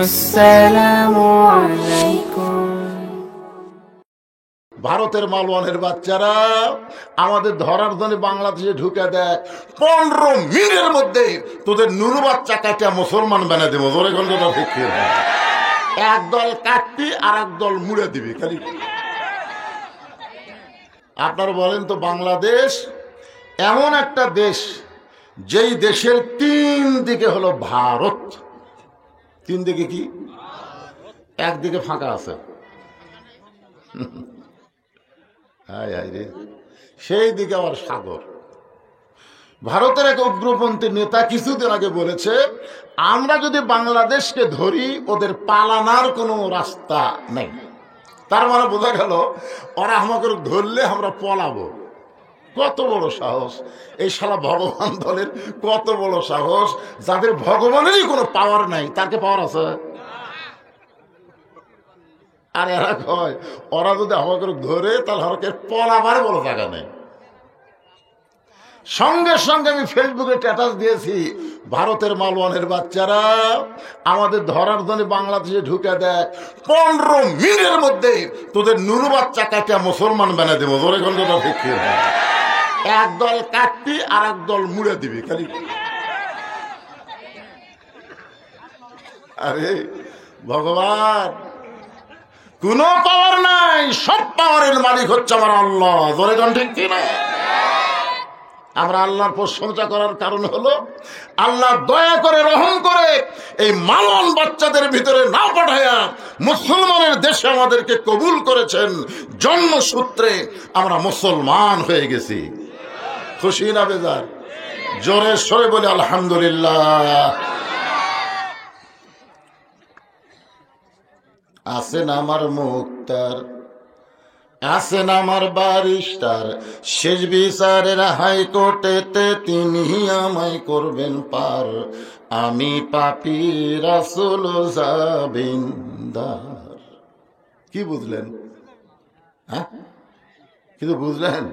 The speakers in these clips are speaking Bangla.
আসসালামু আলাইকুম। ভারতের মালওয়ানের বাচ্চারা আমাদের ধরার জন্য বাংলাদেশে ঢুকে দেয়, 15 মিনিটের মধ্যে তোদের নুনু বাচ্চা কাটা মুসলমান বানিয়ে দেবো। জোরে কোন কথা ঠিক কি? একদল কাটবি আর একদল মুড়ে দিবি খালি। আপনারা বলেন তো, বাংলাদেশ এমন একটা দেশ যেই দেশের 3 দিকে হলো ভারত। 3 দিকে কি? একদিকে ফাঁকা আছে, সেই দিকে আবার সাগর। ভারতের এক উগ্রপন্থী নেতা কিছুদিন আগে বলেছে, আমরা যদি বাংলাদেশকে ধরি ওদের পালানোর কোনো রাস্তা নেই। তার মানে বোঝা গেল ওরা আমাকে ধরলে আমরা পলাবো। কত বড় সাহস! এই শালা ভগবান দলের কত বড় সাহস! যাদের ভগবানেরই কোনো পাওয়ার নাই, তাকে পাওয়ার আছে। আর এরা কয় ওরা যদি আমাকে ধরে তাহলে আমাকে পলাবার বড় জায়গা নেই। সঙ্গে সঙ্গে আমি ফেসবুকে স্ট্যাটাস দিয়েছি, ভারতের মালওয়ানের বাচ্চারা আমাদের ধরার জন্য বাংলাদেশে ঢুকে দেয়, 15 মিনিটের মধ্যে তোদের নুনু বাচ্চা কাটা মুসলমান বানিয়ে দেবো। জোরে কোন কথা ঠিক কি? একদল কাটবি আর একদল মুড়ে দিবি খালি। আরে ভগবান, কোন পাওয়ার নাই, সব পাওয়ারের মালিক হচ্ছে আমার আল্লাহ। জোরে কোন ঠিক কি না? আমরা আল্লাহর প্রশংসা করার কারণ হলো আল্লাহ দয়া করে রহম করে এই মালওয়ান বাচ্চাদের ভিতরে না পাঠায়া মুসলমানের দেশে আমাদেরকে কবুল করেছেন। জন্মসূত্রে আমরা মুসলমান হয়ে গেছি। খুশি না বেজার? জোরে সরে বলে আলহামদুলিল্লাহ। আছেন আমার মুক্তার, আছেন আমার বারিস্টার, শেষ বিচারের হাইকোর্টেতে তিনি আমায় করবেন পার। আমি পাপী রাসূল জাবিনদার। কি বুঝলেন? হ্যাঁ, কিন্তু বুঝলেন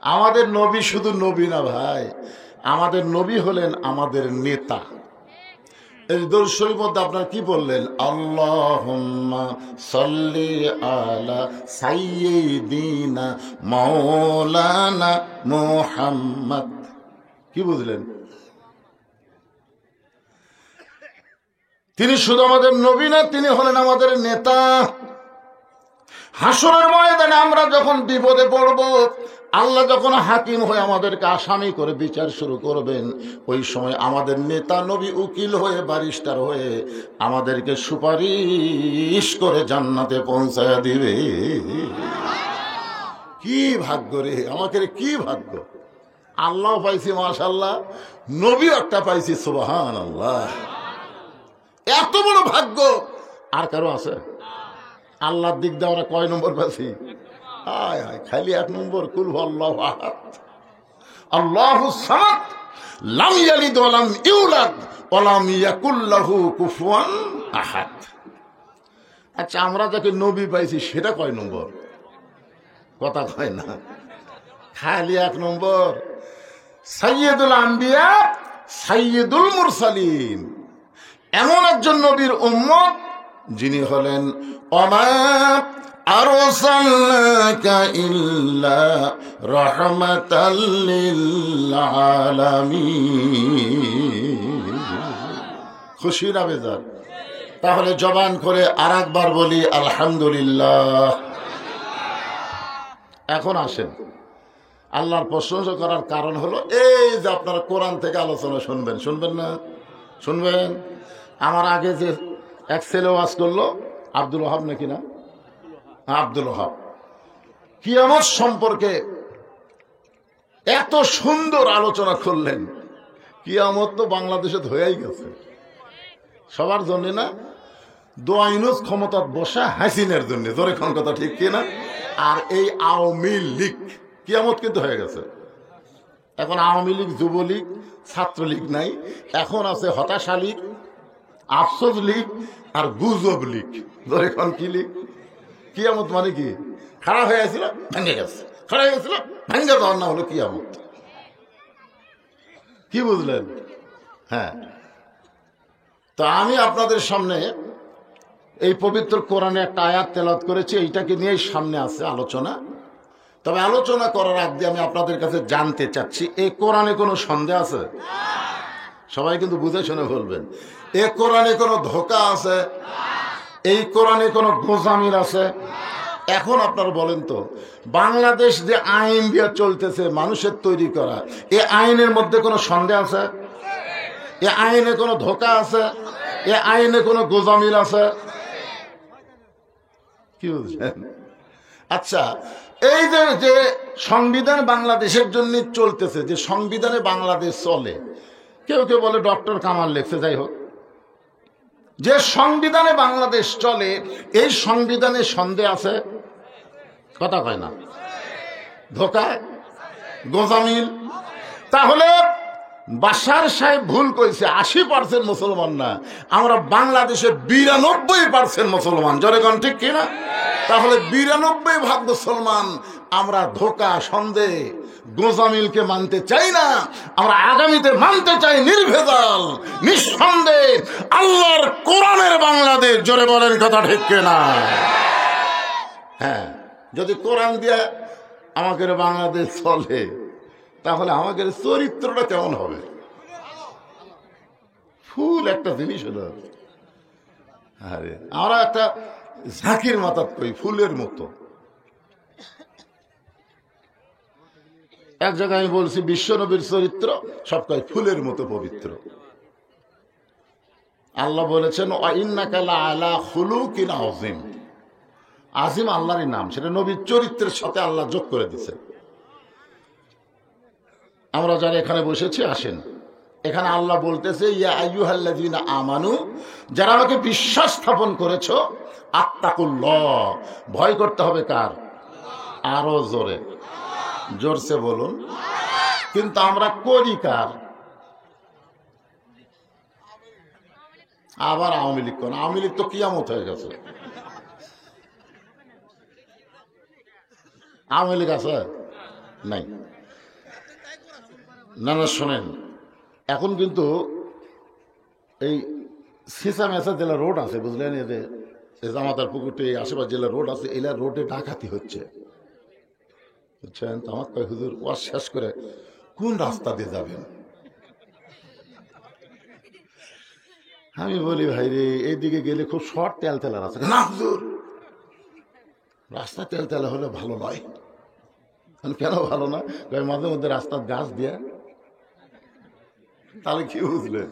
আমাদের নবী শুধু নবী না ভাই, আমাদের নবী হলেন আমাদের নেতা। এই দরুদ শরীফের মধ্যে আপনার কি বললেন? আল্লাহুম্মা সাল্লি আলা সাইয়্যিদিনা মাওলানা মুহাম্মদ। কি বুঝলেন? তিনি শুধু আমাদের নবী না, তিনি হলেন আমাদের নেতা। হাসরের ময়দানে আমরা যখন বিপদে পড়ব, আল্লাহ যখন হাকিম হয়ে আমাদেরকে আসামি করে বিচার শুরু করবেন, ওই সময় আমাদের নেতা নবী উকিল হয়ে বারিস্টার হয়ে আমাদেরকে সুপারিশ করে জান্নাতে পৌঁছায়া দিবে। কি ভাগ্য রে আমাকে, কি ভাগ্য! আল্লাহ পাইছি মাশাআল্লাহ, নবী একটা পাইছি সুবহানাল্লাহ। এত বড় ভাগ্য আর কারো আছে? আল্লাহর দিক দিয়ে আমরা কয় নম্বর পাচ্ছি? আয় আয়, খালি 1 নম্বর, কুল হুয়াল্লাহু আহাদ আল্লাহুস সামাদ লাম ইয়ালিদ ওয়া লাম ইউলাদ ওয়া লাম ইয়াকুল লাহু কুফুয়ান আহাদ। আচ্ছা, আমরা যাকে নবী পাইছি সেটা কয় নম্বর? কথা কয় না, খালি 1 নম্বর। সাইয়্যিদুল আম্বিয়া সাইয়্যিদুল মুরসালিন, এমন একজন নবীর উম্মত যিনি হলেন ওমা আরসালনাকা ইল্লা রাহমাতাল লিল আলামিন। খুশি না বেজার? তাহলে জবান করে আরেকবার বলি আলহামদুলিল্লাহ। এখন আসেন, আল্লাহর প্রশংসা করার কারণ হলো এই যে আপনারা কোরআন থেকে আলোচনা শুনবেন। শুনবেন না? শুনবেন। আমার আগে যে এক ছেলে ওয়াজ করলো, আব্দুল ওহাব নাকি না? আব্দুল ওহাব, কিয়ামত সম্পর্কে এত সুন্দর আলোচনা করলেন। কিয়ামত তো বাংলাদেশে হয়েই গেছে সবার জন্য না, দোয়াইনুস ক্ষমতার বসা হাসিনের জন্য। জোরে কোন কথা ঠিক কিনা? আর এই আওয়ামী লীগ, কিয়ামত কিন্তু হয়ে গেছে। এখন আওয়ামী লীগ, যুবলীগ, ছাত্রলীগ নাই, এখন আছে হতাশা লীগ, আফসোস লীগ আর গুজব লীগ। ধরে কোন কি লীগ? কিয়ামত মানে কি? খারাপ হয়ে গেছিল, ভেঙে গেছে, খারাপ হয়ে গেছিল, ভেঙে যাওয়ার না হলো কিয়ামত। কি বুঝলেন? হ্যাঁ, তো আমি আপনাদের সামনে এই পবিত্র কোরআনে একটা আয়াত তেলাওয়াত করেছি, এইটাকে নিয়েই সামনে আছে আলোচনা। তবে আলোচনা করার আগে আমি আপনাদের কাছে জানতে চাচ্ছি, এই কোরআনে কোনো সন্দেহ আছে? সবাই কিন্তু বুঝে শুনে বলবেন, এ কোরআনে কোনো ধোঁকা আছে? এই কোরআনে কোনো গোজামিল আছে? এখন আপনারা বলেন তো, বাংলাদেশ যে আইন দিয়ে চলতেছে মানুষের তৈরি করা, এ আইনের মধ্যে কোনো সন্দেহ আছে? এ আইনে কোনো ধোঁকা আছে? এ আইনে কোনো গোজামিল আছে? কি বুঝলেন? আচ্ছা, এই যে সংবিধান বাংলাদেশের জন্য চলতেছে, যে সংবিধানে বাংলাদেশ চলে, কেউ কেউ বলে ডক্টর কামাল লিখছে, যাই হোক, যে সংবিধানে বাংলাদেশ চলে, এই সংবিধানে সন্দেহ আছে? কথা কয় না? ধোঁকা, গোজামিল? তাহলে বাশার সাহেব ভুল কইছে, 80% মুসলমান না, আমরা বাংলাদেশে 92% মুসলমান। জনগণ ঠিক কিনা? তাহলে 92% মুসলমান আমরা ধোঁকা, সন্দেহ, গোজামিলকে মানতে চাই না। আমরা আগামীতে মানতে চাই নির্ভেজাল, নিঃসন্দেহ আল্লাহর কোরআনের বাংলাদেশ। জোরে বলেন কথা ঠিক কিনা? হ্যাঁ, যদি কোরআন দিয়ে আমাদের বাংলাদেশ চলে, তাহলে আমাদের চরিত্রটা কেমন হবে? ফুল একটা জিনিস হলো, আরে আমরা একটা ঝাঁকির মাথা কই, ফুলের মতো। এক জায়গায় আমি বলছি বিশ্বনবীর চরিত্র সব কয় ফুলের মতো পবিত্র। আল্লাহ বলেছেন ইন্নাকা লাআলা খুলুকিন আযীম। আজিম আল্লাহরই নাম, সেটা নবীর চরিত্রের সাথে আল্লাহ যোগ করে দিয়েছে। আমরা যারা এখানে বসেছি আসেন, এখানে আল্লাহ বলতেছে ইয়া আইয়ুহাল্লাযীনা আমানু, যারা আমাকে বিশ্বাস স্থাপন করেছো, আত্তাকুল্লাহ, ভয় করতে হবে কার? আরো জোরে, জোরসে বলুন। কিন্তু আমরা করি কার? আবার আওয়ামী লীগ কোন? আওয়ামী লীগ তো কিয়ামত হয়ে গেছে। আওয়ামী লীগ আছে? নাই। না না, শোনেন, এখন কিন্তু এই সিসা মেসা জেলা রোড আছে, বুঝলেন? এদের জামাতার পুকুরটি আশেপাশ জেলা রোড আছে, এলার রোডে ডাকাতি হচ্ছে, বুঝছেন? তো আমার কয় হুজুর ওয়াজ শেষ করে কোন রাস্তা দিয়ে যাবেন? আমি বলি ভাই রে, এইদিকে গেলে খুব শর্ট তেল তেলা রাস্তা। না হুজুর, রাস্তা তেল তেলা হলে ভালো নয়। কেন ভালো না? মাঝে মধ্যে রাস্তার গাছ দিয়ে, তাহলে কি বুঝলেন?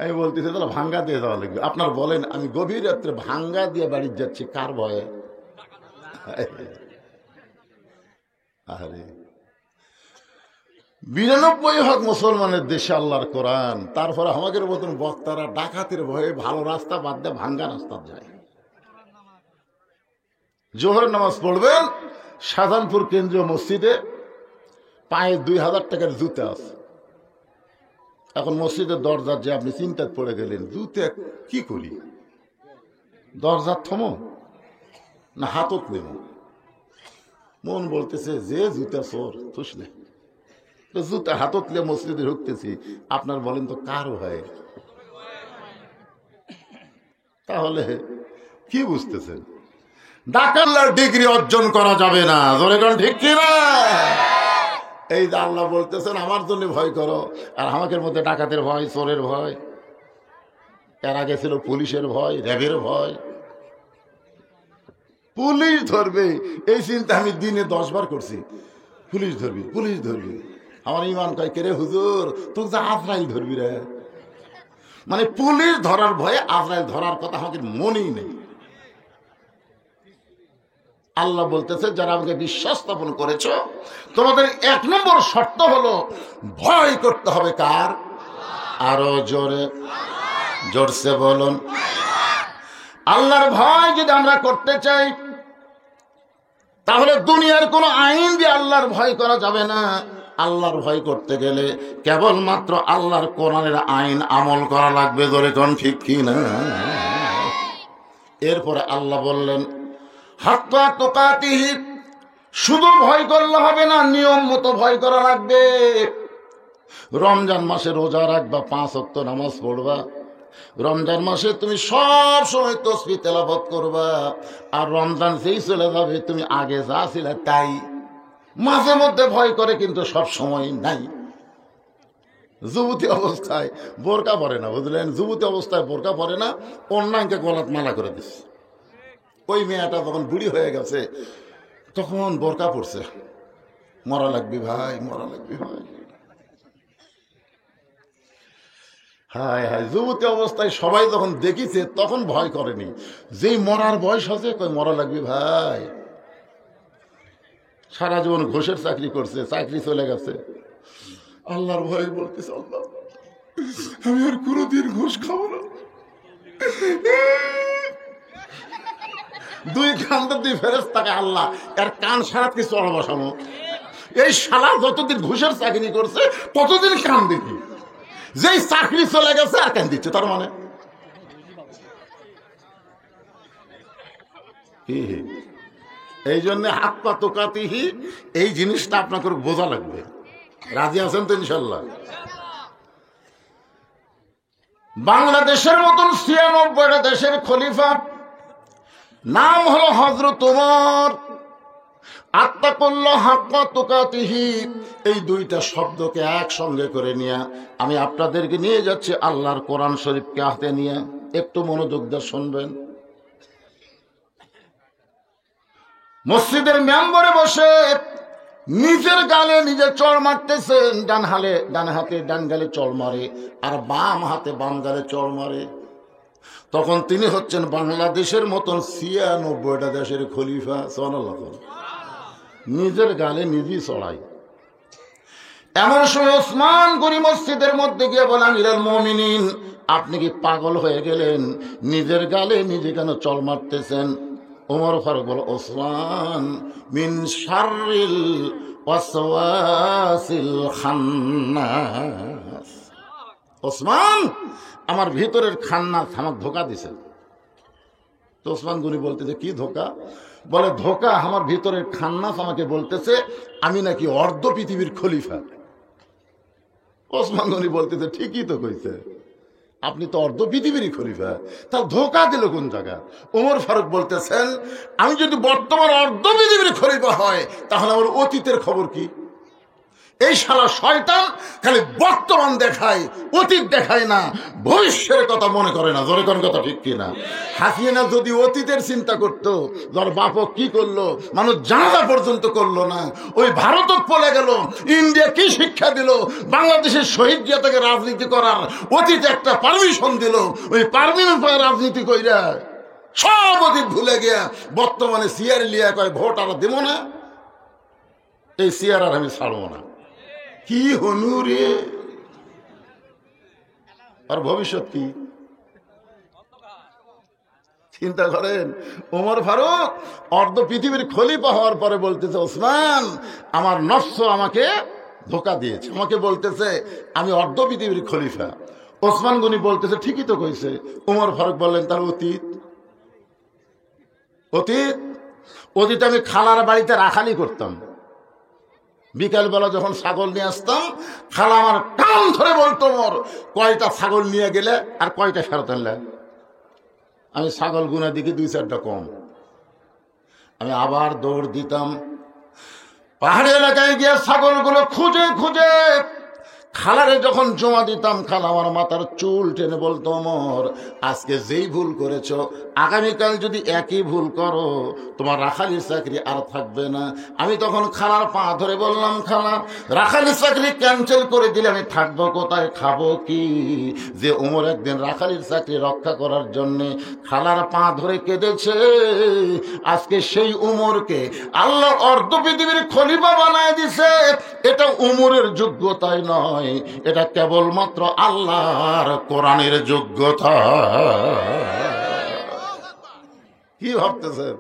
আমি বলতেছি তাহলে ভাঙ্গা দিয়ে যাওয়া লাগবে। আপনার বলেন, আমি গভীর রাত্রে ভাঙ্গা দিয়ে বাড়ি যাচ্ছি কার ভয়ে? আরে 92% মুসলমানের দেশে আল্লাহর কোরআন, তারপরে আমাদের মতন বক্তারা ডাকাতের ভয়ে ভালো রাস্তা বাদ দিয়ে ভাঙ্গা রাস্তা যায়। জোহরের নামাজ পড়বেন শাহজাহানপুর কেন্দ্রীয় মসজিদে, পায়ে 2000 টাকার জুতা আছে। এখন মসজিদের দরজার যে আপনি চিন্তায় পড়ে গেলেন, জুতে কি করি? দরজার থমো না হাতত নেব? মন বলতেছে যে জুতা চোর, তুসলে জুতা হাতত নিয়ে মসজিদে ঢুকতেছি। আপনার বলেন তো কার ভয়? তাহলে কি বুঝতেছেন? ডাকাল্লার ডিগ্রি অর্জন করা যাবে না। ধরে কারণ ঠিক কিনা? এই যে আল্লাহ বলতেছেন আমার জন্য ভয় করো, আর আমাদের মধ্যে ডাকাতের ভয়, চোরের ভয়, এর আগে ছিল পুলিশের ভয়, র্যাবের ভয়। পুলিশ ধরবে এই চিন্তা আমি দিনে 10 বার করছি। পুলিশ ধরবি, পুলিশ ধরবি। আমার ইমান কয় কে রে হুজুর, তোকে যা আজরাইল ধরবি রে। মানে পুলিশ ধরার ভয়ে আজরাইল ধরার কথা আমাদের মনেই নেই। আল্লাহ বলতেছে যারা আমাকে বিশ্বাস স্থাপন করেছো, তোমাদের 1 নম্বর শর্ত হলো ভয় করতে হবে কার? আরো জোরে, জোরসে বলুন। আল্লাহর ভয় যদি আমরা করতে চাই, তাহলে দুনিয়ার কোনো আইন দিয়ে আল্লাহর ভয় করা যাবে না। আল্লাহর ভয় করতে গেলে কেবলমাত্র আল্লাহর কোরআনের আইন আমল করা লাগবে। ধরে কোন ঠিক কি না? এরপরে আল্লাহ বললেন হাক্কা তুকাতিহি, শুধু ভয় করলে হবে না, নিয়ম মতো ভয় করা লাগবে। রমজান মাসে রোজা রাখবা, 5 ওয়াক্ত নামাজ পড়বা, রমজান মাসে তুমি সব সময় তাসবিহ তেলাওয়াত করবা, আর রমজান যেই চলে যাবে তুমি আগে যা ছিলে তাই। মাঝে মধ্যে ভয় করে, কিন্তু সব সময় নাই। যুবতী অবস্থায় বোরকা পরে না, বুঝলেন? যুবতী অবস্থায় বোরকা পরে না, অন্যায়কে গলাত মালা করে দিচ্ছে। ওই মেয়েটা যখন বুড়ি হয়ে গেছে তখন বোরকা পড়ছে। মরা লাগবি ভাই, মরা লাগবি ভাই। হায় হায়, যুবতী অবস্থায় সবাই যখন দেখিছে তখন ভয় করেনি, যেই মরার বয়স আছে কই মরা লাগবি ভাই। সারা জীবন ঘুষের চাকরি করছে, চাকরি চলে গেছে, আল্লাহর ভয়ে বলতেছে আল্লাহ আমি আর কোনোদিন ঘুষ খাবো না। দুই কান্দে দুই ফেরেশতাকে আল্লাহ এর কান সারাত কিছু বসানো। এই শালা যতদিন ঘুষের চাকরি করছে ততদিন কান দেখি, যেই চাকরি চলে গেছে আর কেন দিচ্ছে। তার মানে এই জন্য হাত পা তোকাতিহি, এই জিনিসটা আপনাকে বোঝা লাগবে। রাজি আছেন তো ইনশাল্লাহ? বাংলাদেশের মতন ৯৬টা দেশের খলিফা নাম হলো হযরত ওমর। আত্তাকুল্লাহ হাক্কা তুকাতিহি, এই দুইটা শব্দকে একসঙ্গে করে নিয়ে আমি আপনাদেরকে নিয়ে যাচ্ছি আল্লাহর কোরআন শরীফকে হাতে নিয়ে। একটু মনোযোগ দিয়ে শুনবেন। মসজিদের মেম্বরে বসে নিজের গালে নিজে চড় মারতেছেন। ডান হাতে ডান গালে চড় মারে, আর বাম হাতে বাম গালে চড় মারে। তখন তিনি হচ্ছেন বাংলাদেশের মতন ৯৬টা দেশের খলিফা। সুবহানাল্লাহ। নিজের গালে নিজেই চড়াই। এমন সময় ওসমান গনি মসজিদের মধ্যে গিয়ে বলে আমিরুল মুমিনিন, আপনি কি পাগল হয়ে গেলেন? নিজের গালে নিজে কেন চড় মারতেছেন? ওমর ফারুক বলে ওসমান মিন শাররিল ওয়াসওয়াসিল খান্নাস। ওসমান, আমার ভিতরের খান্নাস আমাকে ধোকা দিছে। তো ওসমান গনি বলতেছে কি ধোকা? বলে ধোকা, আমার ভিতরের খান্নাস আমাকে বলতেছে আমি নাকি অর্ধ পৃথিবীর খলিফা। ওসমান গনি বলতেছে ঠিকই তো কইছে, আপনি তো অর্ধ পৃথিবীরই খলিফা, তার ধোকা দিল কোন জায়গা? ওমর ফারুক বলতেছেন আমি যদি বর্তমান অর্ধ পৃথিবীর খলিফা হয় তাহলে আমার অতীতের খবর কি? এই শালা শয়তান খালি বর্তমান দেখায়, অতীত দেখায় না, ভবিষ্যতের কথা মনে করে না। জোরে কোন কথা ঠিক কিনা? হাসিনা যদি অতীতের চিন্তা করতো, যার বাপক কি করলো, মানুষ জানাজা পর্যন্ত করলো না, ওই ভারত পলে গেল, ইন্ডিয়া কি শিক্ষা দিল, বাংলাদেশের শহীদ জিয়া থেকে রাজনীতি করার অতীতে একটা পারমিশন দিল, ওই পারমিশন পায় রাজনীতি কইরা সব অতীত ভুলে গিয়া বর্তমানে সিয়ার লিয়া কয় ভোট আর দেব না, এই সিয়ার আর আমি ছাড়বো না। কি হনু রে, আর ভবিষ্যৎ কি চিন্তা করেন? ওমর ফারুক অর্ধ পৃথিবীর খলিফা হওয়ার পরে বলতেছে ওসমান আমার নফস আমাকে ধোকা দিয়েছে, আমাকে বলতেছে আমি অর্ধ পৃথিবীর খলিফা। ওসমান গনি বলতেছে ঠিকই তো কইছে। ওমর ফারুক বললেন তার অতীত অতীত আমি খালার বাড়িতে রাখালি করতাম। বিকালবেলা যখন ছাগল নিয়ে আসতাম, খালা আমার কান ধরে বলতো মোর কয়টা ছাগল নিয়ে গেলে আর কয়টা ফেরত আনলে। আমি ছাগল গুনা দিকে ২-৪টা কম। আমি আবার দৌড় দিতাম পাহাড়ি এলাকায় গিয়ে ছাগলগুলো খুঁজে খুঁজে খালারে যখন জমা দিতাম, খালা আমার মাথার চুল টেনে বলতো ওমর আজকে যেই ভুল করেছ আগামীকাল যদি একই ভুল করো তোমার রাখালির চাকরি আর থাকবে না। আমি তখন খালার পা ধরে বললাম খালা রাখালির চাকরি ক্যান্সেল করে দিলে আমি থাকবো কোথায়, খাবো কি? যে ওমর একদিন রাখালির চাকরি রক্ষা করার জন্যে খালার পা ধরে কেঁদেছে, আজকে সেই উমরকে আল্লাহ অর্ধ পৃথিবীর খলিফা বানায় দিছে। এটা উমরের যোগ্যতাই নয়, এটা কেবলমাত্র আল্লাহর কোরআনের যোগ্যতা। কি ভাবতেছেন?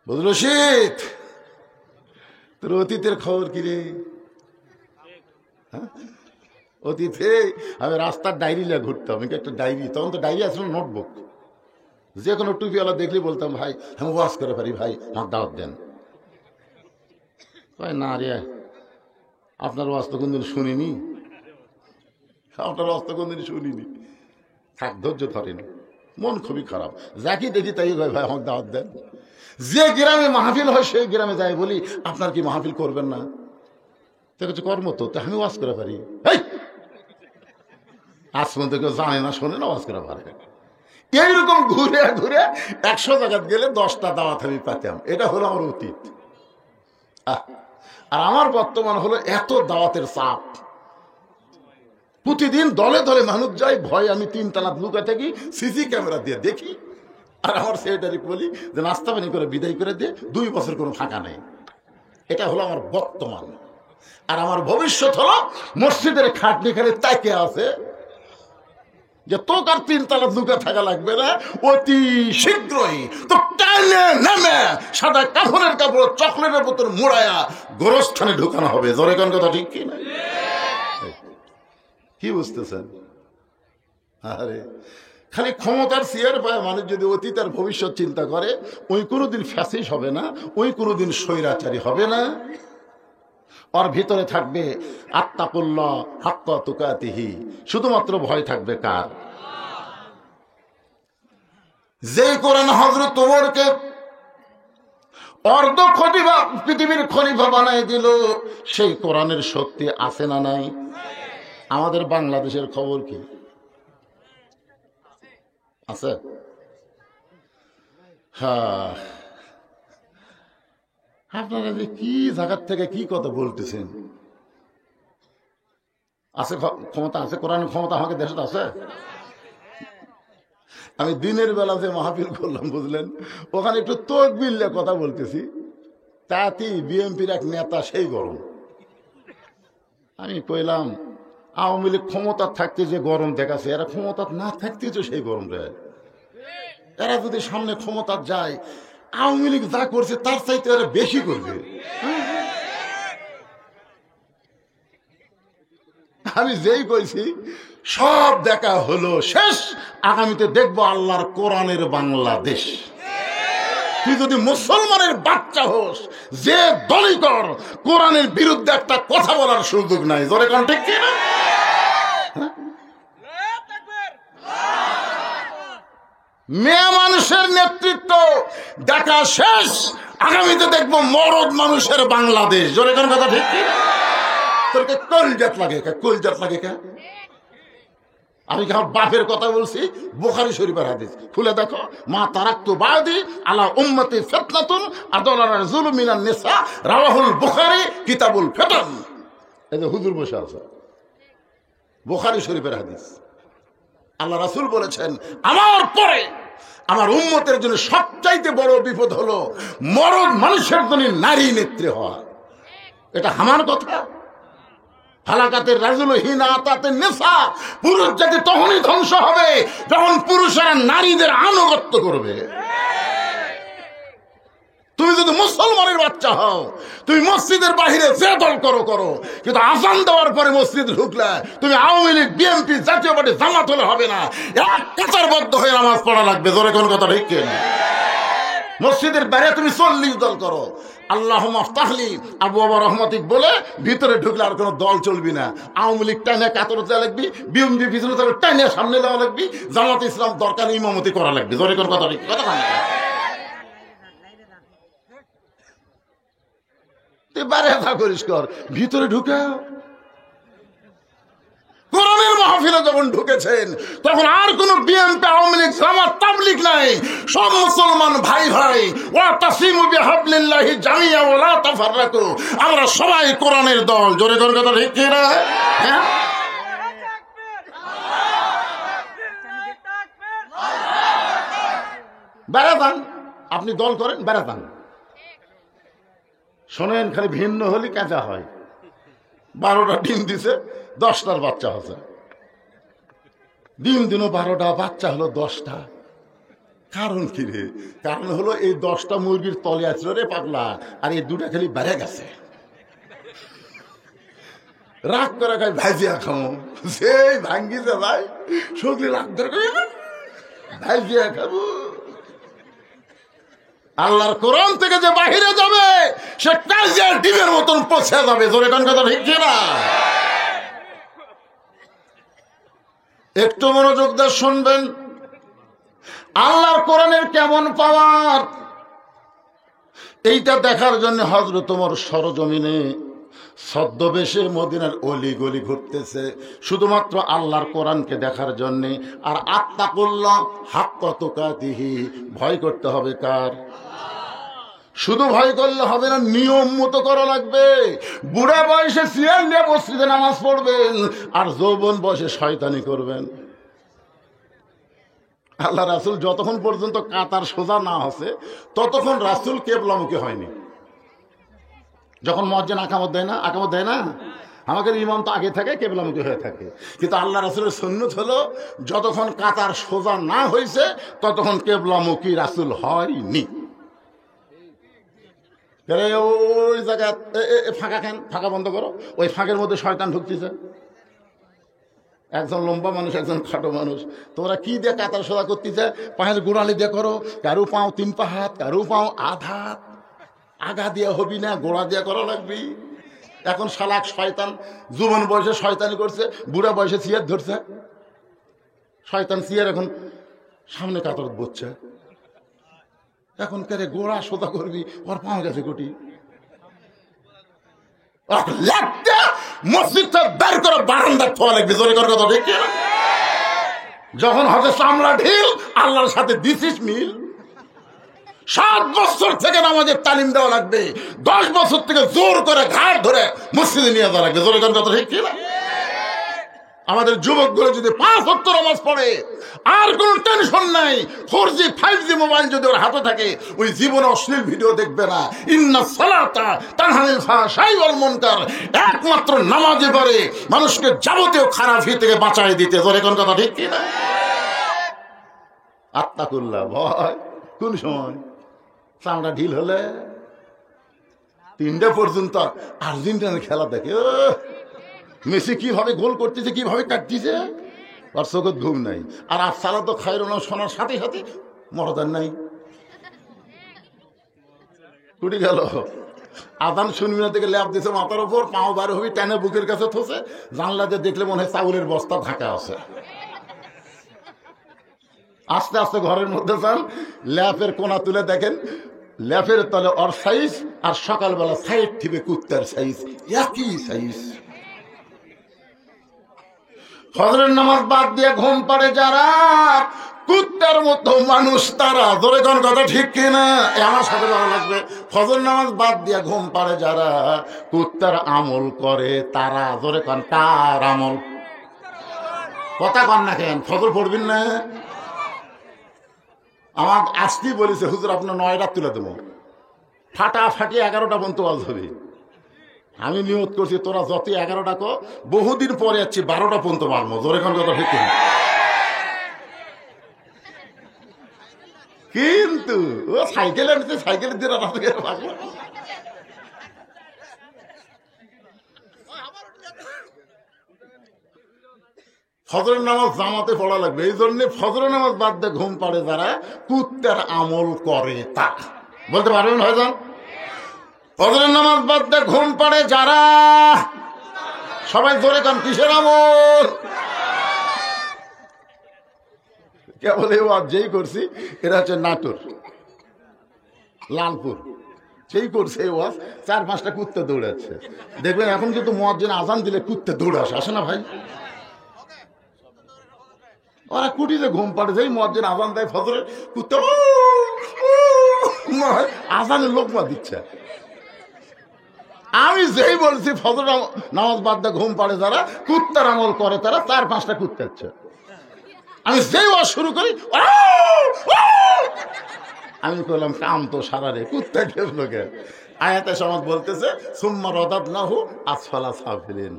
বদরশীদ তোর অতীতের খবর কি রে? অতীতে আমি রাস্তার ডায়েরি লিয়ে ঘুরতাম, একটা ডায়েরি, তখন তো ডায়েরি আসলে নোটবুক, যে কোনো টুপিওয়ালা দেখলে বলতাম ভাই আমি ওয়াজ করে পারি, ভাই আমার দাওয়াত দেন। ভাই না রে আপনার ওয়াজ তো কোনদিন শুনিনি, আপনার অস্ত কোনদিন শুনিনি। থাক, ধৈর্য ধরেনি, মন খুবই খারাপ। যাকে দেখি তাই ভাই ভাই আমাকে দাওয়াত দেন। যে গ্রামে মাহফিল হয় সেই গ্রামে যাই বলি আপনার কি মাহফিল করবেন না? তো কিছু কর্ম তো আমি ওয়াজ করে পারি। আজ পর্যন্ত কেউ জানে না, শোনে না, ওয়াজ করে পারে। এইরকম ঘুরে ঘুরে 100 জায়গায় গেলে 10টা দাওয়াত আমি পাতাম। এটা হলো আমার অতীত। আর আমার বর্তমান হলো এত দাওয়াতের চাপ, প্রতিদিন দলে দলে মানুষ যায়, ভয় আমি 3 তালা লুকা থাকি, সিসি ক্যামেরা দিয়ে দেখি। আর আমার সেক্রেটারি বলি যে নাস্তা পানি করে বিদায় করে দিয়ে 2 বছর কোনো ফাঁকা নেই। এটা হলো আমার বর্তমান। আর আমার ভবিষ্যৎ হলো মসজিদের খাটনি খালি তাকে আছে যে তোকে আর 3 তালা লুকা থাকা লাগবে না, অতি শীঘ্রই তো টাইনে নেমে সাদা কাফনের কাপড় চকলেটের বোতল মোড়ায়া গোরস্থানে ঢুকানো হবে। জোরে কোন কথা ঠিক কি না? কি বুঝতেছেন? আরে খালি ক্ষমতার চেয়ার পায় মানুষ যদি অতীত আর ভবিষ্যৎ চিন্তা করে, ওই কোনোদিন ফ্যাসিস্ট হবে না, ওই কোনোদিন স্বৈরাচারী হবে না। ওর ভিতরে থাকবে আত্তাকুল্লাহ হাক্কা তুকাতিহি, শুধুমাত্র ভয় থাকবে কার? যেই কোরআন হযরত ওমরকে অর্ধ খলিফা, পৃথিবীর খলিফা বানাই দিল, সেই কোরআনের শক্তি আছে না নাই? আমাদের বাংলাদেশের খবর কি আছে? হ্যাঁ, আপনারা যে কি জায়গার থেকে কি কথা বলতেছেন? আছে ক্ষমতা, আছে কোরআনের ক্ষমতা আমাকে দেশে আছে। আমি দিনের বেলা যে মাহফিল করলাম বুঝলেন, ওখানে একটু তকবিল্লে কথা বলতেছি, তাতেই বিএনপির এক নেতা সেই গরম। আমি কইলাম আওয়ামী লীগ ক্ষমতা থাকতে যে গরম দেখাচ্ছে, এরা ক্ষমতা না থাকতে তো সেই গরম রে। এরা যদি সামনে ক্ষমতা যায়, আওয়ামী লীগ যা করছে তার চাইতে এরা বেশি করবে। আমি যেই কইছি সব দেখা হলো শেষ, আগামীতে দেখবো আল্লাহর কোরআনের বাংলাদেশ। তুই যদি মুসলমানের বাচ্চা হোস, যে দলই কর, কোরআনের বিরুদ্ধে একটা কথা বলার সুযোগ নাই। জোরে কোন ঠিক কি না? মেয়ে মানুষের নেতৃত্ব দেখা শেষ, আগামীতে দেখবো মরদ মানুষের বাংলাদেশ। জোরে কোন কথা ঠিক কি? তোরকে কলজাত লাগে, কলজাত লাগে কে? আমি কি আমার বাপের কথা বলছি? বুখারী শরীফের হাদিস খুলে দেখো, মা তারাক্তু বাদি আলা উম্মতি ফিতনাতুন আদালার যুলুম মিনান নিসা, রাওয়াহুল বুখারী কিতাবুল ফিতান। এই যে হুজুর বসে আছে, বুখারী শরীফের হাদিস। আল্লাহ রাসূল বলেছেন, আমার পরে আমার উম্মতের জন্য সবচাইতে বড় বিপদ হলো মরদ মানুষের জন্য নারী নেত্রী হওয়া। এটা আমার কথা। হালাকাতের রাজুল হিনা আতাতের নেশা, পুরুষ জাতি তখনই ধ্বংস হবে যখন পুরুষেরা নারীদের আনুগত্য করবে। তুমি যদি মুসলমানের বাচ্চা হও, তুমি মসজিদের বাহিরে যে দল করো করো, কিন্তু আজান দেওয়ার পরে মসজিদে ঢুকলে তুমি আওয়ামী লীগ, বিএনপি, জাতীয় পার্টি, জামাত হলে হবে না, এক কাতারবদ্ধ হয়ে নামাজ পড়া লাগবে। ধরে কোন কথা ঠিক কিনা? মসজিদের বাইরে তুমি 40 দল করো, আল্লাহ মাফতাহলি আবু বাবা রহমতিক বলে ভিতরে ঢুকলে আর কোনো দল চলবি না। আওয়ামী লীগ টাইনে কাতর দেওয়া লাগবি, বিএনপি পিছনে টাইনে সামনে দেওয়া লাগবি, জামাত ইসলাম দরকার ইমামতি করা লাগবে। ধরে কোন কথা ঠিক কথা না? বাইরে করিস কর, ভিতরে ঢুকে কোরআনের মাহফিলে যখন ঢুকেছেন তখন আর কোন বিএনপি, আওয়ামী লীগ, জামাত, তাবলীগ নাই। সব মুসলমান ভাই ভাই। ওয়া তাসিমু বিহাবলিল্লাহি জামিয়া ওয়া লা তাফাররাকু। আমরা সবাই কোরআনের দল। জোরে জোরে কথা ঠিক কি না? হ্যাঁ, বেড়াতাম, আপনি দল করেন, বেড়াতাম। শোনেন, খালি ভিন্ন হলে কাঁচা হয়। 12টা ডিম দিছে, 10টার বাচ্চা হচ্ছে। ডিম দিনও 12টা, বাচ্চা হলো 10টা। কারণ কি রে? কারণ হলো এই 10টা মুরগির তলে আসলো রে পাগলা, আর এই 2টা খালি বেড়ে গেছে। রাগ করে খাই ভাইজিয়া খাবো, সেই ভাঙ্গিছে ভাই, সগলি রাগ ধরে ভাইজিয়া খাবো। আল্লাহর কোরআন থেকে যে বাহিরে যাবে সে কাজিয়ার ডিমের মতন পচে যাবে। জোরে কোন কথা ঠিক না? একটু মনোযোগ দিয়ে শুনবেন। আল্লাহর কোরআনের কেমন পাওয়ার, এইটা দেখার জন্য হযরত ওমর সরজমিনে ছদ্মবেশে মদিনার অলি গলি ঘুরতেছে শুধুমাত্র আল্লাহর কোরআনকে দেখার জন্য। আর আত্তাকুল্লাহ হাক্কা তুকাতিহি, ভয় করতে হবে কার? শুধু ভয় করলে হবে না, নিয়ম মতো করা লাগবে। বুড়া বয়সে সিয়ার নিয়ে মসজিদে নামাজ পড়বেন, আর যৌবন বয়সে শয়তানি করবেন। আল্লাহ রাসূল যতক্ষণ পর্যন্ত কাতার সোজা না হচ্ছে ততক্ষণ রাসূল কিবলামুখী হয়নি। যখন মুয়াজ্জিন আকামত দেয় না, আমাদের ইমাম তো আগে থাকে কিবলামুখী হয়ে থাকে, কিন্তু আল্লাহ রাসূলের সুন্নত হলো যতক্ষণ কাতার সোজা না হয়েছে ততক্ষণ কিবলামুখী রাসূল হয়নি। ওই জায়গা ফাঁকা বন্ধ করো, ওই ফাঁকের মধ্যে শয়তান ঢুকতেছে। একজন লম্বা মানুষ, একজন খাটো মানুষ, তোমরা কি দিয়ে কাতার সোজা করতেছে? পায়ের গোড়ালি দিয়ে করো, কারো পাও 3 পা হাত, কারো পাও আধা হাত। আগা দিয়ে হবি না, গোড়া দিয়ে করা লাগবি। এখন শালাক শয়তান যুবন বয়সে শয়তানি করছে, বুড়া বয়সে সিয়ার ধরছে। শয়তান সিয়ার এখন সামনে কাতর বসছে। এখন কারে গোড়া সোজা করবি, ওর পাও গেছে কোটি। মসজিদটা বের করে বারান্দা থোয়া লাগবে, জোরে করে কথা ঠিক না? যখন হবে চামড়া ঢিল, আল্লাহর সাথে দিছিস মিল। 7 বছর থেকে নামাজের তালিম দেওয়া লাগবে, 10 বছর থেকে জোর করে ঘাট ধরে মসজিদে নিয়ে যাওয়া লাগবে, জোরে করে কথা ঠিক না? আমাদের যুবকগুলো যদি 5 ওয়াক্ত নামাজ পড়ে, আর কোনো টেনশন নাই। 4G 5G মোবাইল যদি ওর হাতে থাকে, ওই জীবনে অশ্লীল ভিডিও দেখবে না। ইন্না সালাতা তানহানিল ফাহশাই ওয়াল মুনকার, একমাত্র নামাজে পারে মানুষকে যাবতীয় খারাপি থেকে বাঁচায় দিতে, জোরে কোন কথা ঠিক কি না? আত্তাকুল্লাহ, ভয় কোন সময়? চামড়া ঢিল হলে 3টা পর্যন্ত আর্জেন্টিনার খেলা দেখে। মেসি কিভাবে গোল করতেছে, কিভাবে কাটতেছে, আর চোখত ঘুম নাই। আর সালা তো খায়রো শোনার সাথে সাথে মরদার নাই, কুটি গেল। আদান শুনবি না থেকে ল্যাপ দিছে মাথার উপর, পাও বার হবি, টানে বুকের কাছে থসে, জানলাতে দেখলে মনে হয় চাউলের বস্তা ঢাকা আছে। আস্তে আস্তে ঘরের মধ্যে যান, ল্যাপের কোনা তুলে দেখেন ল্যাপের তলে ওর সাইজ, আর সকালবেলা সাইড থেকে কুত্তার সাইজ, একই সাইজ। ফজরের নামাজ বাদ দিয়ে ঘুম পাড়ে যারা, কুত্তার মতো মানুষ তারা, ধরে কোন কথা ঠিক কিনা? আমার সাথে ভালো লাগবে। ফজর নামাজ বাদ দিয়ে ঘুম পাড়ে যারা, কুত্তার আমল করে তারা, ধরে কোন তার আমল। কথা কন না কেন? ফজর পড়বেন না? আমার আসতেই বলেছে হুজুর আপনার 9 রাত তুলে দেবো, ফাটাফাটি 11টা পর্যন্ত ওয়াজ হবে। আমি নিয়ত করছি তোরা যত 11টা কো, বহুদিন পরে যাচ্ছি 12টা পর্যন্ত মারবো, জোরে কোন কথা ঠিক না? কিন্তু ও সাইকেল আনছে, সাইকেলের দিয়ে ফজরের নামাজ জামাতে পড়া লাগবে। এই জন্য ফজরের নামাজ বাদ দিয়ে ঘুম পাড়ে যারা, কুত্তার আমল করে তা। বলতে পারবেন ভাইজান? ফজরের নামাজ বাদ দিয়ে ঘুম পাড়ে যারা, সবাই ধরে কান কিসের আমল? কেবল এই ওয়াজ যেই করছি, এটা হচ্ছে নাটোর লালপুর, সেই করছে এই ওয়াজ, 4-5টা কুত্তে দৌড়াচ্ছে। দেখবেন এখন কিন্তু মুয়াজ্জিন আজান দিলে কুত্তে দৌড়ে আসে না ভাই? ওরা কুটিতে ঘুম পাড়ে, যেই মুয়াজ্জিন আজান দেয় ফজরের, কুত্তে আজানের লোকমা দিচ্ছে। আমি যেই বলছি ফজর নামাজ বাদ দিয়ে ঘুম পাড়ে যারা, কুত্তার আমল করে তারা, 4-5টা কুত্তে হচ্ছে। আমি যেই ওয়াজ শুরু করি, আমি বললাম কাম তো সারা রে, কুত্তা খেল লোকে। আয়াতে সমাজ বলতেছে সুম্মা রাদাদনাহু আসফালা সাফিলিন।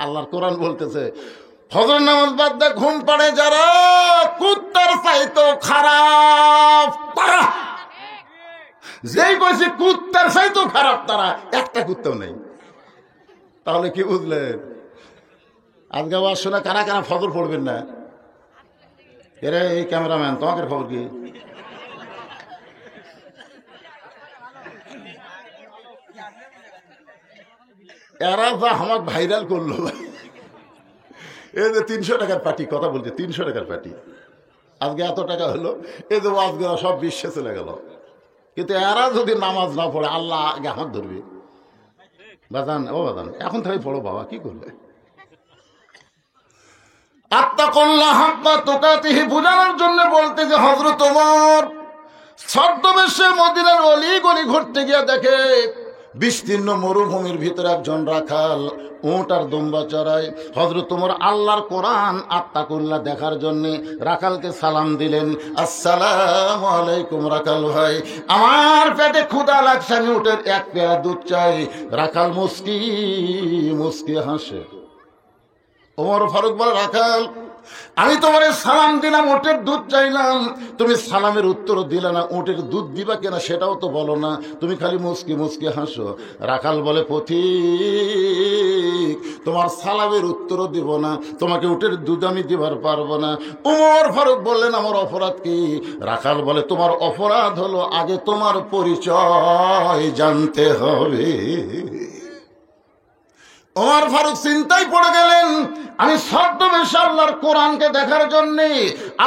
আল্লাহর কোরআন বলতেছে ফজর নামাজ বাদ দিয়ে ঘুম পাড়ে যারা, কুত্তার চাইতো খারাপ তারা। যেই কইছে কুত্তার চাইতো খারাপ তারা, একটা কুত্তাও নেই। তাহলে কি বুঝলেন? আজকে আবার শোনা কারা কারা ফজর পড়বেন না? এরে এই ক্যামেরাম্যান, তোমাকে খবর কি? এরা যা আমাকে ভাইরাল করলো, এই যে 300 টাকার পার্টি, কথা বলছে 300 টাকার পার্টি, আজকে এত টাকা হলো, এই যে ওয়াজগুলো সব বিশ্বে চলে গেল। কিন্তু এরা যদি নামাজ না পড়ে আল্লাহ আগে হাত ধরবে। বাজান ও বাজান, এখন থেকে পড়ো বাবা, কি করলে? আত্তাকুল্লাহ হাক্কা তুকাতিহি বুঝানোর জন্য বলতে যে হযরত ওমর ছদ্মবেশে মদিনার অলি গলি ঘুরতে গিয়ে দেখে বিস্তীর্ণ মরুভূমির ভিতরে একজন রাখাল উট আর দুম্বা চড়ায়। হযরত ওমর আল্লাহর কোরআন আত্তাকুল্লাহ দেখার জন্য রাখালকে সালাম দিলেন, আসসালামু আলাইকুম রাখাল ভাই, আমার পেটে ক্ষুধা লাগছে, আমি উটের এক পেয়ালা দুধ চাই। রাখাল মুস্কি মুস্কি হাসে। ওমর ফারুক বলে, রাখাল আমি তোমার সালাম দিলাম, উটের দুধ চাইলাম, তুমি সালামের উত্তর দিলে না, উটের দুধ দিবা কেনা সেটাও তো বলো না, তুমি খালি মুস্কি মুস্কি হাসো। রাখাল বলে, পথিক তোমার সালামের উত্তরও দিব না, তোমাকে উটের দুধ আমি দিবার পারবো না। ওমর ফারুক বললেন, আমার অপরাধ কি? রাখাল বলে, তোমার অপরাধ হলো আগে তোমার পরিচয় জানতে হবে। ওমর ফারুক চিন্তায় পড়ে গেলেন, আমি ছদ্মবেশে আল্লাহর কোরআনকে দেখার জন্য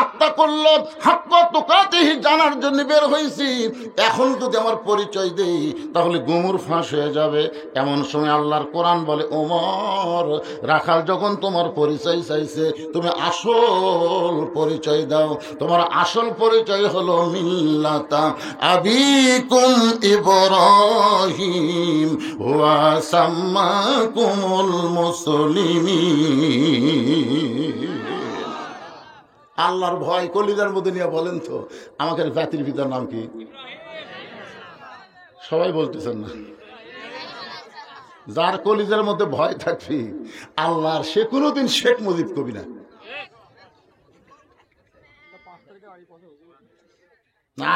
আত্তাকুল্লাহ হাক্কা তুকাতিহি জানার জন্য বের হয়েছি, এখন যদি আমার পরিচয় দেই তাহলে গুমুর ফাঁস হয়ে যাবে। এমন সময় আল্লাহর কোরআন বলে, ওমর রাখাল যখন তোমার পরিচয় চাইছে তুমি আসল পরিচয় দাও। তোমার আসল পরিচয় হলো মিল্লাতা আবিকুম ইব্রাহিম ওয়া সাম্মাকুমুল মুসলিমিন। আল্লাহর ভয় কলিজার মধ্যে নিয়ে বলেন তো, আমাকে জাতির পিতার নাম কি? সবাই বলতেছেন না। যার কলিজার মধ্যে ভয় থাকবে আল্লাহর, সে কোনোদিন শেখ মুজিব কবি না।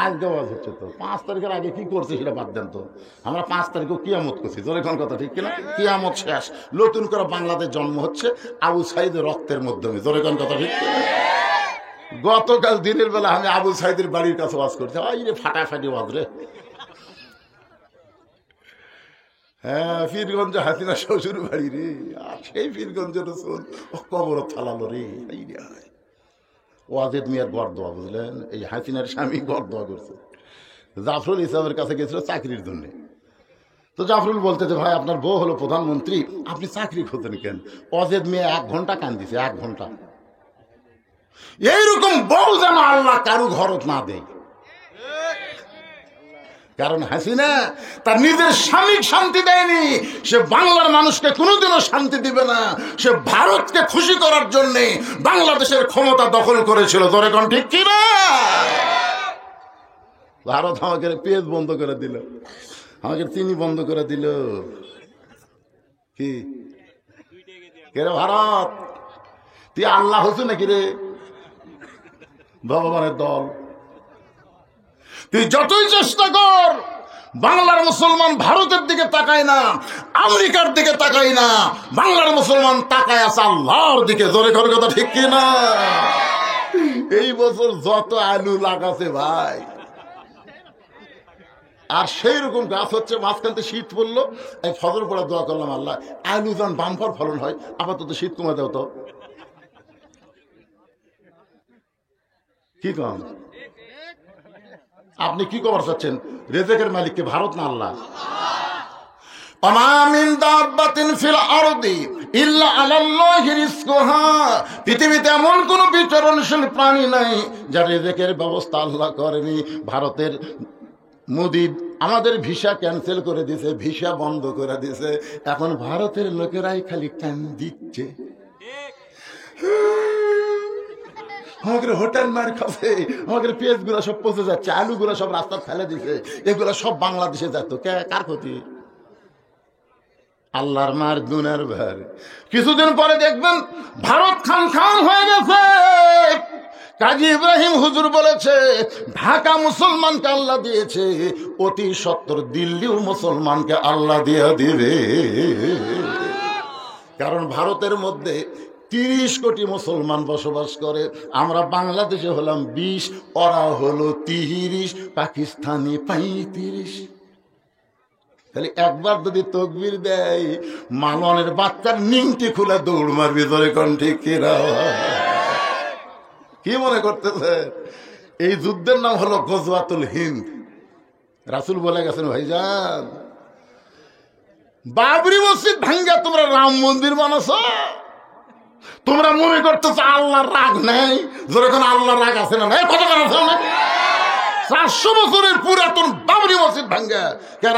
আজকে হচ্ছে তো 5 তারিখের আগে কি করছে সেটা বাদ দেন তো। আমরা 5 তারিখে কিয়ামত করছি, জোরেখন কথা ঠিক কিনা? কিয়ামত শেষ, নতুন করে বাংলাদেশ জন্ম হচ্ছে আবু সাইদের রক্তের মাধ্যমে, জোরেখন কথা ঠিক কিনা? গতকাল দিনের বেলা আমি আবু সাইদের বাড়ির কাছে ওয়াজ করছি, রে ফাটাফাটি ওয়াজ রে। হ্যাঁ, পীরগঞ্জ হাসিনা শ্বশুর বাড়ি রে, আর সেই পীরগঞ্জের কবর থালালো রে। ওয়াজেদ মিয়ার গড়দোয়া, বুঝলেন? এই হাসিনার স্বামী গড়দোয়া করছে। জাফরুল ইসলামের কাছে গেছিল চাকরির জন্য। তো জাফরুল বলতে যে, ভাই আপনার বউ হলো প্রধানমন্ত্রী, আপনি চাকরি খোঁজেন কেন? ওয়াজেদ মিয়া 1 ঘন্টা কান্দিছে, 1 ঘন্টা। এইরকম বউ যেন আল্লাহ কারু ঘরত না দেয়। কারণ হাসিনা তার নিজের স্বামীকে শান্তি দেয়নি, সে বাংলার মানুষকে কোনোদিনও শান্তি দিবে না। সে ভারতকে খুশি করার জন্য বাংলাদেশের ক্ষমতা দখল করেছিল, ধরে কোন ঠিক কি না? ভারত আমাকে পেঁয়াজ বন্ধ করে দিল, আমাকে চিনি বন্ধ করে দিল। কি কে রে ভারত, তুই আল্লাহ হচ্ছে নাকি রে? ভগবানের দল। তুই যতই চেষ্টা কর, বাংলার মুসলমান ভারতের দিকে তাকায় না, আমেরিকার দিকে তাকায় না, বাংলার মুসলমান তাকায় আছে আল্লাহর দিকে, জোরে করে কথা ঠিক কিনা? এই বছর যত আলু লাগাছে ভাই, আর সেই রকম গাছ হচ্ছে। মাঝখানতে শীত পড়লো, এই ফজর পড়া দোয়া করলাম, আল্লাহ আলু যেন বাম্পার ফলন হয়, আপাতত শীত কমে দাও তো। কি কম? আপনি কি খবর চাচ্ছেন? রেজেকের মালিককে ভারত না আল্লাহ? পৃথিবীতে এমন কোন বিচরণশীল প্রাণী নাই যার রেজেকের ব্যবস্থা আল্লাহ করেনি। ভারতের মোদি আমাদের ভিসা ক্যান্সেল করে দিছে, ভিসা বন্ধ করে দিছে। এখন ভারতের লোকেরাই খালি কান দিচ্ছে। আমাদের হোটেল মার খাবে, আমাদের পেঁয়াজ গুলা সব পচে যাচ্ছে, আলু গুলা সব রাস্তা ফেলে দিছে, এগুলা সব বাংলাদেশে যেত। কার ক্ষতি? আল্লাহর মার দুনের ভার। কিছুদিন পরে দেখবেন ভারত খান খান হয়ে গেছে। কাজী ইব্রাহিম হুজুর বলেছে, ঢাকা মুসলমানকে আল্লাহ দিয়েছে, অতি সত্তর দিল্লিও মুসলমানকে আল্লাহ দিয়ে দিবে। কারণ ভারতের মধ্যে 30 কোটি মুসলমান বসবাস করে, আমরা বাংলাদেশে হলাম 20, ওরা হলো 30, পাকিস্তানি 35। খালি একবার যদি তকবীর দেয় মালনের বাচ্চার নিংটি খুলে দৌড় মারবি ধরে কোন ঠিক কিরা? কি মনে করতেছে? এই যুদ্ধের নাম হলো গজওয়াতুল হিন্দ। রাসূল বলে গেছেন, ভাইজান বাবরি মসজিদ ভাঙ্গা তোমরা রাম মন্দির বানাছো, তোমরা মনে করতেছো আল্লাহর রাগ নেই। যখন আল্লাহর রাগ আছে না, কত আছে না? 400 বছরের পুরাতন বাবরি মসজিদ ভাঙ্গা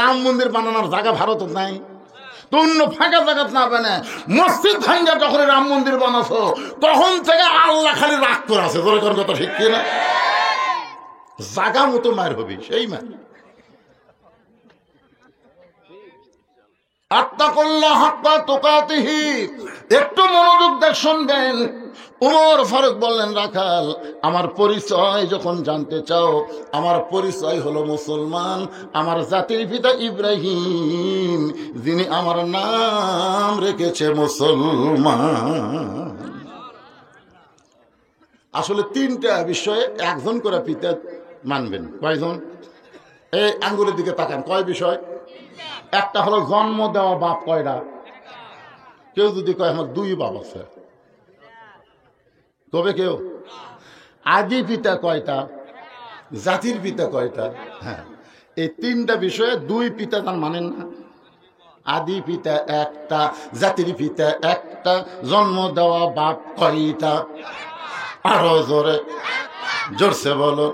রাম মন্দির বানানোর জায়গা ভারত নাই তো অন্য ফাঁকা জায়গা না বানায় মসজিদ ভাঙ্গা যখন রাম মন্দির বানাছো তখন থেকে আল্লাহ খালি রাগ করে আছে। যখন কথা ঠিক কিনা? জাগা মতো মার হবি সেই মার। আত্তাকুল্লাহ হাক্কা তুকাতিহি। একটু মনোযোগ দিয়ে শুনবেন। উমর ফারুক বললেন, রাখাল আমার পরিচয় যখন জানতে চাও, আমার পরিচয় হলো মুসলমান। আমার জাতির পিতা ইব্রাহিম, যিনি আমার নাম রেখেছে মুসলমান। আসলে 3টা বিষয়ে একজন করে পিতা মানবেন। কয়জন? এই আঙ্গুলের দিকে তাকান, কয় বিষয়? একটা হলো জন্ম দেওয়া বাপ কয়টা? কেউ যদি কয় আমার 2 বাপ আছে, তবে কেউ আদি পিতা কয়টা? জাতির পিতা কয়টা? হ্যাঁ, এই 3টা বিষয়ে 2 পিতা তার মানেন না। আদি পিতা একটা, জাতির পিতা একটা, জন্ম দেওয়া বাপ কয়টা? আরো জোরে, জোরসে বলো।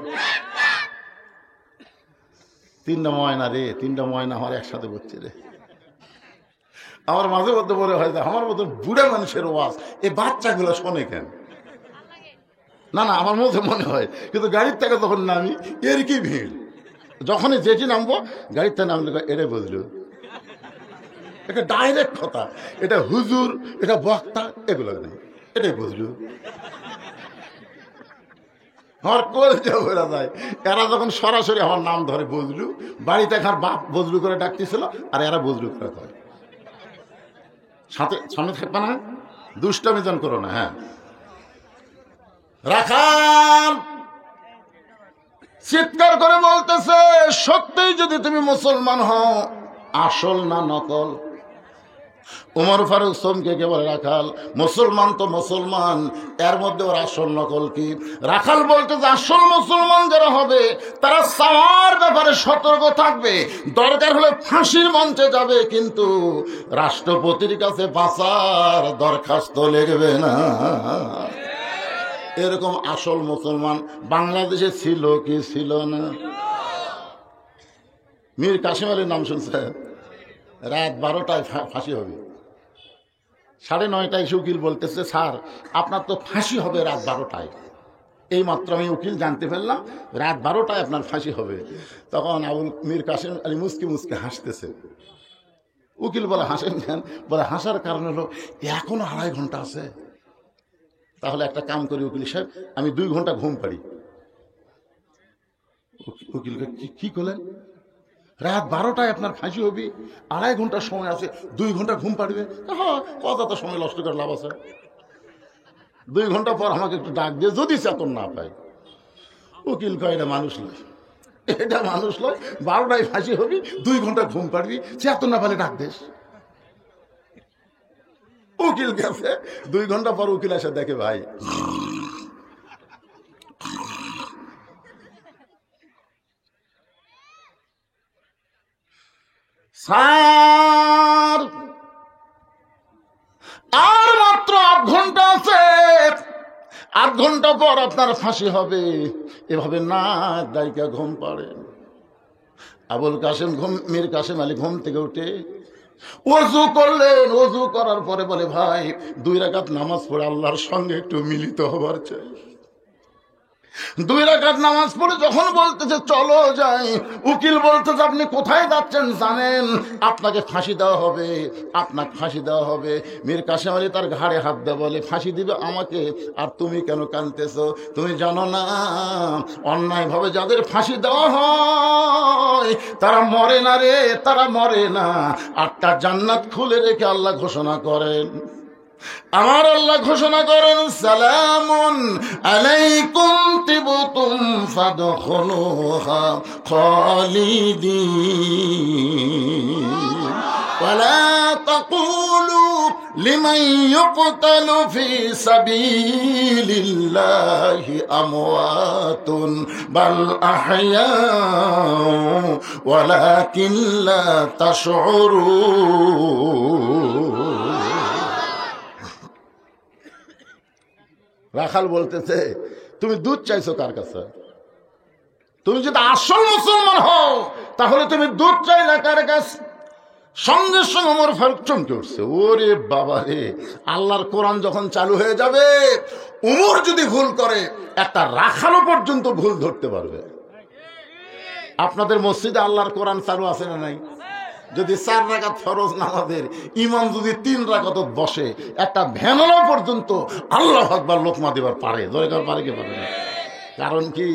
3টা ময়না রে, 3টা ময়না আমার একসাথে বলছে রে। আমার মাঝে মধ্যে বলে হয় যে আমার মতো বুড়া মানুষের ওয়াজ এই বাচ্চাগুলো শোনে কেন? না না, আমার মধ্যে মনে হয়, কিন্তু গাড়ির থেকে যখন নামি এর কি ভিড়। যখনই যেটি নামবো গাড়ির থেকে নামলে এটা বুঝলো, এটা ডাইরেক্ট কথা, এটা হুজুর, এটা বক্তা, এগুলো নেই, এটাই বুঝলো। আমার কলজা ভরে যায়। এরা যখন সরাসরি আমার নাম ধরে বজলু, বাড়িতে এখানে বাপ বজলু করে ডাকতেছিল আর এরা বজলু করে কয়। সামনে থাকবে না, দুষ্টামি জন করো না। হ্যাঁ, রাখাল চিৎকার করে বলতেছে, সত্যিই যদি তুমি মুসলমান হও, আসল না নকল? উমর ফারুক চমকে কে বলে, রাখাল মুসলমান তো মুসলমান, এর মধ্যে ওর আসল নকল কি? রাখাল বলতে যে আসল মুসলমান যারা হবে তারা সাওয়ার ব্যাপারে সতর্ক থাকবে, দরকার হলে ফাঁসির মঞ্চে যাবে, কিন্তু রাষ্ট্রপতির কাছে বাঁচার দরখাস্ত লিখবে না। এরকম আসল মুসলমান বাংলাদেশে ছিল কি ছিল না? মীর কাসেম আলীর নাম শুনছে? রাত 12টায় ফাঁসি হবে। 9:30 উকিল বলতেছে, স্যার আপনার তো ফাঁসি হবে রাত 12টায়। এই মাত্র আমি উকিল জানতে পারলাম রাত 12টায় আপনার ফাঁসি হবে। তখন মীর কাসেম আলী মুসকি মুসকি হাসতেছে। উকিল বলে, হাসেন কেন? বলে, হাসার কারণ হলো এখনো 2.5 ঘন্টা আছে। তাহলে একটা কাম করি উকিল সাহেব, আমি 2 ঘন্টা ঘুম পারি। উকিলকে কি করলেন? রাত 12টায় আপনার ফাঁসি হবে, 2.5 ঘন্টা সময় আছে, 2 ঘন্টা ঘুম পাড়বে। হ্যাঁ, কত তো সময় নষ্ট করে লাভ আছে? 2 ঘন্টা পর আমাকে একটু ডাক দিয়ে যদি চেতন না পাই। উকিল কয়, এটা মানুষ নয়, এটা মানুষ নয়, 12টায় ফাঁসি হবি, 2 ঘন্টা ঘুম পাড়বি, চেতন না পালে ডাক দিস। উকিল গেছে, 2 ঘন্টা পর উকিল এসে দেখে, ভাই স্যার আর মাত্র 8 ঘন্টা আছে, 8 ঘন্টা পর আপনার ফাঁসি হবে। এভাবে না দায়িকা ঘুম পাড়েন। আবুল কাসেম মীর কাসেম আলী ঘুম থেকে উঠে ওযু করলেন। ওযু করার পরে বলে, ভাই 2 রাকাত নামাজ পড়ে আল্লাহর সঙ্গে একটু মিলিত হবার চাই। 2 রাকাত নামাজ পড়ে যখন বলতেছে চলো যাই, উকিল বলতেছে আপনি কোথায় যাচ্ছেন জানেন? আপনাকে ফাঁসি দেওয়া হবে, আপনাকে ফাঁসি দেওয়া হবে। মীর কাসেম আলী তার ঘাড়ে হাত দিয়ে বলে, ফাঁসি দিবে আমাকে, আর তুমি কেন কাঁদতেছো? তুমি জানো না অন্যায়ভাবে যাদের ফাঁসি দেওয়া হয় তারা মরে না রে, তারা মরে না। 8টা জান্নাত খুলে রেখে আল্লাহ ঘোষণা করেন, আমার আল্লাহ ঘোষণা করেন সালামুন আলাইকুম তিবতুম ফাদখুলুহা খালিদিন ওয়ালা তাকুলু লিমান ইউকতালু ফি সাবিলিল্লাহি আমওয়াতুন বাল আহইয়াউ ওয়ালাকিন লা তাশউরুন। রাখাল বলতেছে তুমি দুধ চাইছো কার কাছে? তুমি যদি আসল মুসলমান হও তাহলে তুমি দুধ চাইলে কার কাছে? সঙ্গে সঙ্গে ওমর ফারুক চমকে উঠছে, ওরে বাবা রে, আল্লাহর কোরআন যখন চালু হয়ে যাবে, উমর যদি ভুল করে একটা রাখালও পর্যন্ত ভুল ধরতে পারবে। আপনাদের মসজিদে আল্লাহর কোরআন চালু আছে না নাই? যদি 4 রাকাত ফরজ নামাজের ইমাম যদি 3 রাকাত বসে, একটা ভ্যানলা পর্যন্ত আল্লাহু আকবার লোকমা দিবার পারে, দরকার পারে কি পারে না? কারণ কি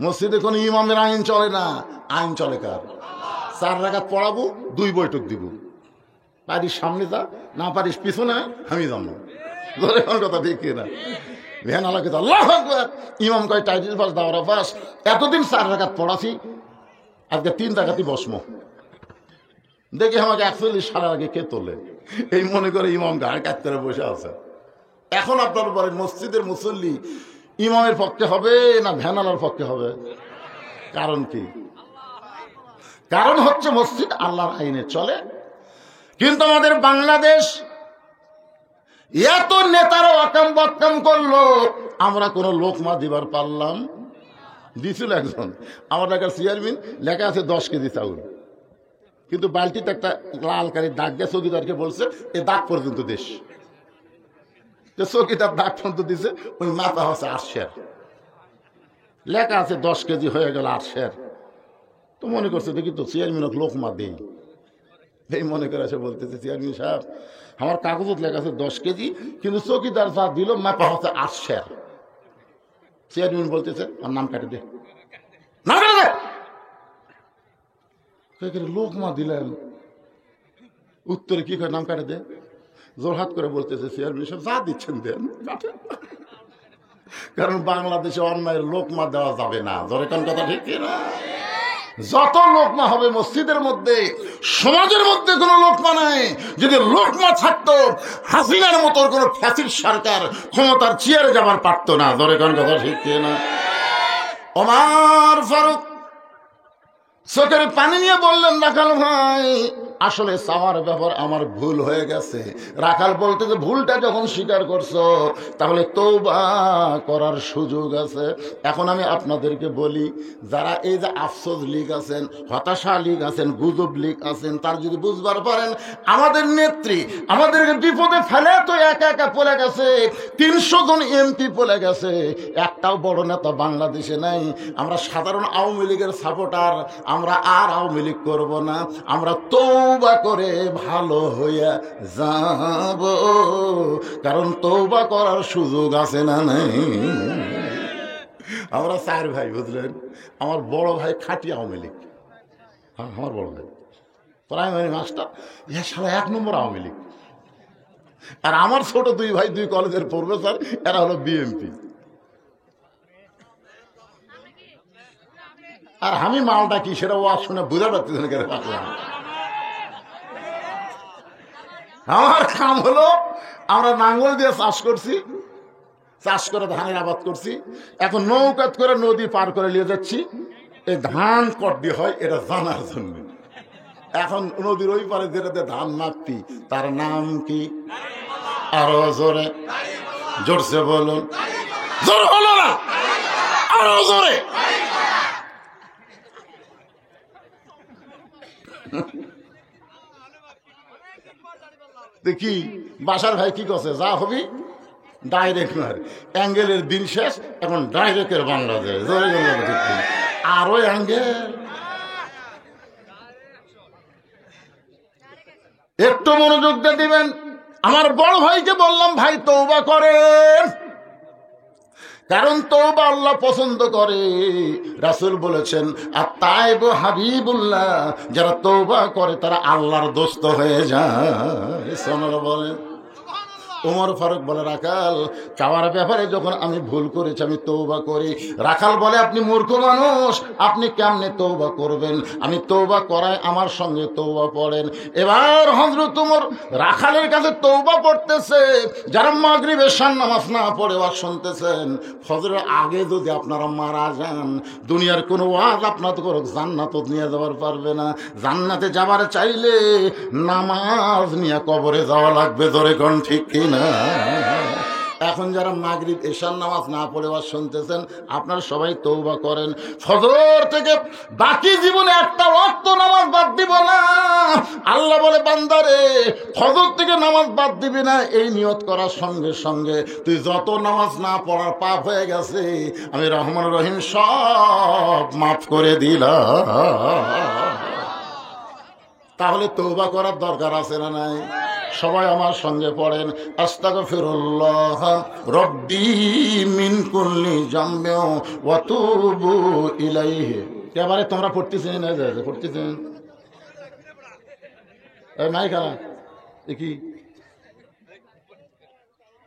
মসজিদে কোনো ইমামের আইন চলে না, আইন চলে কার? 4 রাকাত পড়াবো, 2 বৈঠক দিব, পারিস সামনে যা, না পারিস পিছনে আমি যাবো, দরকার কথা ঠিক না? ভ্যানলা কে আল্লাহু আকবার, ইমাম কয় টাইটেল পাস দাওরা পাস, এতদিন 4 রাকাত পড়াছি, আজকে 3 রাকাতই বসমো, দেখি আমাকে 41 সালের আগে কে তোলে, এই মনে করে ইমাম গায়ে কাজ করে বসে আছে। এখন আপনার বলেন মসজিদের মুসল্লি ইমামের পক্ষে হবে না ভ্যানালার পক্ষে হবে? কারণ কি? কারণ হচ্ছে মসজিদ আল্লাহর আইনে চলে। কিন্তু আমাদের বাংলাদেশ এত নেতারা অকাম বকাম করলো, আমরা কোনো লোকমা দিবার পারলাম? দিছিল একজন আমার লেখার চেয়ারম্যান, লেখা আছে 10 কেজি চাউল, কিন্তু বালতিতে একটা লাল কালি দাগ দিয়ে চৌকিদারকে বলছে এ দাগ পর্যন্ত দেশ, চৌকিদার দাগ পর্যন্ত দিছে, ওই মাথা হচ্ছে 8 সের, লেখা আছে 10 কেজি হয়ে গেল 8 সের। তো মনে করছে দেখি তো চেয়ারম্যান লোকমা দেই, এই মনে করে এসে বলতেছে চেয়ারম্যান সাহেব আমার কাগজত লেখা আছে 10 কেজি, কিন্তু চৌকিদার যা দিল মাপা হচ্ছে 8 সের। চেয়ারম্যান বলতেছে আর নাম কাটে দে, না লোকমা দিলেন, উত্তরে কি করে নাম কাটে দে, জোরহাত করে বলতেছে চেয়ারম্যান সাহেব যা দিচ্ছেন দেন, কারণ বাংলাদেশে অন্যায়ের লোকমা দেওয়া যাবে না, ধরে কোন কথা ঠিক না? যত লোকমা হবে মসজিদের মধ্যে, সমাজের মধ্যে কোনো লোকমা নাই। যদি লোকমা থাকতো হাসিনার মতো কোনো ফ্যাসিস্ট সরকার ক্ষমতার চেয়ারে যাবার পারতো না, ধরে কোন কথা ঠিক না? ওমর ফারুক চোখের পানি নিয়ে বললেন রাখাল ভাই আসলে চাওয়ার ব্যাপার আমার ভুল হয়ে গেছে। রাখাল বলতে যে ভুলটা যখন স্বীকার করছো তাহলে তওবা করার সুযোগ আছে। এখন আমি আপনাদেরকে বলি, যারা এই যে আফসোস লীগ আছেন, হতাশা লীগ আছেন, গুজব লীগ আছেন, তার যদি বুঝবার পারেন আমাদের নেত্রী আমাদেরকে বিপদে ফেলে তো একা একা পড়ে গেছে, 300 জন এমপি পড়ে গেছে, একটাও বড় নেতা বাংলাদেশে নাই। আমরা সাধারণ আওয়ামী লীগের সাপোর্টার, আমরা আর আওয়ামী লীগ করবো না, আমরা তওবা করে ভালো হইয়া যাব, কারণ তওবা করার সুযোগ আছে না নাই? আমরা 4 ভাই, বুঝলেন? আমার বড় ভাই খাঁটি আওয়ামী লীগ, হ্যাঁ আমার বড় ভাই প্রাইমারি মাস্টার, ইয়া সারা 1 নম্বর আওয়ামী লীগ। আর আমার ছোট 2 ভাই 2 কলেজের প্রফেসর, এরা হলো বিএমপি। আর আমি মালটা কি সেটা ওয়াজ শুনে বুঝা পারতেছি না। আমার কাম হলো আমরা নাঙ্গল দিয়ে চাষ করছি, চাষ করে ধানের আবাদ করছি, এখন নৌকাত করে নদী পার করে নিয়ে যাচ্ছি, এই ধান কট দিয়ে হয় এটা জানার জন্য। এখন নদীর ওই পারে যেটাতে ধান মাপতি তার নাম কি? আরো জোরে, জোরছে বলুন, জোর হলো না, আরো জোরে। দেখি বাসার ভাই কি করছে, যা হবি ডাইরেক্ট অ্যাঙ্গেলের দিন শেষ, এখন ডাইরেক্টের বাংলাদেশ, আরো অ্যাঙ্গেল। একটু মনোযোগ দিয়ে দিবেন। আমার বড় ভাইকে বললাম ভাই তওবা করেন, কারণ তওবা আল্লাহ পছন্দ করে। রাসূল বলেছেন আত-তাইবু হাবিবুল্লাহ, যারা তওবা করে তারা আল্লাহর দোস্ত হয়ে যায়। সুবহানাল্লাহ বলেন। ওমর ফারুক বলে, রাখাল চাওয়ার ব্যাপারে যখন আমি ভুল করেছি আমি তওবা করি। রাখাল বলে, আপনি মূর্খ মানুষ, আপনি কেমনে তওবা করবেন? আমি তওবা করাই আমার সঙ্গে তওবা পড়েন। এবার হযরত ওমর রাখালের কাছে তওবা পড়তেছে। যারা মাগরিব এশার নামাজ না পড়ে ওয়াজ শুনতেছেন, ফজরের আগে যদি আপনারা মারা যান, দুনিয়ার কোনো ওয়াজ আপনাদের করে জান্নাত নিয়ে যাওয়ার পারবে না। জান্নাতে যাবার চাইলে নামাজ নিয়ে কবরে যাওয়া লাগবে। ধরে কোন ঠিক কিনা? এখন যারা মাগরিব এশার নামাজ না পড়ে ওয়াজ শুনতেছেন, আপনারা সবাই তওবা করেন, ফজর থেকে বাকি জীবনে একটা ওয়াক্ত নামাজ বাদ দিব না। আল্লাহ বলে, বান্দারে ফজর থেকে নামাজ বাদ দিবি না, এই নিয়ত করার সঙ্গে সঙ্গে তুই যত নামাজ না পড়ার পাপ হয়ে গেছে আমি রহমান রহিম সব মাফ করে দিলাম। তাহলে তওবা করার দরকার আছে না নাই? সবাই আমার সঙ্গে পড়েন, আস্তাগফিরুল্লাহ রব্বি মিন কুল্লি যামবি ওয়া তুবু ইলাইহি। এবারে তোমরা পড়তেছেন না? পড়তেছেন? এই মাইক আলা এ কি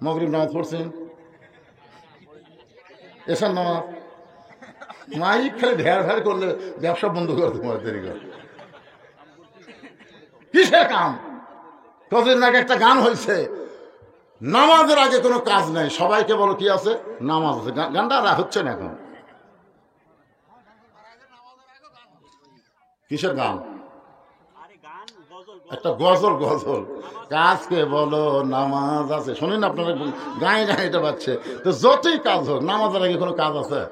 মাগরিব নামাজ পড়ছেন? এশার নামাজ মাইক খালি ভেড় ভেড় করলে ব্যবসা বন্ধ করে তোমার দেরি করে। কিসের কাম? কদিন আগে একটা গান হয়েছে, নামাজের আগে কোনো কাজ নাই, সবাইকে বলো কি আছে? নামাজ আছে। গানটা হচ্ছে না এখন। কিসের গান? একটা গজল। কাজকে বলো নামাজ আছে। শোনেন আপনারা গায়ে গায়ে এটা পাচ্ছে। তো যতই কাজ হোক, নামাজের আগে কোনো কাজ আছে?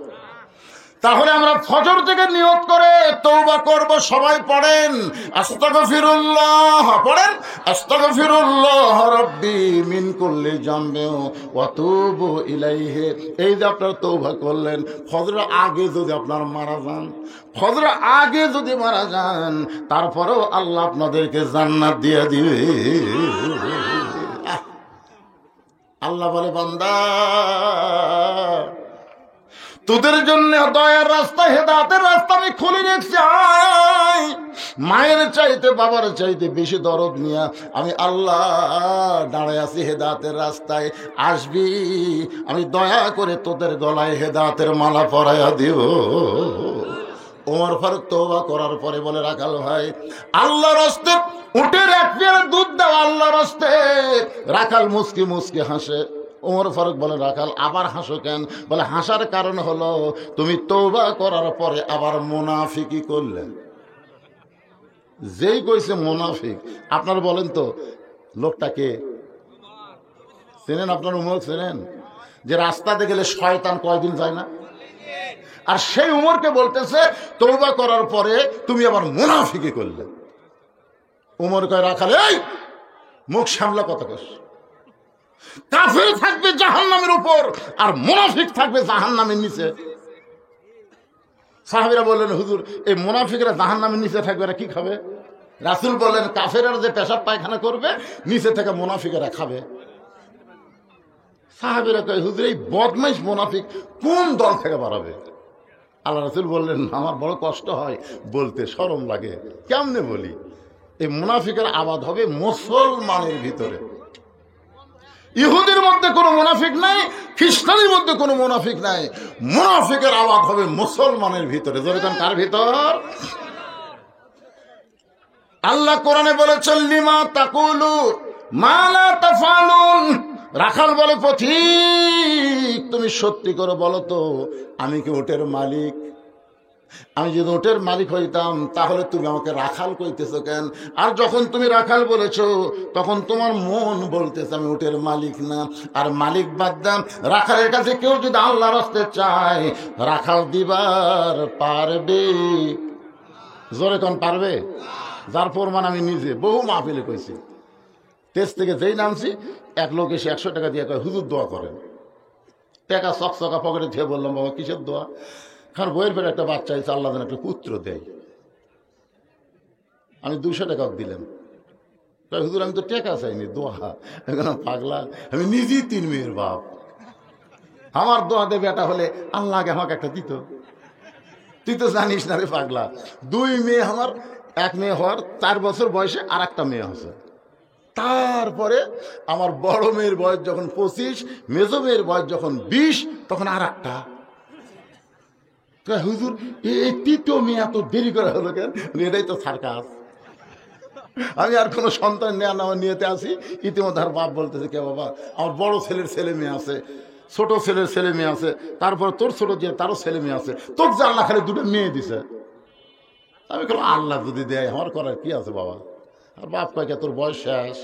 তাহলে আমরা ফজর থেকে নিয়ত করে তওবা করব। সবাই পড়েন, আস্তাগফিরুল্লাহ পড়েন, আস্তাগফিরুল্লাহ রব্বি মিন কুল্লি যামবি ওয়া তুবু ইলাইহি। এই যে আপনারা তওবা করলেন, ফজরের আগে যদি আপনারা মারা যান, ফজরের আগে যদি মারা যান, তারপরেও আল্লাহ আপনাদেরকে জান্নাত দিয়ে দিবে। আল্লাহ বলে, বান্দা তোদের জন্য দয়ার রাস্তা, হেদায়েতের রাস্তা আমি খুলে রেখেছি। মায়ের চাইতে বাবার চাইতে বেশি দরদ নিয়া আমি আল্লাহ দাঁড়ায় আছি হেদায়েতের রাস্তায়। আসবি, আমি দয়া করে তোদের গলায় হেদায়েতের মালা পরাইয়া দিব। ওমর ফারুক তওবা করার পরে বলে, রাখাল ভাই আল্লাহর রাস্তে উটের এক পেয়ালা দুধ দাও আল্লাহর রাস্তে। রাখাল মুস্কি মুস্কি হাসে। ওমর ফারুক বলে, রাখাল আবার হাসো কেন? বলে, হাসার কারণ হলো তুমি তওবা করার পরে আবার মুনাফিকি করলে। যেই কইছে মুনাফিক, আপনারা বলেন তো লোকটাকে চেনেন? আপনার উমর চেনেন? যে রাস্তাতে গেলে শয়তান কয়দিন যায় না? আর সেই উমরকে বলতেছে তওবা করার পরে তুমি আবার মুনাফিকি করলে। উমর কয়, রাখাল এই মুখ সামলা কথা কস। কাফের থাকবে জাহান্নামের উপর আর মুনাফিক থাকবে জাহান্নামের নিচে। সাহাবীরা বললেন, হুজুর এই মুনাফিকরা জাহান্নামের নিচে থাকবে, এরা কি খাবে? রাসূল বললেন, কাফেররা যে পেশাব পায়খানা করবে নিচে থেকে মুনাফিকেরা খাবে। সাহাবীরা কয়, হুজুর এই বদমাইশ মুনাফিক কোন দল থেকে বাড়াবে? আল্লাহ রাসূল বললেন, আমার বড় কষ্ট হয় বলতে, শরম লাগে। কেমনে বলি? এই মুনাফিকের আবাদ হবে মুসলমানের ভিতরে। ইহুদির মধ্যে কোনো মুনাফিক নাই, খ্রিস্টানের মধ্যে কোনো মুনাফিক নাই। মুনাফিকের আবাদ হবে মুসলমানের ভিতরে। যেরকম কার ভিতর? আল্লাহ কোরআনে বলেছেন, লিমা তাকুলু মা লা তাফালুন। রাখাল বলে, পথিক তুমি সত্যি করে বলো তো, আমি কি উটের মালিক? আমি যদি উটের মালিক হইতাম তাহলে তুমি আমাকে রাখাল কইতেছো কেন? আর যখন তুমি রাখাল বলেছো তখন তোমার মন বলতেছে আমি উটের মালিক না। আর মালিক বাদ দাম, রাখালের কাছে কেউ যদি আল্লাহর রাস্তায় চায়, রাখাল দিবার পারবে? জোরে কোন পারবে? যার প্রমাণ আমি নিজে বহু মাহফিলে কইছি। টেস্ট থেকে যেই নামছি, এক লোক এসে 100 টাকা দিয়ে কয়, হুজুর দোয়া করেন। টাকা চকচকা পকেটে দিয়ে বললাম, বাবা কিসের দোয়া? কারণ বইয়ের পরে একটা বাচ্চা হয়েছে, আল্লাহ যেন একটা পুত্র দেয়। আমি 200 টাকা দিলাম। হুজুর আমি তো টাকা চাইনি, দোয়া। এখন পাগলা, আমি নিজেই 3 মেয়ের বাপ, আমার দোয়া দেবে এটা হলে আল্লাহ আগে আমাকে একটা দিত। তুই তো জানিস না রে পাগলা, 2 মেয়ে আমার, 1 মেয়ে হওয়ার 4 বছর বয়সে আর একটা মেয়ে হচ্ছে। তারপরে আমার বড় মেয়ের বয়স যখন 25, মেজো মেয়ের বয়স যখন 20, তখন আর একটা। হুজুর এই তৃতীয় মেয়ে এত দেরি করে হলো কেন? এটাই তো সার্কাস। আমি আর কোনো সন্তান নেওয়া নেওয়া নিয়েতে আসি, ইতিমধ্যে আর বাপ বলতেছে, কে বাবা আমার বড় ছেলের ছেলে মেয়ে আছে, ছোট ছেলের ছেলে মেয়ে আছে, তারপরে তোর ছোট যে তারও ছেলে মেয়ে আছে, তোর যে আল্লাহ খালি দুটো মেয়ে দিছে। আমি বললাম আল্লাহ যদি দেয় আমার করার কি আছে বাবা? আর বাপ কয়েক তোর বয়স শেষ,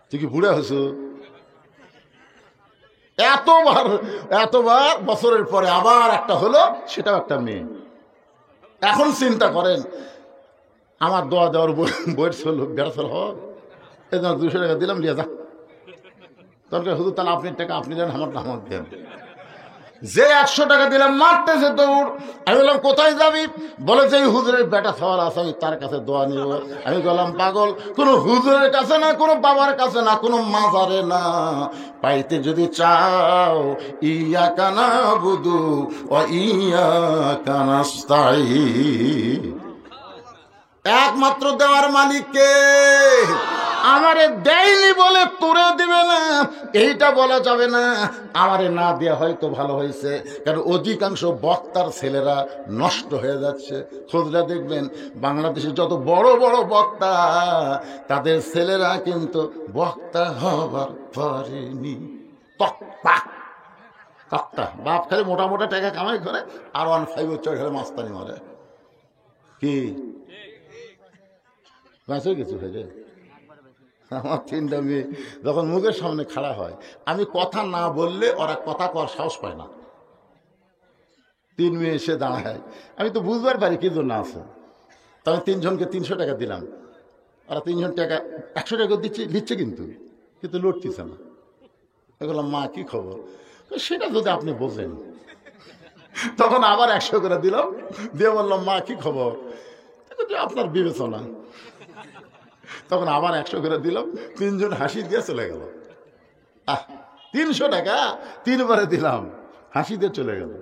তুই কি বুড়া হয়েছ? এতবার বছরের পরে আবার একটা হলো, সেটাও একটা মেয়ে। এখন চিন্তা করেন, আমার দোয়া দেওয়ার বইয়ের ছিল বেড়া ছিল হোক, এই 200 টাকা দিলাম, লিয়ে যা দরকার হুজুর, তাহলে আপনি টাকা আপনি দেন, আমার নাম দেন। যে 100 টাকা দিলাম মারতেছে দৌড়। আমি বললাম কোথায় যাবি? বলে যে হুজুরের বেটা সওয়াল আছে, আমি তার কাছে দোয়া নিব। আমি বললাম পাগল, কোনো হুজুরের কাছে না, কোনো বাবার কাছে না, কোনো মাজারে না, পাইতে যদি চাও ইয়াকা নাবুদু ওয়া ইয়াকা নাস্তাঈন, একমাত্র দেওয়ার মালিককে। আমারে দেয়নি বলে তোরে দিবে না, এইটা বলা যাবে না। আমারে না দেয়া হয়তো ভালো হয়েছে, কারণ অধিকাংশ বক্তার ছেলেরা নষ্ট হয়ে যাচ্ছে। খোঁজরা দেখবেন, বাংলাদেশে যত বড় বড় বক্তা, তাদের ছেলেরা কিন্তু বক্তা হবার পারেনি। তক্তা বাপ খালি মোটা মোটা টাকা কামাই করে, আর 1.5 বছর খেলে মাস্তানি মারে। কি কিছু হয়ে যায়? আমার 3টা মেয়ে যখন মুখের সামনে খাড়া হয়, আমি কথা না বললে ওরা কথা কর সাহস পায় না। 3 মেয়ে এসে দাঁড়ায়, আমি তো বুঝবার পারি কি জন্য আছে। তবে 3 জনকে 300 টাকা দিলাম, ওরা 3 জন টাকা 100 টাকা দিচ্ছে, কিন্তু লড়তেছে না। বললাম মা কি খবর? সেটা যদি আপনি বোঝেন। তখন আবার 100 করে দিলাম, দিয়ে বললাম মা কি খবর? আপনার বিবেচনা। তখন আবার 100 করে দিলাম, 3 জন হাসি দিয়ে চলে গেল। 300 টাকা 3 বারে দিলাম, হাসি দিয়ে চলে গেল।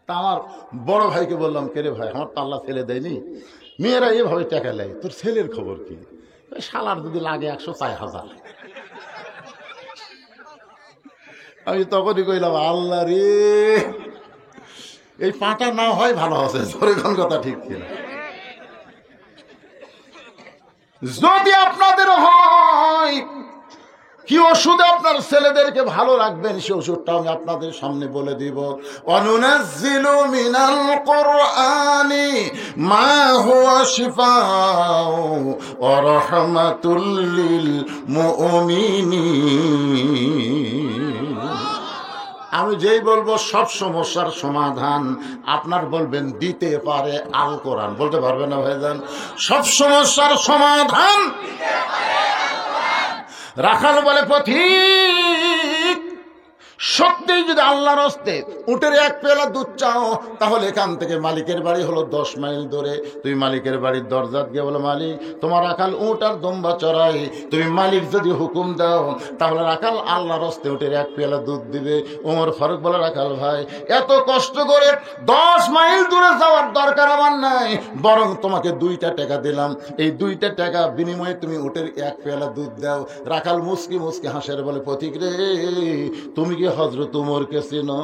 তা আমার বড় ভাইকে বললাম, কে রে ভাই, আমার তো আল্লাহ ছেলে দেয়নি, মেয়েরা এভাবে টাকা নেয়, তোর ছেলের খবর কি? শালার যদি লাগে 100 চাই 1000। আমি তখনই কইলাম আল্লাহ রে, এই পাটা না হয় ভালো আছে, কোন কথা ঠিক কিনা? যদি আপনাদের হয় কি ওষুধে আপনার ছেলেদেরকে ভালো রাখবেন, সে ওষুধটা আমি আপনাদের সামনে বলে দিব। অনুনাজ্জিলু মিনাল কুরআনি মা হুয়া শিফাউ ওয়া রাহমাতুল লিল মুমিনিন। আমি যেই বলবো সব সমস্যার সমাধান আপনার বলবেন দিতে পারে আল কোরআন। বলতে পারবে না ভাইজান? সব সমস্যার সমাধান রাখাল বলে পথিক, সত্যি যদি আল্লাহর হস্তে উটের 1 পেয়ালা দুধ চাও, তাহলে এখান থেকে মালিকের বাড়ি হলো 10 মাইল দূরে। তুমি মালিকের বাড়ির দরজাত গিয়ে বলো, মালিক তোমার রাখাল উট আর দম্বা চড়াই। তুমি মালিক যদি হুকুম দাও, তাহলে রাখাল আল্লাহর হস্তে উটের 1 পেয়ালা দুধ দিবে। ওমর ফারুক বলে, রাখাল ভাই এত কষ্ট করে 10 মাইল দূরে যাওয়ার দরকার আমার নাই, বরং তোমাকে 2টা টাকা দিলাম, এই 2টা টাকা বিনিময়ে তুমি উটের 1 পেয়ালা দুধ দাও। রাখাল মুসকি মুসকি হাসের বলে, পথিক রে, তুমি কি হযরত উমরকে চেনো?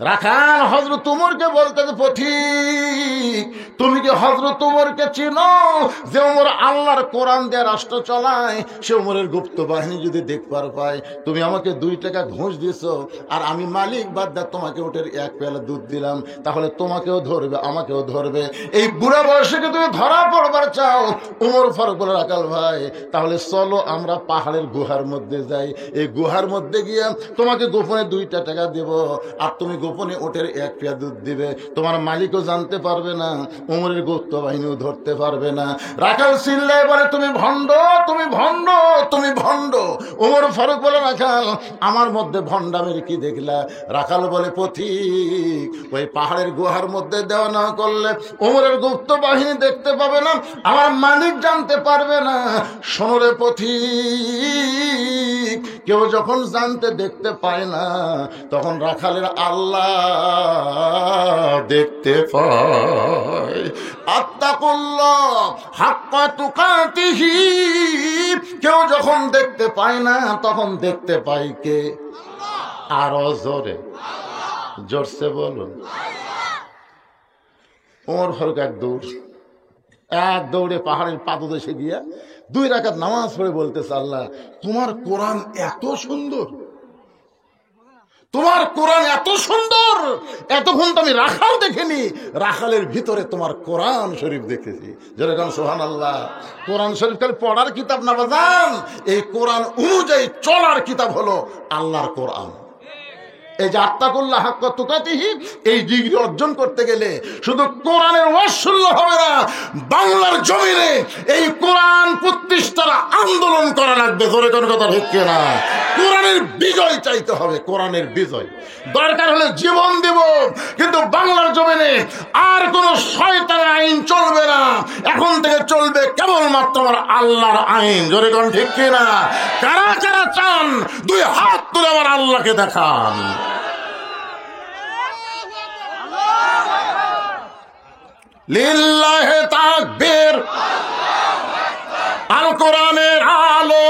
রাখাল হযরত উমরকে বলতে, পথিক তুমি কি হযরত উমরকে চিনো? যে উমর আল্লাহর কোরআন দিয়ে রাষ্ট্র চালায়, সে উমরের গুপ্ত বাহিনী যদি দেখবার পায়, তুমি আমাকে 2 টাকা ঘুষ দিছো, আর আমি মালিক বাদ তোমাকে ওটের 1 পেয়ালা দুধ দিলাম, তাহলে তোমাকেও ধরবে আমাকেও ধরবে। এই বুড়া বয়সে তুমি ধরা পড়বার চাও? উমর ফারুক বলে, রাখাল ভাই তাহলে চলো আমরা পাহাড়ের গুহার মধ্যে যাই, এই গুহার মধ্যে গিয়ে তোমাকে গোপনে 2টা টাকা দেব, আর তুমি গোপনে ওটের 1 পেয়ালা দুধ দিবে। তোমার মালিকও জানতে পারবে না, উমরের গুপ্ত বাহিনীও ধরতে পারবে না। রাখাল চিল্লায় বলে, তুমি ভণ্ড, তুমি ভণ্ড, তুমি ভণ্ড। উমর ফারুক বলে, রাখাল আমার মধ্যে ভণ্ডামের কি দেখলা? রাখাল বলে, পথিক ওই পাহাড়ের গুহার মধ্যে দেওয়া না করলে উমরের গুপ্ত বাহিনী দেখতে পাবে না, আমার মালিক জানতে পারবে না। শোনো রে পথিক, কেউ যখন জানতে দেখতে পায় না, তখন রাখালের আল্লাহ দেখতে পায়। আত্তাকুল্লাহ হাক্কা তুকাতিহি, কেউ যখন দেখতে পায় না, তখন দেখতে পায় কে? আরো জোরে, জোরসে বলুন। ওমর ফারুক এক দৌড়ে পাহাড়ের পাদদেশে গিয়া 2 রাকাত নামাজ পড়ে বলতেছে, আল্লাহ তোমার কোরআন এত সুন্দর, তোমার কোরআন এত সুন্দর, এতক্ষণ তো আমি রাখাল দেখিনি, রাখালের ভিতরে তোমার কোরআন শরীফ দেখেছি। যেরকম সুবহানাল্লাহ। কোরআন শরীফ খালি পড়ার কিতাব না বাজান, এই কোরআন অনুযায়ী চলার কিতাব হলো আল্লাহর কোরআন। এই যে আত্তাকুল্লাহ হাক্কা তুকাতিহি, এই ডিগ্রি অর্জন করতে গেলে শুধু কোরআনের ওয়াসল্য হবে না, বাংলার জমিনে এই কোরআন প্রতিষ্ঠার আন্দোলন করা লাগবে। ধরে কোন কথা ঠিক না? কোরআনের বিজয় চাইতে হবে, কোরআনের বিজয়। দরকার হলে জীবন দেব, কিন্তু বাংলার জমিনে আর কোন শয়তানের আইন চলবে না। এখন থেকে চলবে কেবলমাত্র আমার আল্লাহর আইন। জোরে কোন ঠিক না? কারা কারা চান 2 হাত তুলে আমার আল্লাহকে দেখান। লিল্লাহে তাকবীর। আল কোরআনের আলো,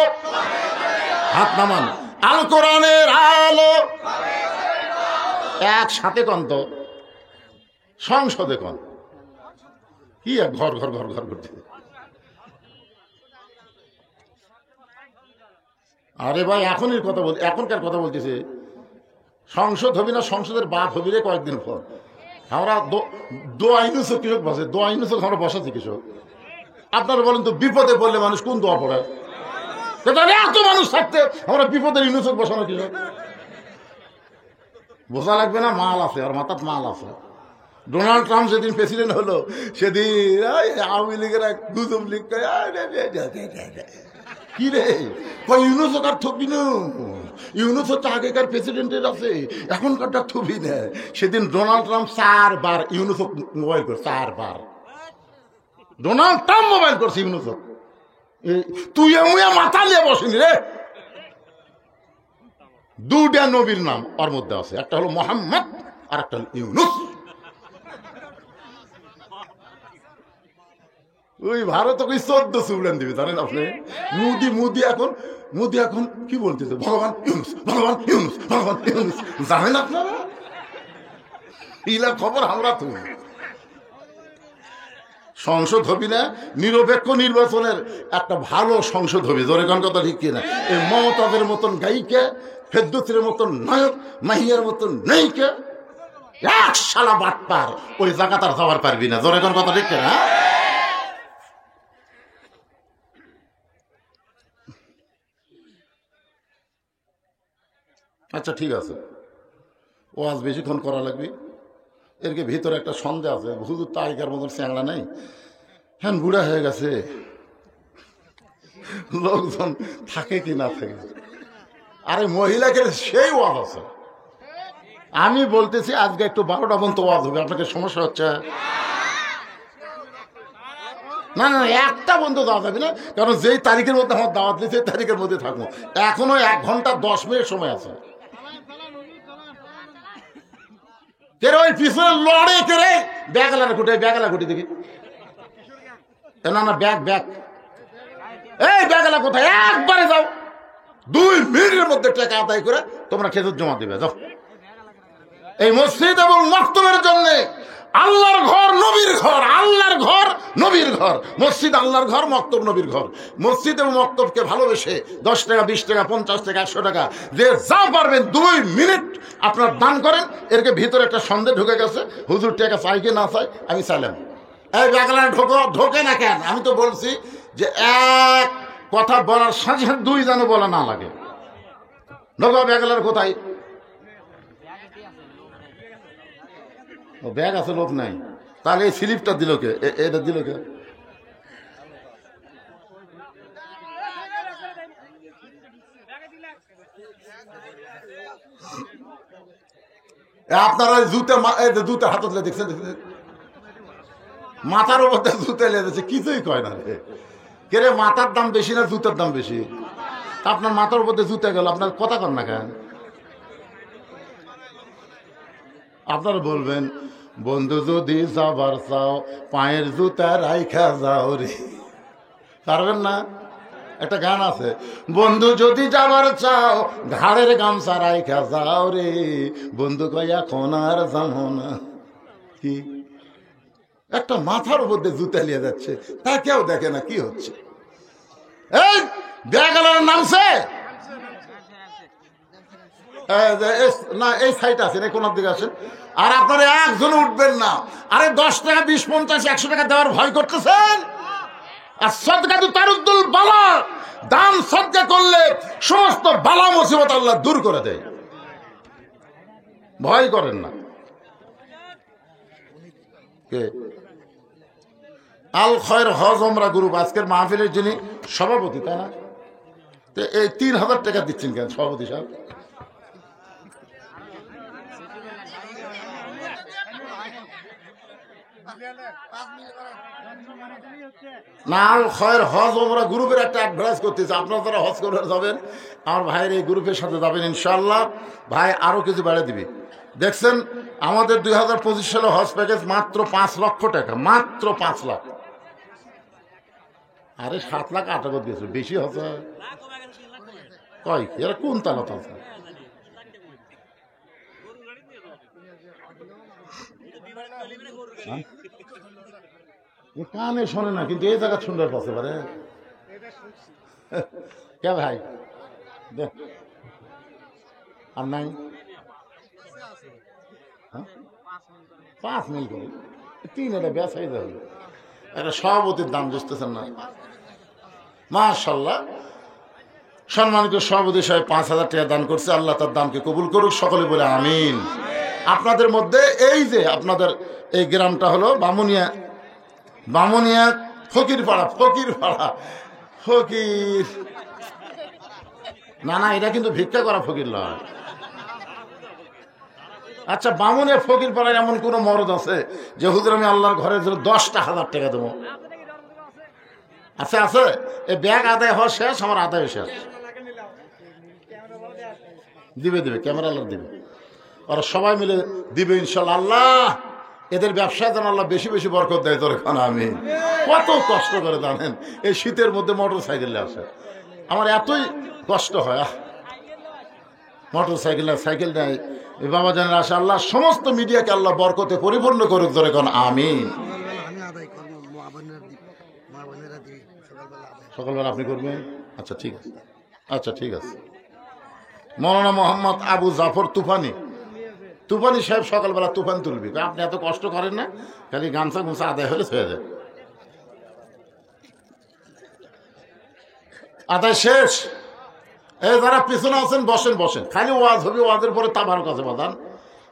হাত নামান, আল কোরআনের আলো। একসাথে কন তো, সংসদে কন। কি ঘর ঘর ঘর ঘর করছে? আরে ভাই এখনই কথা বল, এখনকার কথা বলতেছে। সংসদ হবি না, সংসদের বাপ হবি রে কয়েকদিন পর। আমরা দোয়া ইউনুসক কৃষক বসে, দোয়া ইউনুসক আমরা বসাচ্ছি কৃষক। আপনারা বলেন তো, বিপদে পড়লে মানুষ কোন দোয়া পড়ে? এত মানুষ থাকতে আমরা বিপদের ইউনুসক বসানো কৃষক? বোঝা লাগবে না? মাল আছে, আর মাথার মাল আছে। ডোনাল্ড ট্রাম্প যেদিন প্রেসিডেন্ট হলো, সেদিন আওয়ামী লীগের এক গুজব লীগ কি রে ইউনুসক আর থবি না, ইউনুস হচ্ছে আগেকার প্রেসিডেন্টের আছে, এখনকারটা থবি না। সেদিন ডোনাল্ড ট্রাম্প 4 বার ইউনুসক মোবাইল করে, 4 বার ডোনাল্ড ট্রাম্প মোবাইল করছে ইউনুসক। তুই মাথা নিয়ে বসিনি রে। 2টা নবীর নাম ওর মধ্যে আছে, একটা হলো মোহাম্মদ আর একটা হলো ইউনুস। ওই ভারত 14 উড়ান দিবে, জানেন আপনি? মোদি এখন কি বলতেছে? ভগবান ইউনুস, ভগবান ইউনুস, ভগবান ইউনুস। জানেন আপনারা? ইলা খবর আমরা তুমি। সংসদ হবি না, নিরপেক্ষ নির্বাচনের একটা ভালো সংসদ হবে। জোরে কোন কথা ঠিক কিনা? এই মমতাদের মতন গায়িকা, ফেরদৌসীর মতন নায়ক, মাহিয়ার মতন নায়িকা, এক শালা বাটপার, ওই জায়গা তার যাওয়ার পারবি না। জোরে কোন কথা ঠিক কিনা? আচ্ছা ঠিক আছে, ও আজ বেশিক্ষণ করা লাগবে। এর ভিতরে একটা সন্দেহ আছে, হুজুর তো আগেকার মতন চ্যাংলা নাই, হ্যাঁ বুড়া হয়ে গেছে, লোকজন থাকে কি না থাকে। আরে মহিলাকে সেই ওয়াজ আছে। আমি বলতেছি আজকে একটু 12টা পর্যন্ত ওয়াজ হবে, আপনাকে সমস্যা হচ্ছে? না না, একটা বন্ধু দেওয়া যাবে না, কারণ যেই তারিখের মধ্যে আমার দাওয়াত দিয়েছে সেই তারিখের মধ্যে থাকবো। এখনো 1 ঘন্টা 10 মিনিট সময় আছে। ওই পিছনে লড়ে করে ব্যাগলা ঘুটে দেখি। না না, ব্যাগ এই ব্যাগলা কোথায়? একবারে যাও, 2 মিনিটের মধ্যে টাকা আদায় করে তোমরা খেজুর জমা দিবে। যাও। এই মসজিদ এবং মক্তবের জন্য আল্লাহর ঘর, নবীর ঘর, আল্লাহর ঘর, নবীর ঘর। মসজিদ আল্লাহর ঘর, মক্তব নবীর ঘর। মসজিদ এবং মক্তবকে ভালোবেসে 10 টাকা, 20 টাকা, 50 টাকা, 100 টাকা, যে যা পারবেন 2 মিনিট আপনার দান করেন। এর ভিতরে একটা সন্দেহ ঢুকে গেছে, হুজুর টাকা চাই কি না চাই? আমি চাইলাম। এই ব্যাগলা ঢোকে না কেন? আমি তো বলছি যে এক কথা বলার সাথে 2 যেন বলা না লাগে। ঢোকা ব্যাগলার কোথায়? ব্যাগ আছে, লোক নাই। তাহলে এই স্লিপটা দিল কে? এটা দিল কে? আপনারা জুতা হাতত দেখছেন, মাথার উপর জুতা লেগেছে, কিছুই কয় না রে। কে রে, মাথার দাম বেশি না জুতার দাম বেশি? আপনার মাথার উপর দিয়ে জুতে গেল, আপনার কথা কন না কেন? আপনারা বলবেন বন্ধু যদি যাবার চাও পায়ের জুতা রাইখা যাও রে, পারবেন না? একটা গান আছে, বন্ধু যদি যাবার চাও ঘাড়ের গামছা রাইখা যাও রে, বন্ধু কই এখন আর যাবো না। কি একটা মাথার উপর দিয়ে জুতা নিয়ে যাচ্ছে, তা কেউ দেখে না কি হচ্ছে। এই ব্যাগের নামছে না, এই সাইড আছে না, কোন দিকে আসেন। আর আপনারা একজন উঠবেন না। আরে 10 টাকা 20 50 100 টাকা দেওয়ার ভয় করতেছেন। আর সদকা তো তারুদ্দুল বালা, দান সদকা করলে সমস্ত বালা মুসিবত আল্লাহ দূর করে দেয়। ভয় করেন না। কে আল খয়ের হজ ওমরা গ্রুপ আজকের মাহফিলের যিনি সভাপতি, তাই না? এই 3000 টাকা দিচ্ছেন কেন সভাপতি সাহেব? না, আল খয়ের হজ ওমরা গ্রুপের একটা অ্যাডভাইস করতেছে, আপনারা যারা হজ করে যাবেন আমার ভাইয়ের এই গ্রুপের সাথে যাবেন ইনশাআল্লাহ। ভাই আরো কিছু বাড়িয়ে দিবে। দেখছেন আমাদের 2025 সালে হজ প্যাকেজ মাত্র 5 লক্ষ টাকা, মাত্র 5 লাখ। আরে 7 লাখ 8 টাকা দিয়েছে, বেশি হচ্ছে কয়? এরা কোন তালাত আছে? কানে শোনে না, কিন্তু এই জায়গা শুনতে পাচ্ছে পারে। কে ভাই আর নাই 5 মিল করে 3 এটা বেসাই দেবে। একটা সভাপতির দাম বুঝতেছেন না? মাশাআল্লাহ, সম্মানিত সভাপতি সাহেব 5000 টাকা দান করছে, আল্লাহ তার দানকে কবুল করুক, সকলে বলে আমিন। আপনাদের মধ্যে এই যে আপনাদের এই গ্রামটা হলো বামুনিয়া, বামুনিয়া ফকির পাড়া, ফকির পাড়া, ফকির না না, এটা কিন্তু ভিক্ষা করা ফকির নয়। আচ্ছা, বামুনিয়া ফকির পাড়ায় এমন কোন মরদ আছে যে হুজুর আমি আল্লাহর ঘরের জন্য 10,000 টাকা দেবো? আচ্ছা আছে। এই ব্যাগ আদায় হওয়া শেষ, আমার আদায় শেষ। দিবে দিবে, ক্যামেরা আল্লাহ দিবে, ওরা সবাই মিলে দিবে ইনশাল্লাহ। আল্লাহ এদের ব্যবসায় যেন আল্লাহ বেশি বেশি বরকত দেয়। তোর এখন আমি কত কষ্ট করে জানেন এই শীতের মধ্যে মোটর সাইকেলে আসে, আমার এতই কষ্ট হয়। মোটর সাইকেল সাইকেল নেয় বাবা জানেন আসে। আল্লাহ সমস্ত মিডিয়াকে আল্লাহ বরকতে পরিপূর্ণ করুক, ধরে এখন আমিন। সকালবেলা আপনি করবেন? আচ্ছা ঠিক আছে, আচ্ছা ঠিক আছে। মৌলানা মোহাম্মদ আবু জাফর তুফানি, তুফানি সাহেব সকালবেলা তুফান তুলবি। আপনি এত কষ্ট করেন না, খালি গামছা গুমছা আদায় হলে হয়ে যায়। আদায় শেষ। এই যারা পিছনে আছেন বসেন, বসেন, খালি ওয়াজ হবে, ওয়াজের পরে তাবার কাছে বাদান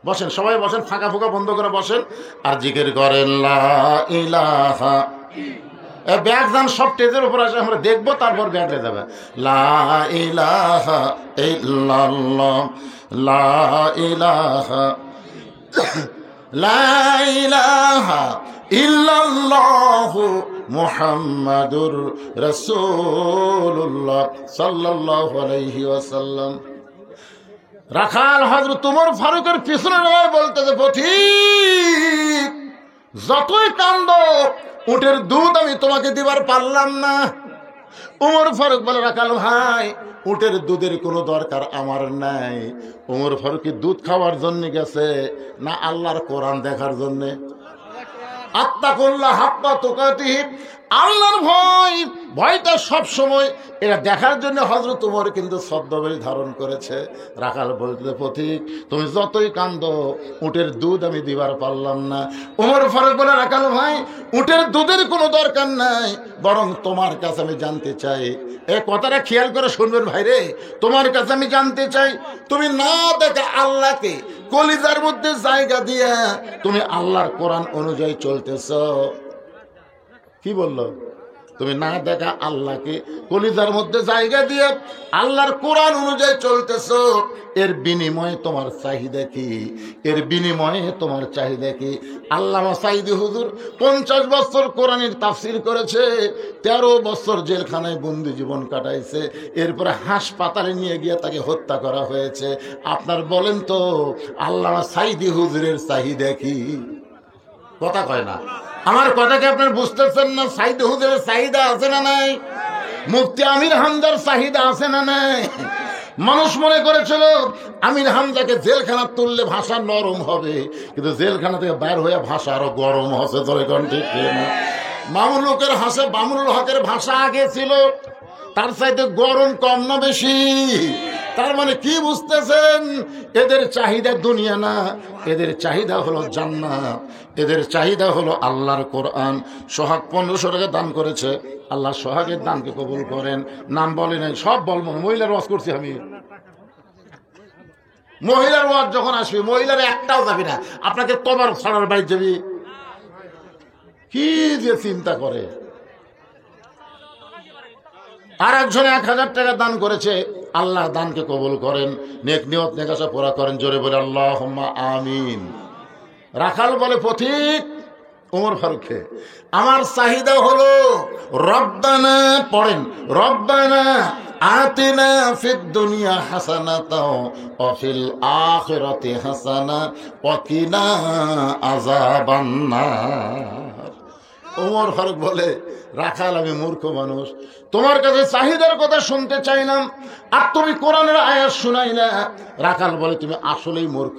বসেন, সবাই বসেন, ফাঁকা ফুকা বন্ধ করে বসেন আর জিকির করেন লা ইলাহা। ব্যাগ যান সব স্টেজের উপর আসে, আমরা দেখবো, তারপর ব্যাগ হয়ে যাবে। লা ইলাহা ইল্লাল্লাহ, লা ইলাহা, লা ইলাহা ইল্লাল্লাহু মুহাম্মাদুর রাসূলুল্লাহ সাল্লাল্লাহু আলাইহি ওয়াসাল্লাম। রাখাল হযরত ওমর ফারুকের পিছনে বলতেছে, পথিক যতই কান্দ উটের দুধ আমি তোমাকে দিবার পারলাম না। ওমর ফারুক বলে, রাখাল ভাই উটের দুধের কোনো দরকার আমার নাই। ওমর ফারুক দুধ খাওয়ার জন্য গেছে না আল্লাহর কোরআন দেখার জন্যে? আত্তাকুল্লাহ হাক্কা তুকাতিহি, আল্লাহর ভয়, ভয়টা সব সময় এটা দেখার জন্য হযরত ওমর কিন্তু ছদ্মবেশ ধারণ করেছে। রাখাল বলতে, পথিক তুমি যতই কান্দো উটের দুধ আমি দিবার পারলাম না। ওমর ফারুক বলে, রাখাল ভাই উটের দুধের কোনো দরকার নাই, বরং তোমার কাছে আমি জানতে চাই। এই কথাটা খেয়াল করে শুনবেন ভাইরে, তোমার কাছে আমি জানতে চাই তুমি না দেখা আল্লাহকে কলিজার মধ্যে জায়গা দিয়া তুমি আল্লাহর কোরআন অনুযায়ী চলতেছ। কি বললো? তুমি না দেখা আল্লাহকে কলিজার মধ্যে জায়গা দিয়ে আল্লাহর কোরআন অনুযায়ী চলতেছো, এর বিনিময়ে তোমার চাহিদা কি? এর বিনিময়ে তোমার চাহিদা কি? আল্লামা সাঈদী হুজুর 50 বছর কোরআনের তাফসীর করেছে, 13 বছর জেলখানায় বন্দি জীবন কাটাইছে, এরপরে হাসপাতালে নিয়ে গিয়ে তাকে হত্যা করা হয়েছে। আপনার বলেন তো আল্লামা সাঈদী হুজুরের চাহিদা কি? কথা কয় না। আমার কথাকে আপনার বুঝতেছেন না? সাঈদী হুজুরের চাহিদা আছে না নাই? মুফতি আমির হামজার চাহিদা আছে না নাই? মানুষ মনে করেছিল আমির হামজাকে জেলখানা তুললে ভাষা নরম হবে, কিন্তু জেলখানা থেকে বাইর হয়ে ভাষা আরো গরম হচ্ছে। ধরে কোন ঠিক না? মামুনুকের হাসে মামুনুল হকের ভাষা আগে ছিল, তার চাইতে গরম কম না বেশি? তার মানে কি বুঝতেছেন? এদের চাহিদা দুনিয়া না, এদের চাহিদা হলো জান্নাত, এদের চাহিদা হলো আল্লাহর কোরআন। সোহাগ 1500 টাকা দান করেছে, আল্লাহ সোহাগের দানকে কবুল করেন। নাম বলে নাই, সব বলবো। মহিলার ওয়াজ করছি আমি, মহিলার ওয়াজ যখন আসবি মহিলার একটাও যাবি না, আপনাকে তোমার ছাড়ার বাড়ি যাবি। কি যে চিন্তা করে। আর একজনে 1000 টাকা দান করেছে, আল্লাহ দানকে কবুল করেন, নেক নিয়ত নেক আশা পুরা করেন। জোরে বলে আল্লাহুম্মা আমিন। রাখাল বলে পথিক ওমর ফারুককে, আমার চাহিদা হলো রব্বানা, পড়েন রব্বানা আতিনা ফিদ দুনিয়া হাসানাতাও ওয়া ফিল আখিরাতি হাসানা ওয়া কিনা আযাবান্নার। ওমর ফারুক বলে, রাখাল আমি মূর্খ মানুষ, তোমার কাছে চাহিদার কথা শুনতে চাইলাম আর তুমি কোরআনের আয়াত শুনাই না। রাখাল বলে, তুমি আসলেই মূর্খ,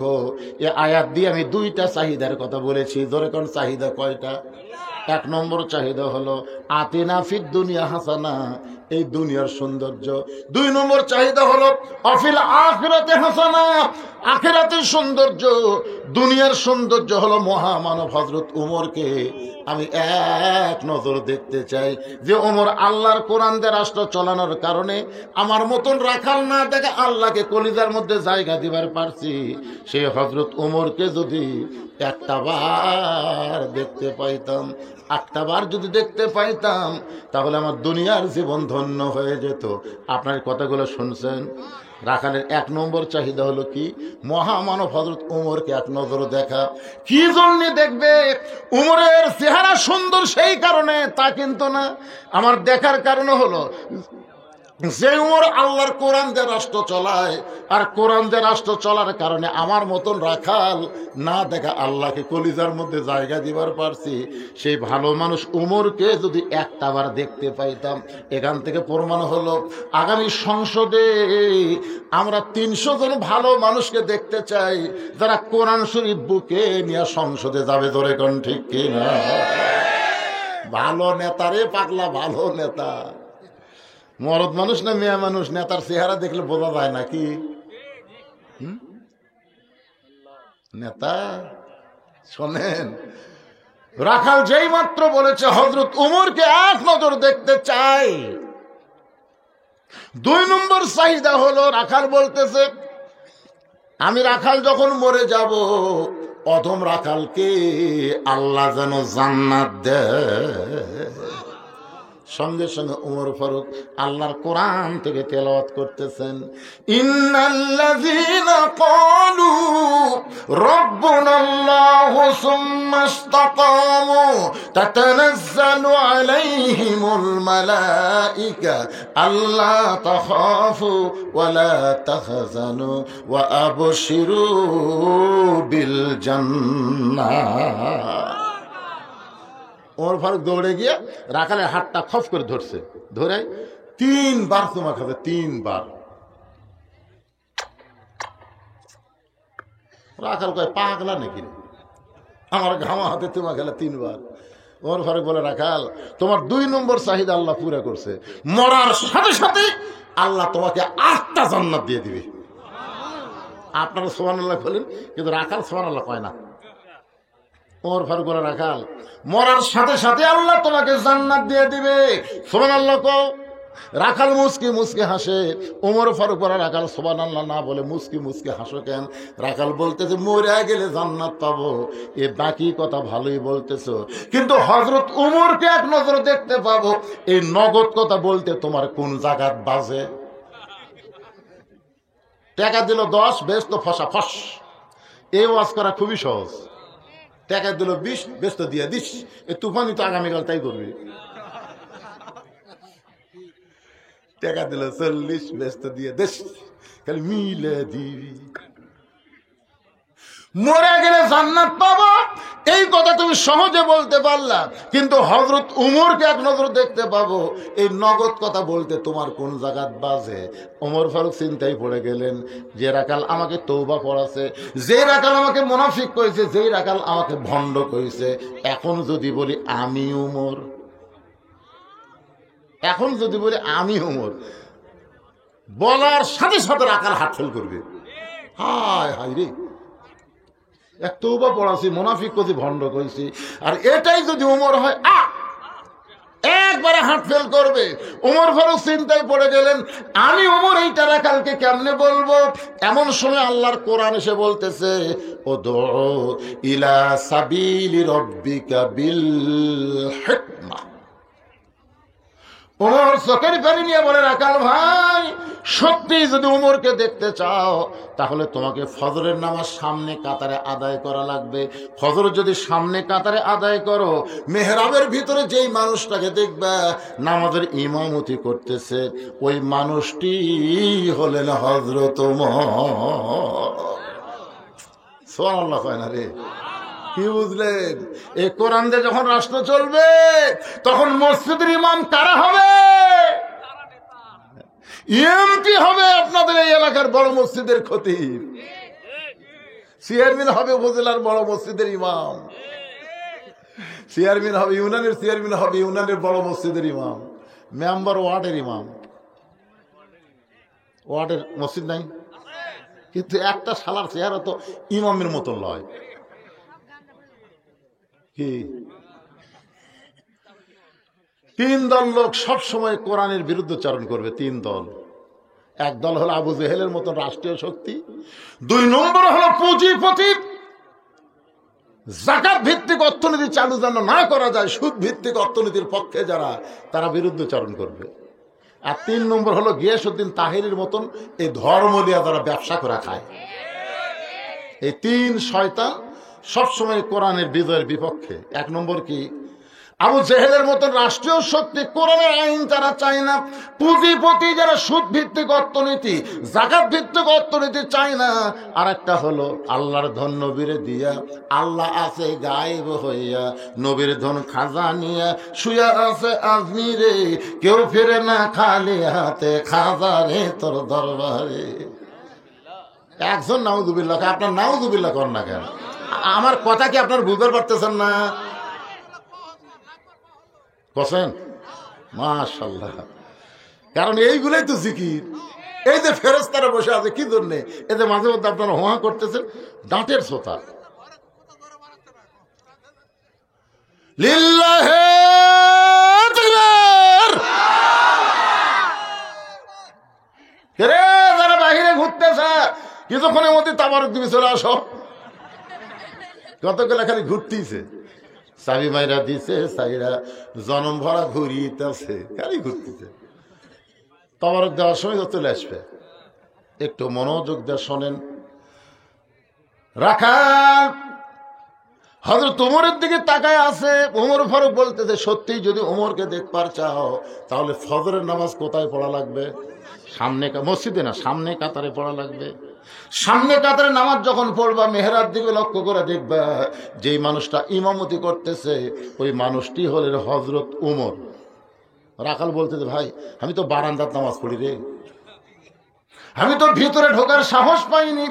এ আয়াত দিয়ে আমি 2টা চাহিদার কথা বলেছি। ধরে কোন চাহিদা কয়টা? 1 নম্বর চাহিদা হলো আতিনা ফিদ দুনিয়া হাসানা, এই দুনিয়ার সৌন্দর্য। 2 নম্বর চাহিদা হলো অফিল আখিরাতে হাসানা, আখিরাতের সৌন্দর্য। দুনিয়ার সৌন্দর্য হলো মহামানব হযরত উমরকে আমি এক নজর দেখতে চাই, যে ওমর আল্লাহর কোরআন দিয়ে রাষ্ট্র চালানোর কারণে আমার মতন রাখাল না দেখে আল্লাহকে কলিজার মধ্যে জায়গা দিবার পারছি। সেই হযরত ওমরকে যদি একটা বার দেখতে পাইতাম, একটা বার যদি দেখতে পাইতাম, তাহলে আমার দুনিয়ার জীবন ধন্য হয়ে যেত। আপনার কথাগুলো শুনছেন? রাখালের 1 নম্বর চাহিদা হলো কি? মহামানব হযরত উমরকে এক নজর দেখা। কি জন্য দেখবে? উমরের চেহারা সুন্দর সেই কারণে তা কিন্তু না, আমার দেখার কারণ হলো যে উমর আল্লাহর কোরআন দিয়ে রাষ্ট্র চলায়, আর কোরআন দিয়ে রাষ্ট্র চলার কারণে আমার মতন রাখাল না দেখা আল্লাহকে কলিজার মধ্যে জায়গা দিবার পারছি। সেই ভালো মানুষ উমরকে যদি একটা বার দেখতে পাইতাম। এখান থেকে প্রমাণ হলো আগামী সংসদে আমরা 300 জন ভালো মানুষকে দেখতে চাই, যারা কোরআন শরীফ বুকে নিয়ে সংসদে যাবে। ধরে কোন ঠিক কিনা? ভালো নেতা রে পাগলা, ভালো নেতা। মরদ মানুষ না মেয়ে মানুষ, নেতার চেহারা দেখলে বোঝা যায় নাকি? নেতা শোনেন, রাখাল যেই মাত্র বলেছে হযরত উমরকে এক নজর দেখতে চাই, 2 নম্বর চাহিদা হলো রাখাল বলতেছে আমি রাখাল যখন মরে যাব, অধম রাখালকে আল্লাহ যেন জান্নাত দেয়। সঙ্গে সঙ্গে উমর ফারুক আল্লাহর কোরআন থেকে তেলাওয়াত করতেছেন, ইন্নাল্লাযীনা ক্বালু রাব্বুনাল্লাহু সুম্মা ইসতাকামু তাতানাজ্জালু আলাইহিমুল মালায়েকা আল্লা তাখাফু ওয়া লা তাহজানু ওয়া আবশিরু বিল জান্নাহ। ওমর ফারুক দৌড়ে গিয়ে রাখালের হাতটা খপ করে ধরছে, ধরে 3 বার তোমা খাবে, 3 বার। রাখাল কয় পাগলা নাকি, আমার ঘামা হাতে তোমা খেলে 3 বার। ওমর ফারুক বলে, রাখাল তোমার 2 নম্বর চাহিদা আল্লাহ পুরা করছে, মরার সাথে সাথে আল্লাহ তোমাকে 8টা জান্নাত দিয়ে দিবে। আপনারা সুবহানাল্লাহ বলেন, কিন্তু রাখাল সুবহানাল্লাহ কয় না। ওমর ফারুক বলে, রাখাল মরার সাথে সাথে আল্লাহ তোমাকে জান্নাত দিয়ে দিবে। সুবহানাল্লাহ কও। রাখাল মুসকি মুসকি হাসে। ওমর ফারুক বলে, রাখাল সুবহানাল্লাহ না বলে মুসকি মুসকি হাসো কেন? রাখাল বলতেছে, মরে গেলে জান্নাত পাবো। এ বাকি কথা ভালোই বলতেছো, কিন্তু হযরত উমরকে এক নজরে দেখতে পাবো, এই নগদ কথা বলতে তোমার কোন জায়গাত বাজে? টাকা দিল 10, বেশ তো ফসা ফস। এই ওয়াজ করা খুবই সহজ। টাকা দিল 20, বেশ তো দিয়ে দিস। এই তুফানি তো আগামীকাল তাই করবি। টাকা দিল 40, বেশ তো দিয়ে দিস, খালি মিলে দিবি। মরে গেলে জান্নাত পাবো, এই কথা তুমি সহজে বলতে পারলা, কিন্তু হযরত উমরকে এক নজর দেখতে পাবো, এই নগদ কথা বলতে তোমার কোন জায়গাত বাজে? ওমর ফারুক চিন্তায় পড়ে গেলেন। যে রাখাল আমাকে তওবা পড়াছে, যে রাখাল আমাকে মুনাফিক কইছে, যেই রাখাল আমাকে ভণ্ড কইছে, এখন যদি বলি আমি উমর, এখন যদি বলি আমি উমর, বলার সাথে সাথে রাখাল হাত ফেল করবে। হায় হায় রে, এক তওবা পড়াছি, মুনাফিক কইছি, ভণ্ড কইছি, আর এটাই যদি উমর হয়, একবারে হাত ফেল করবে। ওমর ফারুক চিন্তায় পড়ে গেলেন, আমি ওমর এইটা রাখালকে কেমনে বলবো? এমন সময় আল্লাহর কোরআন এসে বলতেছে, উদউ ইলা সাবিলি রাব্বিকা বিল হিকমা। ওমর চোখের পানি নিয়ে বলে, রাখাল ভাই, সত্যি যদি উমরকে দেখতে চাও, তাহলে তোমাকে ফজরের নামাজ সামনে কাতারে আদায় করা লাগবে। ফজর যদি সামনে কাতারে আদায় করো, মেহরাবের ভিতরে যেই মানুষটাকে দেখবা নামাজের ইমামতি করতেছে, ওই মানুষটি হলেন হযরত ওমর। সুবহানাল্লাহ কয় না রে? কি বুঝলেন? এই কোরআন দিয়ে যখন রাষ্ট্র চলবে, তখন মসজিদের ইমাম কারা হবে? এমপি হবে আপনাদের এই এলাকার বড় মসজিদের খতিব, চেয়ারম্যান হবে উপজেলার বড় মসজিদের ইমাম, চেয়ারম্যান হবে ইউনিয়নের, চেয়ারম্যান হবে ইউনিয়নের বড় মসজিদের ইমাম, মেম্বার ওয়ার্ডের ইমাম। ওয়ার্ডের মসজিদ নাই, কিন্তু একটা শালার চেহারা তো ইমামের মতো লয়। কি তিন দল লোক সব সময় কোরআনের বিরুদ্ধচারণ করবে। তিন দল। এক দল হলো আবু জেহেলের মতন রাষ্ট্রীয় শক্তি, 2 নম্বর হলো পুঁজিপতি, যাকাত ভিত্তিক অর্থনীতি চালু যেন না করা যায়, সুদ ভিত্তিক অর্থনীতির পক্ষে যারা, তারা বিরুদ্ধচারণ করবে। আর 3 নম্বর হলো গিয়াসউদ্দিন তাহেরির মতন এই ধর্ম নিয়ে যারা ব্যবসা করে খায়। এই 3 শয়তান সবসময় কোরআনের বিজয়ের বিপক্ষে। 1 নম্বর কি? আবু জেহেলের মতন রাষ্ট্রীয় শক্তি, কোরআনের আইন তারা চায় না। পুঁজিপতি যারা সুদ ভিত্তিক অর্থনীতি, যাকাত ভিত্তিক অর্থনীতি চায় না। আর একটা হলো আল্লাহর ধন নবীরে দিয়া, আল্লাহ আছে গায়েব হইয়া, নবীর ধন খাজা নিয়া, শুয়া আছে আজমিরে, কেউ ফিরে না খালি হাতে, খাজা রে তোর দরবারে। একজন নাউযুবিল্লাহ, আপনার নাউযুবিল্লাহ কর না কেন? আমার কথা কি আপনার বুঝতে পারতেছেন না? বসেন, মাশাআল্লাহ। কারণ এইগুলোই তো জিকির। এই যে ফেরেশতারা বসে আছে কি জন্যে? এই যে মাঝে মধ্যে আপনারা হোয়া করতেছেন, দাঁতের শ্রোতা। লিল্লাহে তাকবীর। রে যারা বাহিরে ঘুরতেছে, কিছুক্ষণের মধ্যে তাবারক দিবি, চলে আসো। কতগুলো খালি ঘুরতেছে, চাবি মাইরা দিছে, চাইরা জনম ভরা ঘুরিতেছে, খালি ঘুরতেছে। তাবারক দেওয়ার সময় চলে আসবে। একটু মনোযোগ দিয়ে শোনেন। রাখাল হযরত ওমরের দিকে তাকায় আছে। ওমর ফারুক বলতেছে, সত্যি যদি ওমরকে দেখবার চাও, তাহলে ফজরের নামাজ কোথায় পড়া লাগবে? সামনে, মসজিদে না, সামনে কাতারে পড়া লাগবে। সামনে কাতারে নামাজ যখন পড়বা, মেহরাব দিকে লক্ষ্য করে দেখবা, যেই মানুষটা ইমামতি করতেছে ওই মানুষটি হলেন হযরত ওমর। রাখাল বলতেছে, ভাই আমি তো বারান্দার নামাজ পড়ি রে, আমি তো ভিতরে ঢোকার সাহস পাইনি।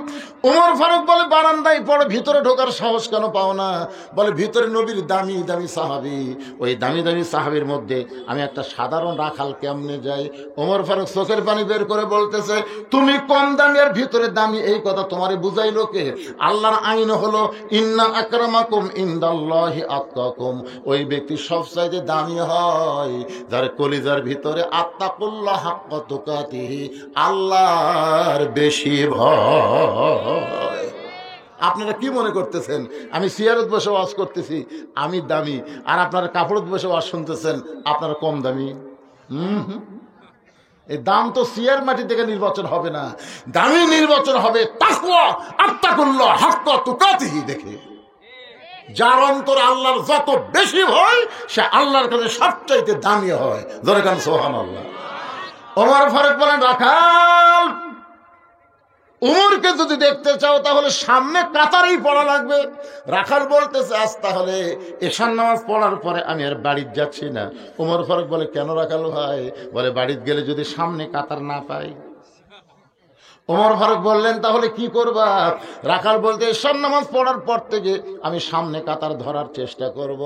ওমর ফারুক বলে বারান্দায় পড়ে, ভিতরে ঢোকার সাহস কেন পাও না? বলে ভিতরে নবীর দামি দামি সাহাবী, ওই দামি দামি সাহাবীর মধ্যে আমি একটা সাধারণ রাখাল কেমনে যাই? ওমর ফারুক চোখের পানি বের করে বলতেছে, তুমি কম দামি আর ভিতরে দামি, এই কথা তোমারে বুঝাইলো কে? আল্লাহর আইন হলো ইন্না আকরামাকুম ইনদাল্লাহি আতকাকুম, ওই ব্যক্তি সবচাইতে দামি হয় যার কলিজার ভিতরে আত্তাকুল্লাহ হাক্কা তুকাতিহি, আল্লাহর বেশি ভয়। আপনারা কি মনে করতেছেন আমি চেয়ারত বসে ওয়াজ করতেছি আমি দামি, আর আপনারা কাপড়ত বসে ওয়াজ শুনতেছেন আপনারা কম দামি? এই দাম তো চেয়ার মাটি থেকে নির্বাচন হবে না, দামি নির্বাচন হবে তাকওয়া আত্তাকুল্লাহ হাক্কা তুকাতিহি দেখে। যার অন্তর আল্লাহর যত বেশি ভয় সে আল্লাহর কাছে সবচাইতে দামি হয়। ধরে কান সুবহানাল্লাহ। ওমর ফারুক বলেন, রাখাল উমরকে যদি দেখতে চাও তাহলে সামনে কাতারেই পড়া লাগবে। রাখাল বলতেছে, আজ তাহলে এশার নামাজ পড়ার পরে আমি আর বাড়িতে যাচ্ছি না। ওমর ফারুক বলে, কেন রাখাল ভাই? বলে বাড়িতে গেলে যদি সামনে কাতার না পাই। ওমর ফারুক বললেন, তাহলে কি করবা? রাখাল বলতে, এশার নামাজ পড়ার পর থেকে আমি সামনে কাতার ধরার চেষ্টা করব।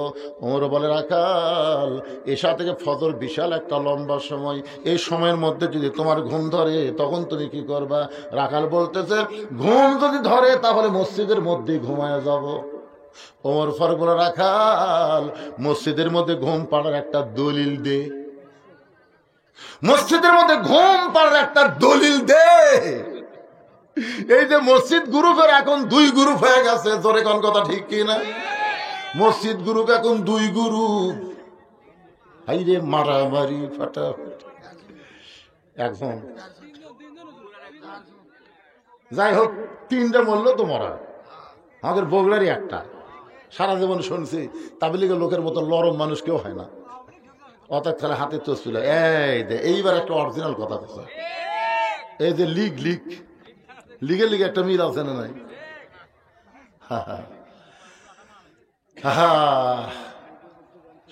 ওমর বলে, রাখাল এশা থেকে ফজর বিশাল একটা লম্বা সময়, এই সময়ের মধ্যে যদি তোমার ঘুম ধরে তখন তুমি কি করবা? রাখাল বলতেছে, ঘুম যদি ধরে তাহলে মসজিদের মধ্যেই ঘুমায় যাব। ওমর ফারুক বলে, রাখাল মসজিদের মধ্যে ঘুম পাড়ার একটা দলিল দে, মসজিদের মধ্যে ঘুম পাড়ার একটা দলিল দে। এই যে মসজিদ গ্রুপের এখন 2 গ্রুপ হয়ে গেছে, জোরে কোন কথা ঠিক কিনা? মসজিদ গ্রুপ এখন 2 গ্রুপ, হাইরে মারামারি ফাটাফাটি। এখন যাই হোক 3টা মরলো তো মরা, আমাদের বগুড়ারই একটা। সারা জীবন শুনছি তাবলীগের লোকের মতো লরম মানুষ কেউ হয় না, অর্থাৎ খেলা হাতে তো ছিল। এইবার একটা অরিজিনাল কথা বলছে, এই যে লিগে লিগে একটা মিল আছে না নাই?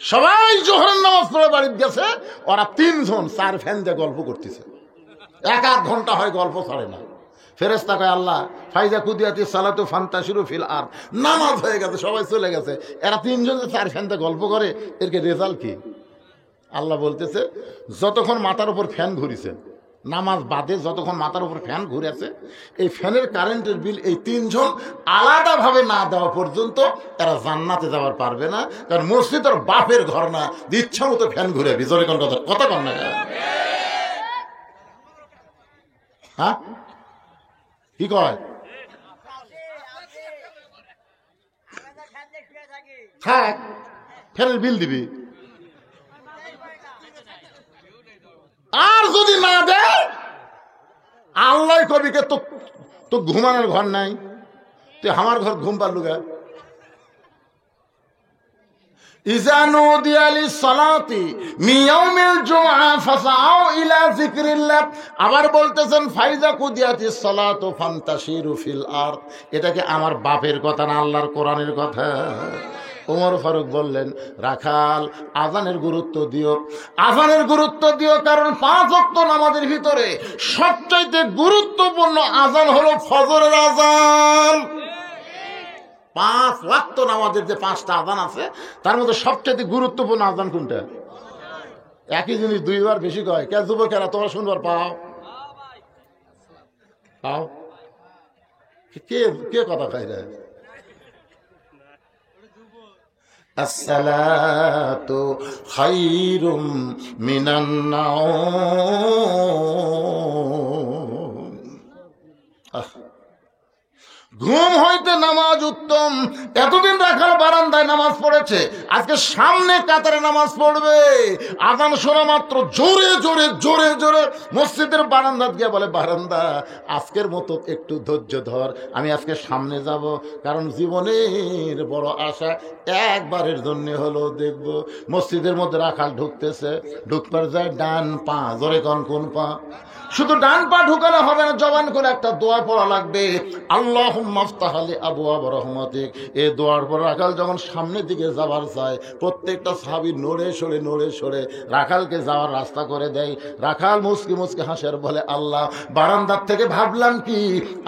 সবাই জোহরের নামাজ পড়ে বাড়িতে গেছে, ওরা 3 জন 4 ফ্যান দিয়ে গল্প করতেছে, 1-1 ঘন্টা হয় গল্প ছাড়ে না। ফেরেশতা কয়, আল্লাহ ফাইজা কুদিয়াতি সালাতু ফান্তাশিরু ফিল আরদ, নামাজ হয়ে গেছে সবাই চলে গেছে, এরা 3 জন যে 4 ফ্যান দিয়ে গল্প করে, এর রেজাল্ট কি? আল্লাহ বলতেছে, যতক্ষণ মাথার উপর ফ্যান ঘুরিছে, নামাজ বাদে যতক্ষণ মাথার উপর ফ্যান ঘুরে আছে, এই ফ্যানের কারেন্টের বিল এই 3 জন আলাদাভাবে না দেওয়া পর্যন্ত এরা জান্নাতে যাওয়ার পারবে না। কারণ মসজিদ আর বাপের ঘর না, ইচ্ছা মতো ফ্যান ঘুরে বিজয় কোন কথা কথা কন না। হ্যাঁ কি কয়? হ্যাঁ ফ্যানের বিল দিবি, আর যদি না দেয় আল্লাহ কবিকে তো ঘুমানোর ঘর নাই, তুই আমার ঘর ঘুম পারলু গা। আবার বলতেছেন ফাইজা কুদিয়াতিস সালাতু ফান্তাশিরু ফিল আরদ, এটাকে আমার বাপের কথা না আল্লাহর কোরআনের কথা। ওমর ফারুক বললেন, রাখাল আজানের গুরুত্ব দিও, আজানের গুরুত্ব দিও, কারণ 5 ওয়াক্ত নামাজের ভিতরে সবচাইতে গুরুত্বপূর্ণ আজান হলো ফজরের আজান। 5 ওয়াক্ত নামাজের যে 5টা আজান আছে তার মধ্যে সবচাইতে গুরুত্বপূর্ণ আজান কোনটা? একই জিনিস 2 বার বেশি কয় কে? যুবকেরা তোমরা শুনবার পাও পাও, কে কে কথা খাই রে? আসসালাতু খায়রুম মিনান নাওম। ঘুম হইতে নামাজ উত্তম। এতদিন রাখাল বারান্দায় নামাজ পড়েছে, আজকে সামনে কাতারে নামাজ পড়বে। আজান শোনা মাত্র জোরে জোরে জোরে জোরে মসজিদের বারান্দা গিয়ে বলে, বারান্দা আজকের মতো একটু ধৈর্য ধর, আমি আজকে সামনে যাব, কারণ জীবনের বড় আশা একবারের জন্য হলো দেখব। মসজিদের মধ্যে রাখাল ঢুকতেছে, ঢুকবার যায় ডান পা, জোরে কোন পা? শুধু ডান পা ঢুকানো হবে না, জবান করে একটা দোয়া পড়া লাগবে, আল্লাহুম্মা মাফতাহ আলী আবু আব রহমতিক। এই দোয়ার পর রাখাল যখন সামনের দিকে যাওয়ার চায়, প্রত্যেকটা সাহাবী নড়ে সরে রাখালকে যাওয়ার রাস্তা করে দেয়। রাখাল মুসকি মুসকি হাসের বলে, আল্লাহ, বারান্দার থেকে ভাবলাম কি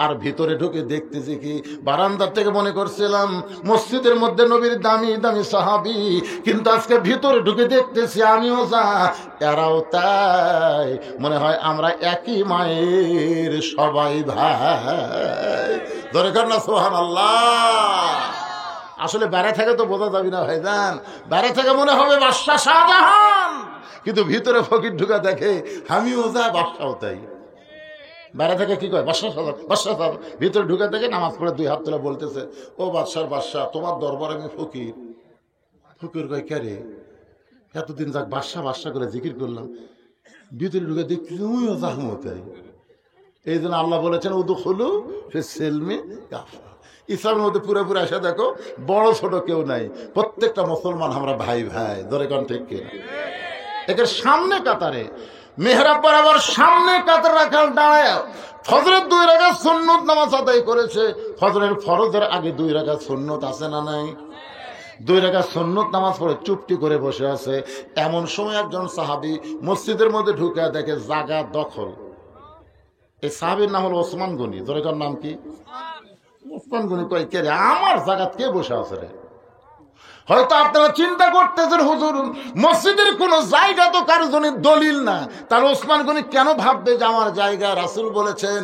আর ভিতরে ঢুকে দেখতেছি কি। বারান্দার থেকে মনে করছিলাম মসজিদের মধ্যে নবীর দামি দামি সাহাবী, কিন্তু আজকে ভিতরে ঢুকে দেখতেছি আমিও যা এরাও তাই। মনে হয় আমরা একই মায়ের সবাই ভাই। ধরে কর না সুবহানাল্লাহ। আসলে বেড়া থেকে তো বোঝা যাবে না ভাইজান, বেড়া থেকে মনে হবে বাদশাহ শাহজাহান, কিন্তু ভিতরে ফকির ঢুকা দেখে আমিও যা বাদশাও তাই। বেড়া থেকে কি কয় বাদশাহ সাহেব, ভিতরে ঢুকে দেখে নামাজ পড়ে 2 হাত তুলে বলতেছে, ও বাদশাহ তোমার দরবারে আমি ফকির। ফকির কয়, কে রে? এতদিন যাক বাদশাহ করে জিকির করলাম, ভিতরে ঢুকে দেখছি তুমিও যাহমো তাই। এই জন্য আল্লাহ বলেছেন উদখুলু ফিস সিলমি কাফা। ইসলামের মধ্যে পুরোপুরি এসে দেখো বড় ছোট কেউ নাই, প্রত্যেকটা মুসলমান আমরা ভাই ভাই। ধরে কোন ঠিক কিনা? একের সামনে কাতারে মেহরাব বরাবর সামনে কাতার রাখাল দাঁড়ায় ফজরের 2 রাকাত সুন্নত নামাজ আদায় করেছে। ফজরের ফরজের আগে 2 রাকাত সুন্নত আছে না নাই? 2 রাকাত সুন্নত নামাজ পড়ে চুপটি করে বসে আছে। এমন সময় একজন সাহাবী মসজিদের মধ্যে ঢুকে দেখে জায়গা দখল। এই সাহাবীর নাম হলো ওসমান গনি। ধরে কার নাম কি? ওসমান গনি। কয়, কে রে, আমার জায়গাত কে বসে আছে রে? হয়তো আপনারা চিন্তা করতেছেন হুজুর মসজিদের কোন জায়গা তো কারোর জন্য দলিল না, তাহলে ওসমান গনি কেন ভাববে যে আমার জায়গা? রাসূল বলেছেন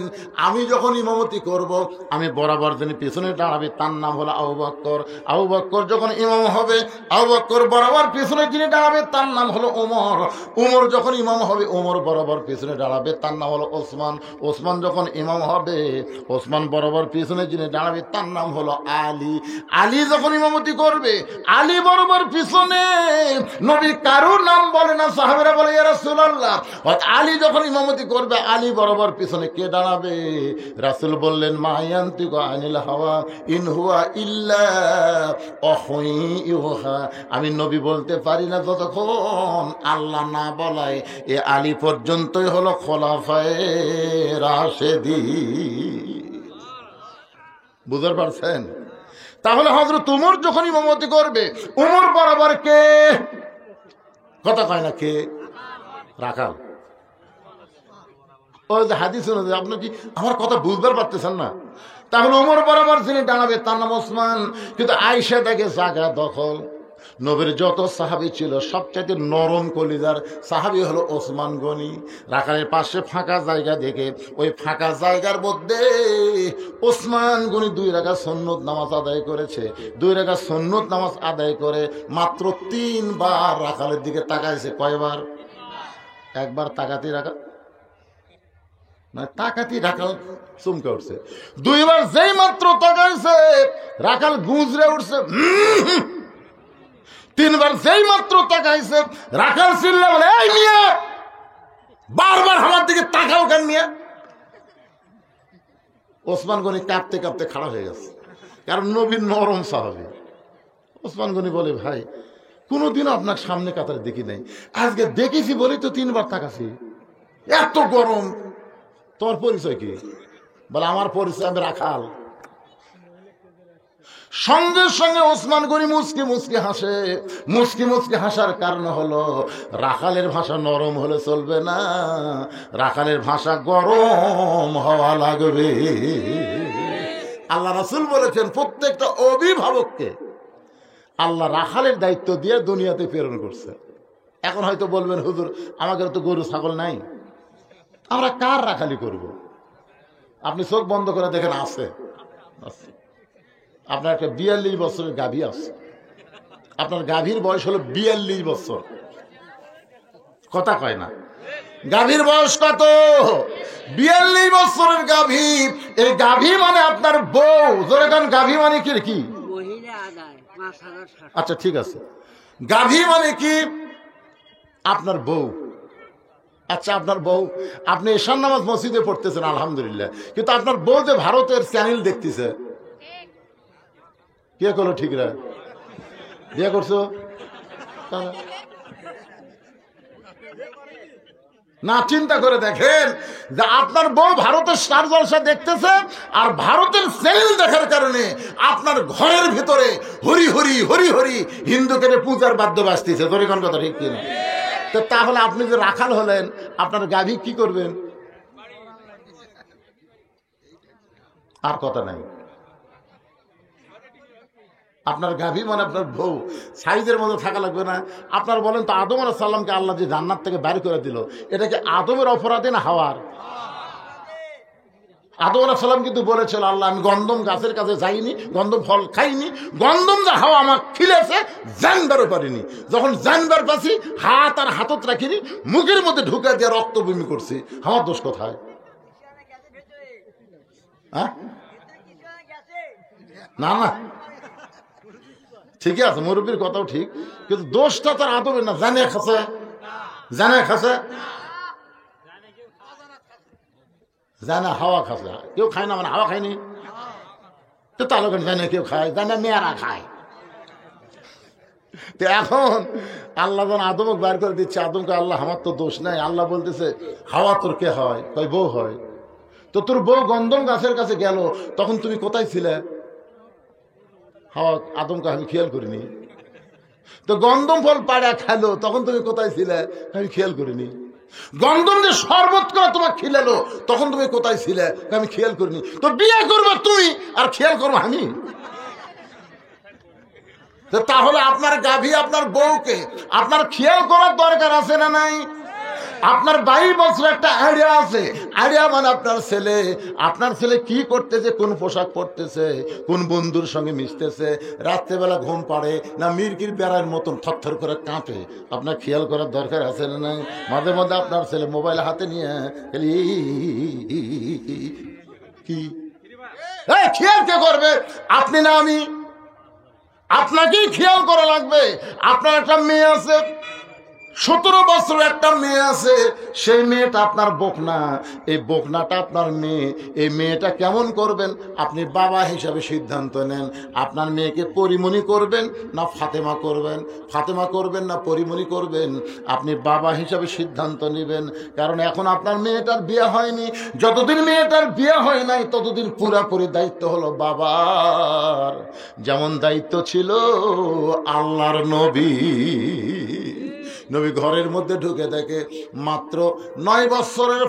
আমি যখন ইমামতি করব আমি বরাবর যিনি পিছনে দাঁড়াবে তার নাম হলো আবু বকর। আবু বকর যখন ইমাম হবে, আবু বকর বরাবর পিছনে যিনি দাঁড়াবে তার নাম হলো ওমর। ওমর যখন ইমাম হবে, ওমর বরাবর পিছনে দাঁড়াবে তার নাম হলো ওসমান। ওসমান যখন ইমাম হবে, ওসমান বরাবর পিছনে যিনি দাঁড়াবে তার নাম হলো আলী। আলী যখন ইমামতি করবে, আলী বরাবর পিছনে। নবী কারোর নাম বলে না, সাহাবীরা বলে ইয়া রাসূলুল্লাহ। আলী যখন ইমামতি করবে, আলী বরাবর পিছনে কে দাঁড়াবে? রাসূল বললেন মা ইয়ান্তিকু আনিল হাওয়া ইন হুয়া ইল্লা ওয়াহয়ুহা। আমি নবী বলতে পারি না যতক্ষণ আল্লাহ না বলায়। এ আলী পর্যন্তই হলো খোলাফায়ে রাশেদিন। বুঝতে পারছেন? তাহলে হযরত উমর যখন ইমামতি করবে, উমর বরাবর কে? কথা কয় না কে? রাখাল। ওই যে হাদিস অনুযায়ী আপনি কি আমার কথা বুঝতে পারতেছেন না? তাহলে উমর বরাবর যিনি দাঁড়াবে তার নাম ওসমান। কিন্তু আয়েশা দেখে জায়গা দখল। নবীর যত সাহাবী ছিল সবচেয়ে নরম কলিজার সাহাবী হলো ওসমান গনি। রাখালের পাশে ফাঁকা জায়গা দেখে ওই ফাঁকা জায়গার মধ্যে ওসমান গনি 2 রাকাত সুন্নত নামাজ আদায় করেছে। 2 রাকাত সুন্নত নামাজ আদায় করে মাত্র 3 বার রাখালের দিকে তাকাইছে। কয়বার? একবার তাকাতি রাখা না, তাকাতি রাখাল চমকে উঠছে। 2 বার যেই মাত্র তাকাইছে রাখাল গুঁজরে উঠছে। 3 বার যেই মাত্র তাকাইছে রাখাল চিল্লা বলে, এই মিয়া বারবার আমার দিকে তাকাও কেন মিয়া? ওসমান গনি কাঁপতে কাঁপতে খাড়া হয়ে গেছে, কারণ নবীর নরম সাহাবী। ওসমান গনি বলে, ভাই কোনোদিনও আপনার সামনে কাতারে দেখি নাই, আজকে দেখেছি বলেই তো 3 বার তাকাছি। এত গরম, তোমার পরিচয় কি? বলে, আমার পরিচয় আমি রাখাল। সঙ্গে সঙ্গে ওসমান গনি মুচকি মুচকি হাসে। মুচকি মুচকি হাসার কারণ হলো রাখালের ভাষা নরম হলে চলবে না, রাখালের ভাষা গরম হওয়া লাগবে। আল্লাহ রাসূল বলেছেন প্রত্যেকটা অভিভাবককে আল্লাহ রাখালের দায়িত্ব দিয়ে দুনিয়াতে প্রেরণ করছে। এখন হয়তো বলবেন হুজুর আমাদের তো গরু ছাগল নাই, আমরা কার রাখালি করব? আপনি চোখ বন্ধ করে দেখেন, আছে। আপনার একটা 42 বছরের গাভী আছে, আপনার গাভীর বয়স হলো 42 বছর। কথা কয় না? গাভীর বয়স কত? 42 বছরের গাভী। এই গাভী মানে আপনার বউ। জোরে কান, গাভী মানে কি? আচ্ছা ঠিক আছে, গাভী মানে কি? আপনার বউ। আচ্ছা আপনার বউ, আপনি এশার নামাজ মসজিদে পড়তেছেন আলহামদুলিল্লাহ, কিন্তু আপনার বউ যে ভারতের চ্যানেল দেখতেছে, কে করলো? ঠিক রা বিয়ে করছো? না, চিন্তা করে দেখেন যে আপনার বউ ভারতের স্টার জলসা দেখতেছে, আর ভারতের চ্যানেল দেখার কারণে আপনার ঘরের ভিতরে হরি হরি হরি হরি হিন্দুকে পূজার বাদ্য বাজতেছে। তোর কোন কথা ঠিক কিনা? তো তাহলে আপনি যে রাখাল হলেন, আপনার গাভী কি করবেন? আর কথা নাই। আপনার গাভী মানে আপনার বউ সাইজের মধ্যে থাকা লাগবে না? আপনার বলেন তো, আদম আলাইহিস সালামকে আল্লাহ যে জান্নাত থেকে বাইর করে দিল, এটা কি আদমের অপরাধে না হাওয়ার? আদম আলাইহিস সালাম কিন্তু বলেছিল, আল্লাহ আমি গন্ধম গাছের কাছে যাইনি, গন্ধম ফল খাইনি, গন্ধম যা হাওয়া আমার খিলেছে জানবারও পারিনি। যখন জানবার পাচ্ছি, হাত আর হাতত রাখিনি, মুখের মধ্যে ঢুকে দিয়ে রক্ত বমি করছি। আমার দোষ কোথায়? হ্যাঁ, না না, ঠিকই আছে, মুরব্বীর কথাও ঠিক, কিন্তু দোষটা তার আদমের না। জানে খাসে, জানে খাসে, জানে হাওয়া খাসে। কেউ খায় না মানে হাওয়া খায়নি? তো তাহলে জানে কেউ খায়, জানে মেয়েরা খায়। তো এখন আল্লাহ যখন আদমকে বার করে দিচ্ছে, আদমকে আল্লাহ আমার তো দোষ নাই, আল্লাহ বলতেছে হাওয়া তোর কে হয়? কয় বউ হয়। তো তোর বউ গন্ধম গাছের কাছে গেল, তখন তুমি কোথায় ছিলে? হাওয়া আদমকে আমি খেয়াল করিনি। তো গন্ধম ফল পাড়া খেলো, তখন তুমি কোথায় ছিলে? আমি খেয়াল করিনি। গন্ধম যে শরবত করে তোমার খিলালো, তখন তুমি কোথায় ছিলে? আমি খেয়াল করিনি। তো বিয়ে করবো তুমি আর খেয়াল করবো আমি? তাহলে আপনার গাভী আপনার বউকে আপনার খেয়াল করার দরকার আছে না নাই? আপনার 22 বছর একটা আইডিয়া আছে। আইডিয়া মানে আপনার ছেলে কি করতেছে, কোন পোশাক পরতেছে, কোন বন্ধুর সঙ্গে মিশতেছে, রাত্রেবেলা ঘুম পাড়ে না মির্কির বেড়ার মতন থরথর করে কাঁপে, আপনার খেয়াল করার দরকার আছে না নাই? মাঝে মধ্যে আপনার ছেলে মোবাইল হাতে নিয়ে কি খেয়াল কে করবে? আপনি না আমি? আপনাকেই খেয়াল করা লাগবে। আপনার একটা মেয়ে আছে, 17 বছর একটা মেয়ে আছে, সেই মেয়েটা আপনার বকনা, এই বকনাটা আপনার মেয়ে। এই মেয়েটা কেমন করবেন? আপনি বাবা হিসাবে সিদ্ধান্ত নেন। আপনার মেয়েকে পরিমণি করবেন না ফাতেমা করবেন? ফাতেমা করবেন না পরিমণি করবেন? আপনি বাবা হিসাবে সিদ্ধান্ত নেবেন। কারণ এখন আপনার মেয়েটার বিয়ে হয়নি। যতদিন মেয়েটার বিয়ে হয় নাই, ততদিন পুরাপুরি দায়িত্ব হলো বাবার। যেমন দায়িত্ব ছিল আল্লাহর নবী। ঘরের মধ্যে ঢুকে দেখে মাত্র 9 বছরের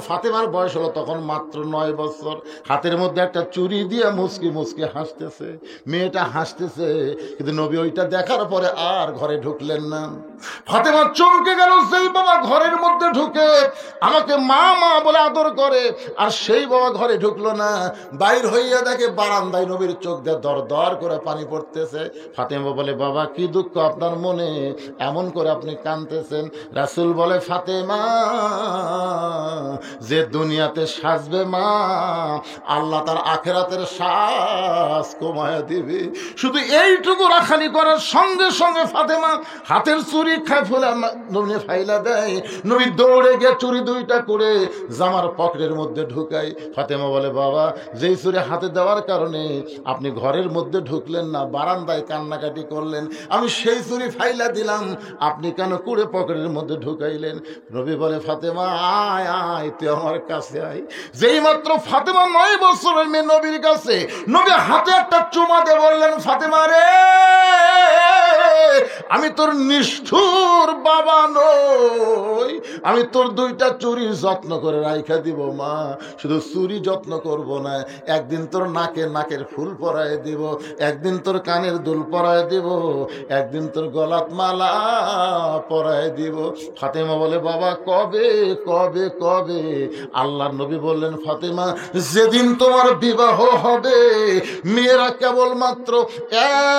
ফাতেমার বয়স হলো তখন মাত্র 9 বছর। হাতের মধ্যে একটা চুরি দিয়ে মুসকি মুসকি হাসতেছে, মেয়েটা হাসতেছে, কিন্তু নবী ওইটা দেখার পরে আর ঘরে ঢুকলেন না। ফাতেমা চমকে গেল, সেই বাবা ঘরের মধ্যে ঢুকে আমাকে মা মা বলে আদর করে, আর সেই বাবা ঘরে ঢুকলো না। বাইর হইয়া দেখে বারান্দায় নবীর চোখ দিয়ে দর দর করে পানি পড়তেছে। ফাতেমা বলে, বাবা কি দুঃখ আপনার মনে, এমন করে আপনি কাঁদতেছেন? রাসূল বলে, ফাতেমা যে দুনিয়াতে সাজবে মা, আল্লাহ তার আখিরাতের সাজ কমায়া দিবে। শুধু এইটুকু রাখালি করার সঙ্গে সঙ্গে ফাতেমা হাতের চুরি খায় ফেলে নবী ফাইলা দেয়। নবী দৌড়ে গিয়ে চুরি 2টা করে জামার পকেটের মধ্যে ঢুকায়। ফাতেমা বলে, বাবা যেই চুরি হাতে দেওয়ার কারণে আপনি ঘরের মধ্যে ঢুকলেন না, বারান্দায় কান্নাকাটি করলেন, আমি সেই চুরি ফাইলা দিলাম, আপনি কেন কুড়ে পকেটের মধ্যে ঢুকাইলেন? নবী বলে, ফাতেমা আয় আয়, তুই আমার কাছে আয়। যেই মাত্র ফাতেমা 9 বছরের মেয়ে নবীর কাছে, নবী হাতে একটা চুমা দিয়ে বললেন, ফাতেমা রে, আমি তোর নিষ্ঠুর বাবা নই, আমি তোর 2টা চুরি যত্ন করে রাইখা দিব মা। শুধু চুরি যত্ন করব না, একদিন তোর নাকের ফুল পরায় দিব, একদিন তোর কানের দুল পরায় দিব, একদিন তোর গলাত মালা পরায় দিব। ফাতেমা বলে, বাবা কবে কবে কবে? আল্লাহর নবী বললেন, ফাতেমা যেদিন তোমার বিবাহ হবে, মেয়েরা কেবলমাত্র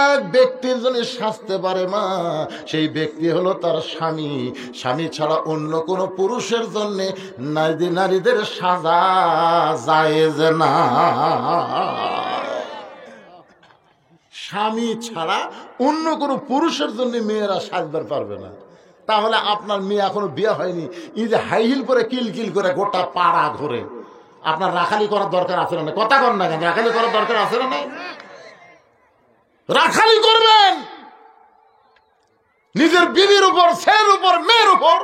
এক ব্যক্তির জন্য সাজতে পারে মা, সেই ব্যক্তি হলো তার স্বামী। স্বামী ছাড়া অন্য কোনো পুরুষের জন্য নারীদের সাজা জায়েজ না। স্বামী ছাড়া অন্য কোনো পুরুষের জন্য মেয়েরা সাজবার পারবে না। তাহলে আপনার মেয়ে এখনো বিয়ে হয়নি, এই যে হাই হিল করে কিলকিল করে গোটা পাড়া ঘুরে, আপনার রাখালি করার দরকার আছে না? কথা কর না কেন? রাখালি করার দরকার আছে না? রাখালি করবেন নিজের বিবির উপর, ছেলের উপর, মেয়ের উপর।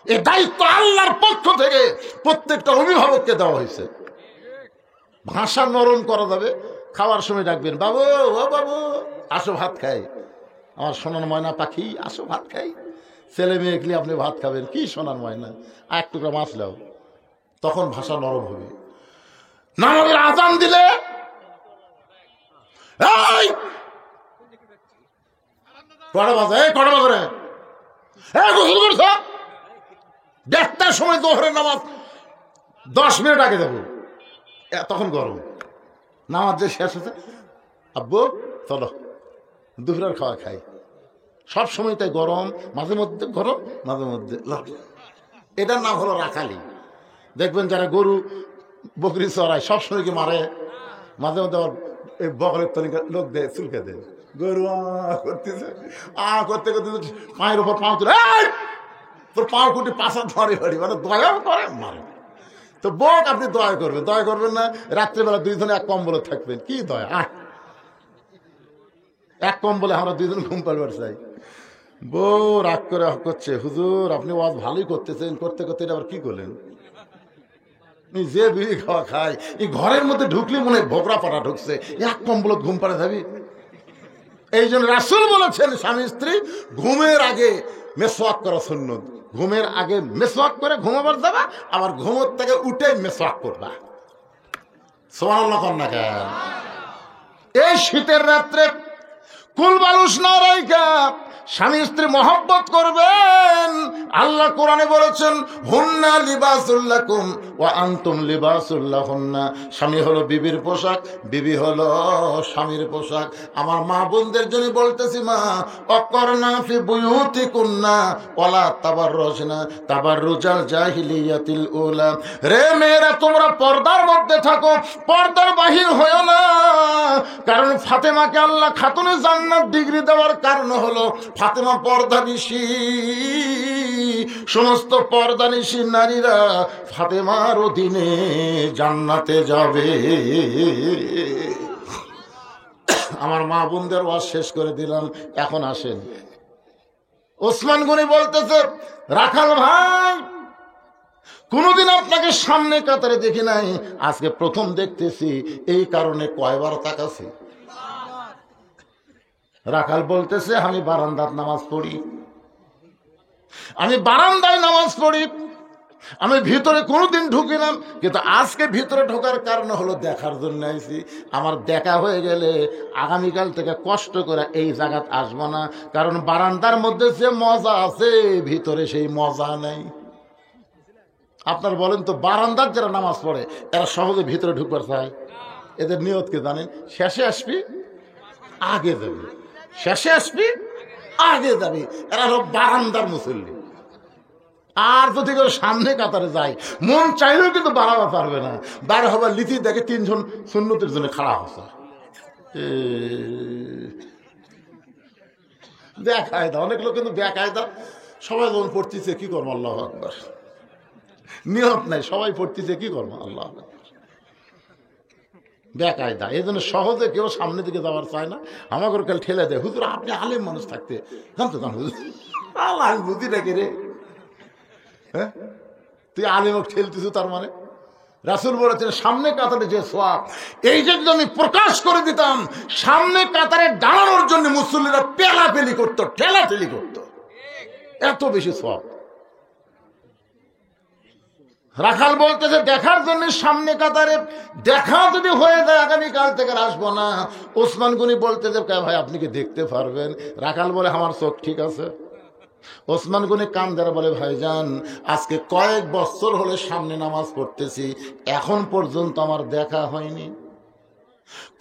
এই দায়িত্ব আল্লাহর পক্ষ থেকে প্রত্যেকটা অভিভাবককে দেওয়া হয়েছে। ভাষা নরম করা যাবে, খাওয়ার সময় ডাকবেন, বাবু ও বাবু আসো ভাত খাই, আমার সোনার ময়না পাখি আসো ভাত খাই। ছেলে মেয়ে গেলে আপনি ভাত খাবেন, কি সোনার ময়না, আর এক টুকরা মাছ লাও, তখন ভাষা নরম হবে। নামাজের আজান দিলে এই কটা বাজে, এই কটা বাজে রে, এই গোসল করছ, 1:30টার সময় জোহরের নামাজ, 10 মিনিট আগে যাবো, তখন গরম। নামাজ যে শেষ হয়েছে, আব্বু চলো দুপুরের খাওয়া খাই। সব সময় তাই গরম, মাঝে মধ্যে গরম, মাঝে মধ্যে। এটার নাম হলো রাখালি। দেখবেন যারা গরু বকরি চড়ায় সবসময় কি মারে, মাঝে মধ্যে আবার এই বকরের তলিকা লোক দেয়, চুলকে দেয়, গরু করতেছে, করতে করতে পায়ের উপর পাও তুলে, তোর পাও কুটি পাশা ধরে বাড়ি, মানে দয়াও করে মারে। তো বক আপনি দয়া করবেন, দয়া করবেন না, রাত্রেবেলা 2 জনে এক কম্বলে থাকবেন, কি দয়া, এক কম্বলে আমরা 2 জন ঘুম পাড়বার চাই। বউ রাগ করে করছে, হুজুর আপনি ওয়াজ ভালোই করতেছেন, করতে করতে আবার কি করলেন, যে বিড়ি খাওয়া খায় এই ঘরের মধ্যে ঢুকলে মনে হয় ভোগরা পাড়া ঢুকছে, এক কম্বল ঘুম পাড়ে যাবি। এই জন্য রাসূল বলেছেন স্বামী স্ত্রী ঘুমের আগে মেসওয়াক করা সুন্নত, ঘুমের আগে মেসওয়াক করে ঘুমাবার যাবা, আবার ঘুমোর থেকে উঠে মেসওয়াক করবা। সুবহানাল্লাহ না কেন? এই শীতের রাত্রে কুলবালুস না রাইখা স্বামী স্ত্রী মহব্বত করবেন। আল্লাহ কোরআনে বলেছেন হুন্না লিবাসুল লাকুম ওয়া আনতুম লিবাসুল লাহুন্না। স্বামী হলো বিবির পোশাক, বিবি হলো স্বামীর পোশাক। আমার মা বোনদের জন্য বলতেছি, মা অকরনা ফি বুয়ুতিকুন্না ওয়ালা তাবাররুজনা তাবাররুজাল জাহিলিয়াতিল উলা। রে মেয়েরা তোমরা পর্দার মধ্যে থাকো, পর্দার বাহির হয়ো না। কারণ ফাতেমাকে আল্লাহ খাতুনে জান্নাত ডিগ্রি দেওয়ার কারণ হলো ফাতেমা পর্দানিশী। সমস্ত পর্দানিশী নারীরা ফাতেমার অধীনে জান্নাতে যাবে। আমার মা বোনদের ওয়াজ শেষ করে দিলাম, এখন আসেন। ওসমান গনি বলতেছে, রাখাল ভাই কোনদিন আপনাকে সামনে কাতারে দেখি নাই, আজকে প্রথম দেখতেছি, এই কারণে কয়বার তাকাছি। রাখাল বলতেছে, আমি বারান্দায় নামাজ পড়ি, আমি বারান্দায় নামাজ পড়ি, আমি ভিতরে কোনোদিন ঢুকি না, কিন্তু আজকে ভিতরে ঢোকার কারণ হলো দেখার জন্য আইছি। আমার দেখা হয়ে গেলে আগামীকাল থেকে কষ্ট করে এই জায়গাত আসবো না, কারণ বারান্দার মধ্যে যে মজা আছে ভিতরে সেই মজা নেই। আপনার বলেন তো, বারান্দার যারা নামাজ পড়ে এরা সহজে ভিতরে ঢুকবার চায়, এদের নিয়তকে জানেন, শেষে আসবি আগে যাবি, শেষে আসবি আগে যাবি, এরা হলো বারান্দার মুসল্লি। আর যদি কেউ সামনে কাতারে যায়, মন চাইলেও কিন্তু বাড়াতে পারবে না, বার হবার লিথি দেখে 3 জন সুন্নতের জন্য খাড়া হচ্ছে, বেকায়দা। অনেক লোক কিন্তু বেকায়দা, সবাই যখন পড়তেছে কি করবো, আল্লাহু আকবার, নিয়ত নাই, সবাই পড়তেছে কি করবো, আল্লাহ বেকায়দা। এই জন্য সহজে কেউ সামনে দিকে যাওয়ার চায় না, আমাকে কাল ঠেলে দেয়, হুজুর আপনি আলেম মানুষ থাকতে জানতো জান, হুজুর আল্লাহ আমি বুঝি নাকি রে, হ্যাঁ তুই আলেমক ঠেলতেছ, তার মানে রাসূল বলেছেন সামনে কাতারে যে সওয়াব, এই যে যদি আমি প্রকাশ করে দিতাম, সামনে কাতারে দাঁড়ানোর জন্য মুসল্লিরা পেলাপেলি করতো, ঠেলাঠেলি করতো, এত বেশি সওয়াব। রাখাল বলতেছে দেখার জন্য সামনে কাতারে, দেখা যদি হয়ে যায় আগামীকাল থেকে আসবো না। ওসমান গনি বলতেছে, ভাই আপনি কি দেখতে পারবেন? রাখাল বলে আমার চোখ ঠিক আছে। ওসমান গনি কান ধরে বলে, ভাইজান আজকে কয়েক বছর হলে সামনে নামাজ পড়তেছি, এখন পর্যন্ত আমার দেখা হয়নি।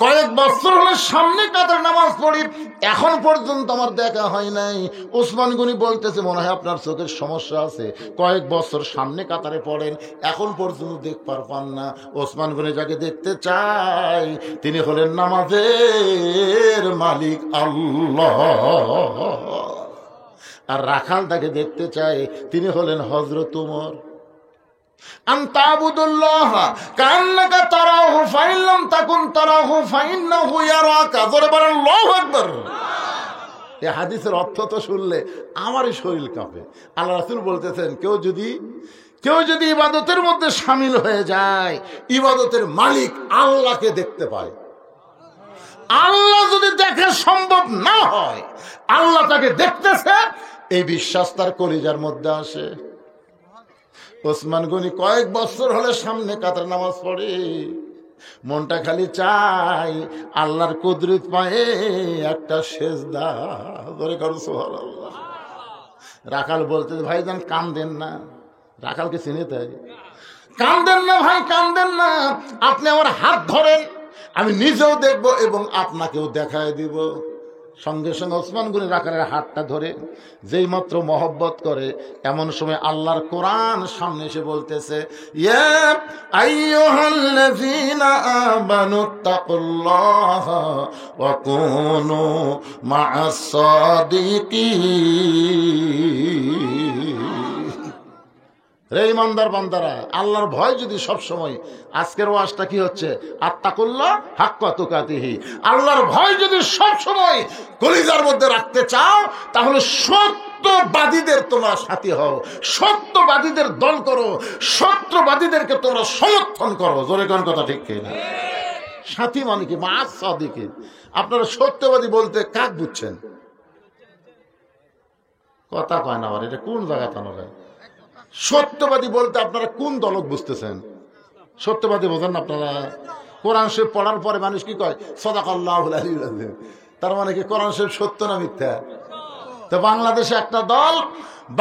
কয়েক বছর হলে সামনে কাতারে নামাজ পড়ি, এখন পর্যন্ত আমার দেখা হয় নাই। ওসমান গনি বলতেছে, মনে হয় আপনার চোখের সমস্যা আছে, কয়েক বছর সামনে কাতারে পড়েন, এখন পর্যন্ত দেখবার পান না। ওসমান গনি যাকে দেখতে চাই তিনি হলেন নামাজের মালিক আল্লাহ, আর রাখাল তাকে দেখতে চায় তিনি হলেন হযরত ওমর। আনতাবুদুল্লাহ কান্নাকা তারাহু ফাইন লাম তাকুন তারাহু ফাইন্নাহু ইয়ারাকা। জোরে বলেন আল্লাহু আকবার। এই হাদিসের অর্থ তো শুনলে আমারই শরীর কাঁপে। আল্লাহ রাসূল বলতেছেন, কেউ যদি ইবাদতের মধ্যে শামিল হয়ে যায়, ইবাদতের মালিক আল্লাহকে দেখতে পায়। আল্লাহ যদি দেখা সম্ভব না হয়, আল্লাহ তাকে দেখতেছে, এই বিশ্বাস তার কলিজার মধ্যে আসে। ওসমান গনি কয়েক বছর হলে সামনে কাতার নামাজ পড়ে, মনটা খালি চাই আল্লাহর কুদরত পায়ে একটা সেজদা ধরে করো সুবহানাল্লাহ। রাখাল বলতে, ভাইজান কান্দেন না। রাখালকে চিনে তাই, কান্দেন না ভাই, কান্দেন না, আপনি আমার হাত ধরেন, আমি নিজেও দেখব এবং আপনাকেও দেখায় দিব। সঙ্গে সঙ্গে ওসমান গনি রাখালের হাতটা ধরে যেই মাত্র মহব্বত করে, এমন সময় আল্লাহর কোরআন সামনে এসে বলতেছে, ইয়া আইয়ুহাল্লাযীনা আমানুত্তাকুল্লাহা ওয়া কুনু মা'আস সাদিকিন। রে ইমানদার বান্দারা, আল্লাহর ভয় যদি সব সময়, আজকের ওয়াজটা কি হচ্ছে, আত্তাকুল্লাহ হাক্কা তুকাতিহি, আল্লাহর ভয় যদি সব সময় কলিজার মধ্যে রাখতে চাও, তাহলে সত্যবাদীদের তোমরা সাথী হও, সত্যবাদীদের দল করো, সত্যবাদীদেরকে তোমরা সমর্থন করো। জোরে কোন কথা ঠিক কিনা? সাথী মানে কি? মা'আস সাদিকিন। আপনারা সত্যবাদী বলতে কাক বুঝছেন? কথা কয় না আবার, এটা কোন জায়গা তানো ভাই? সত্যবাদী বলতে আপনারা কোন দলক বুঝতেছেন? সত্যবাদী বোঝেন না আপনারা? কোরআন শরীফ পড়ার পরে মানুষ কি কয়, সাদাকাল্লাহুল আলিয়্যুল আযীম। তার মানে কি কোরআন শরীফ সত্য না মিথ্যা? তো বাংলাদেশে একটা দল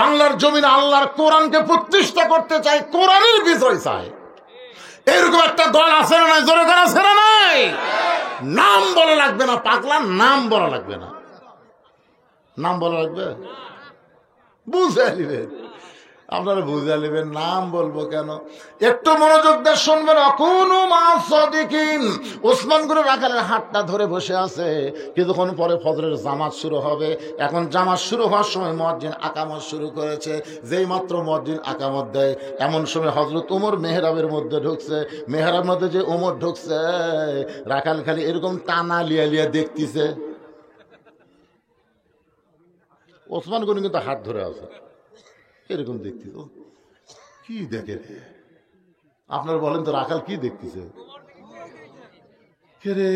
বাংলার জমিনে আল্লাহর কোরআনকে প্রতিষ্ঠা করতে চায়, কোরআনের বিজয় চায়। এরকম একটা দল আছে না নাই? জোরে করে আছে না নাই? নাম বলা লাগবে না পাগলা, নাম বলা লাগবে না। নাম বলা লাগবে? বুঝে নিবেন, আপনারা বুঝে নেবেন। নাম বলবো কেন? একটু মনোযোগ দিয়ে শুনবেন। অকুনু মা'আস সাদিকিন। ওসমান গনি রাখালের হাতটা ধরে বসে আছে। কিছুক্ষণ পরে ফজরের জামাত শুরু হবে। এখন জামাত শুরু হওয়ার সময় মুয়াজ্জিন আকামত শুরু করেছে। যেই মাত্র মুয়াজ্জিন আকামত দেয়, এমন সময় হযরত ওমর মেহরাবের মধ্যে ঢুকছে। মেহরাবের মধ্যে যে ওমর ঢুকছে, রাখাল খালি এরকম টানা লিয়া লিয়া দেখতেছে। ওসমান গনি কিন্তু হাত ধরে আছে, এরকম দেখতেছ। কি দেখে রে? আপনারা বলেন তো, রাখাল কি দেখতেছে? কে রে?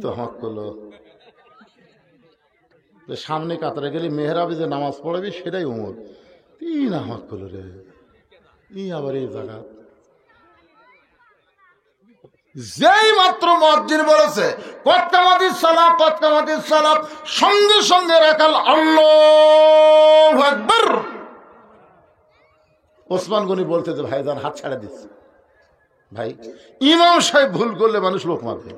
তো হক করলো, সামনে কাতারে গেলে মেহরাবে যে নামাজ পড়াবি সেটাই ওমর। না হক করলো রে, আবার এই জায়গা। যেই মাত্র মুয়াজ্জিন বলেছে কতকামাতিস সালাত, কতকামাতিস সালাত, সঙ্গে সঙ্গে রাখাল আল্লাহু আকবার। ওসমান গনি বলতে যে, ভাইজান হাত ছাড়া দিচ্ছে। ভাই, ইমাম সাহেব ভুল করলে মানুষ লোকমা দেয়,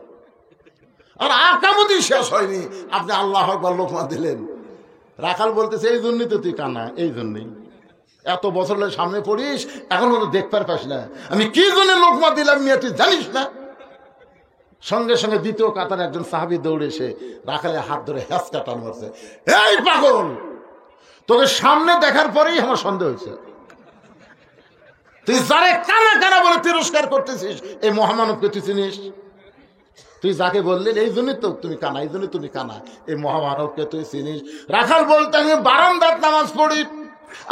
আর আকামতই শেষ হয়নি আপনি আল্লাহু আকবার লোকমা দিলেন। রাখাল বলতেছে, এই জন্যই তো তুই কানা, এই জন্যই এত বছর সামনে পড়িস, এখন মতো দেখতে পাস না আমি কি জন্য লোকমা দিলাম, মিয়া তুই জানিস না? সঙ্গে সঙ্গে দ্বিতীয় কাতার একজন সাহাবী দৌড়ে এসে রাখালের হাত ধরে হ্যাঁচকা টান মারছে। এই পাগল, তোকে সামনে দেখার পরেই আমার সন্দেহ হয়েছে, তুই যারে কানা কানা বলে তিরস্কার করতেছিস, এই মহামানবকে তুই চিনিস? তুই যাকে বললেন এই জন্যই তো তুমি কানা, এই জন্যই তুমি কানা, এই মহামানবকে তুই চিনিস? রাখাল বলতে, আমি বারান্দার নামাজ পড়ি,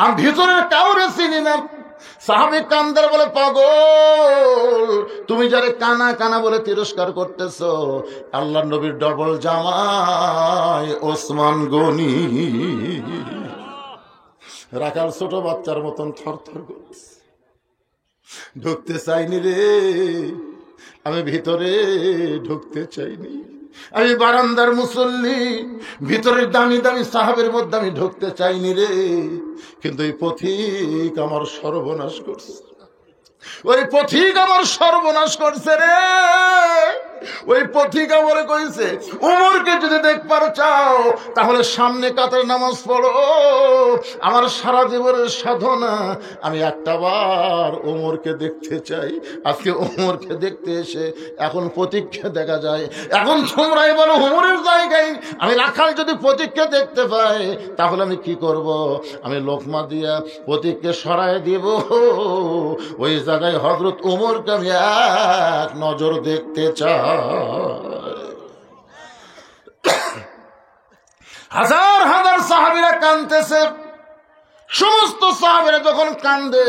আমি ভিতরের কাউরে চিনি না। সাহাবী কান্দার বলে, পাগল, তুমি যারে কানা কানা বলে তিরস্কার করতেছ, আল্লাহ নবীর ডবল জামাই ওসমান গনি। রাখাল ছোট বাচ্চার মতন থরথর করতেছে। ঢুকতে চাইনি রে, আমি ভিতরে ঢুকতে চাইনি, আমি বারান্দার মুসল্লি, ভিতরের দামি দামি সাহাবের মধ্যে আমি ঢুকতে চাইনি রে, কিন্তু এই পথিক আমার সর্বনাশ করছে, ওই পথিক আমার সর্বনাশ করছে রে। ওই পথিক আমারে কইছে, ওমরকে যদি দেখবার চাও তাহলে সামনে কাতার নামাজ পড়ো। আমার সারা জীবনের সাধনা, আমি একটা বার ওমরকে দেখতে চাই। আজকে ওমরকে দেখতে এসে এখন পথিককে দেখা যায়। এখন তোমরাই বলো, ওমরের জায়গায় আমি রাখাল যদি পথিককে দেখতে পাই তাহলে আমি কি করব? আমি লোকমা দিয়া পথিককে সরায় দিব, ওই জায়গায় হযরত ওমরকে আমি এক নজর দেখতে চাই। হাজার হাজার সাহাবীরা কাঁদতেছে। সমস্ত সাহাবীরা যখন কান্দে,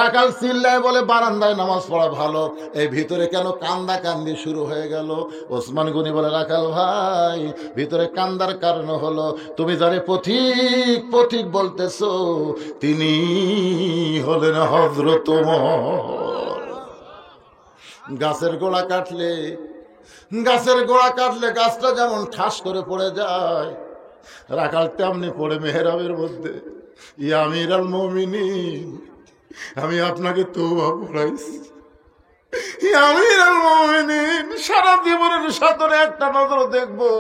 রাখাল চিল্লায় বলে বারান্দায় নামাজ পড়া ভালো, এই ভিতরে কেন কান্দা কান্দি শুরু হয়ে গেল? ওসমান গনি বলে, রাখাল ভাই, ভিতরে কান্দার কারণ হলো তুমি যারে পথিক পথিক বলতেছো তিনি হলেন হযরত ওমর। গাছের গোড়া কাটলে গাছটা যেমন ঠাস করে পড়ে যায়, রাখাল তেমনি পড়ে মেহরাবের মধ্যে। ইয়া আমিরুল মুমিনিন, আমি আপনাকে তওবা পড়াইছি। ইয়া আমিরুল মুমিনিন, সারা জীবনের সাথে একটা নজর দেখবো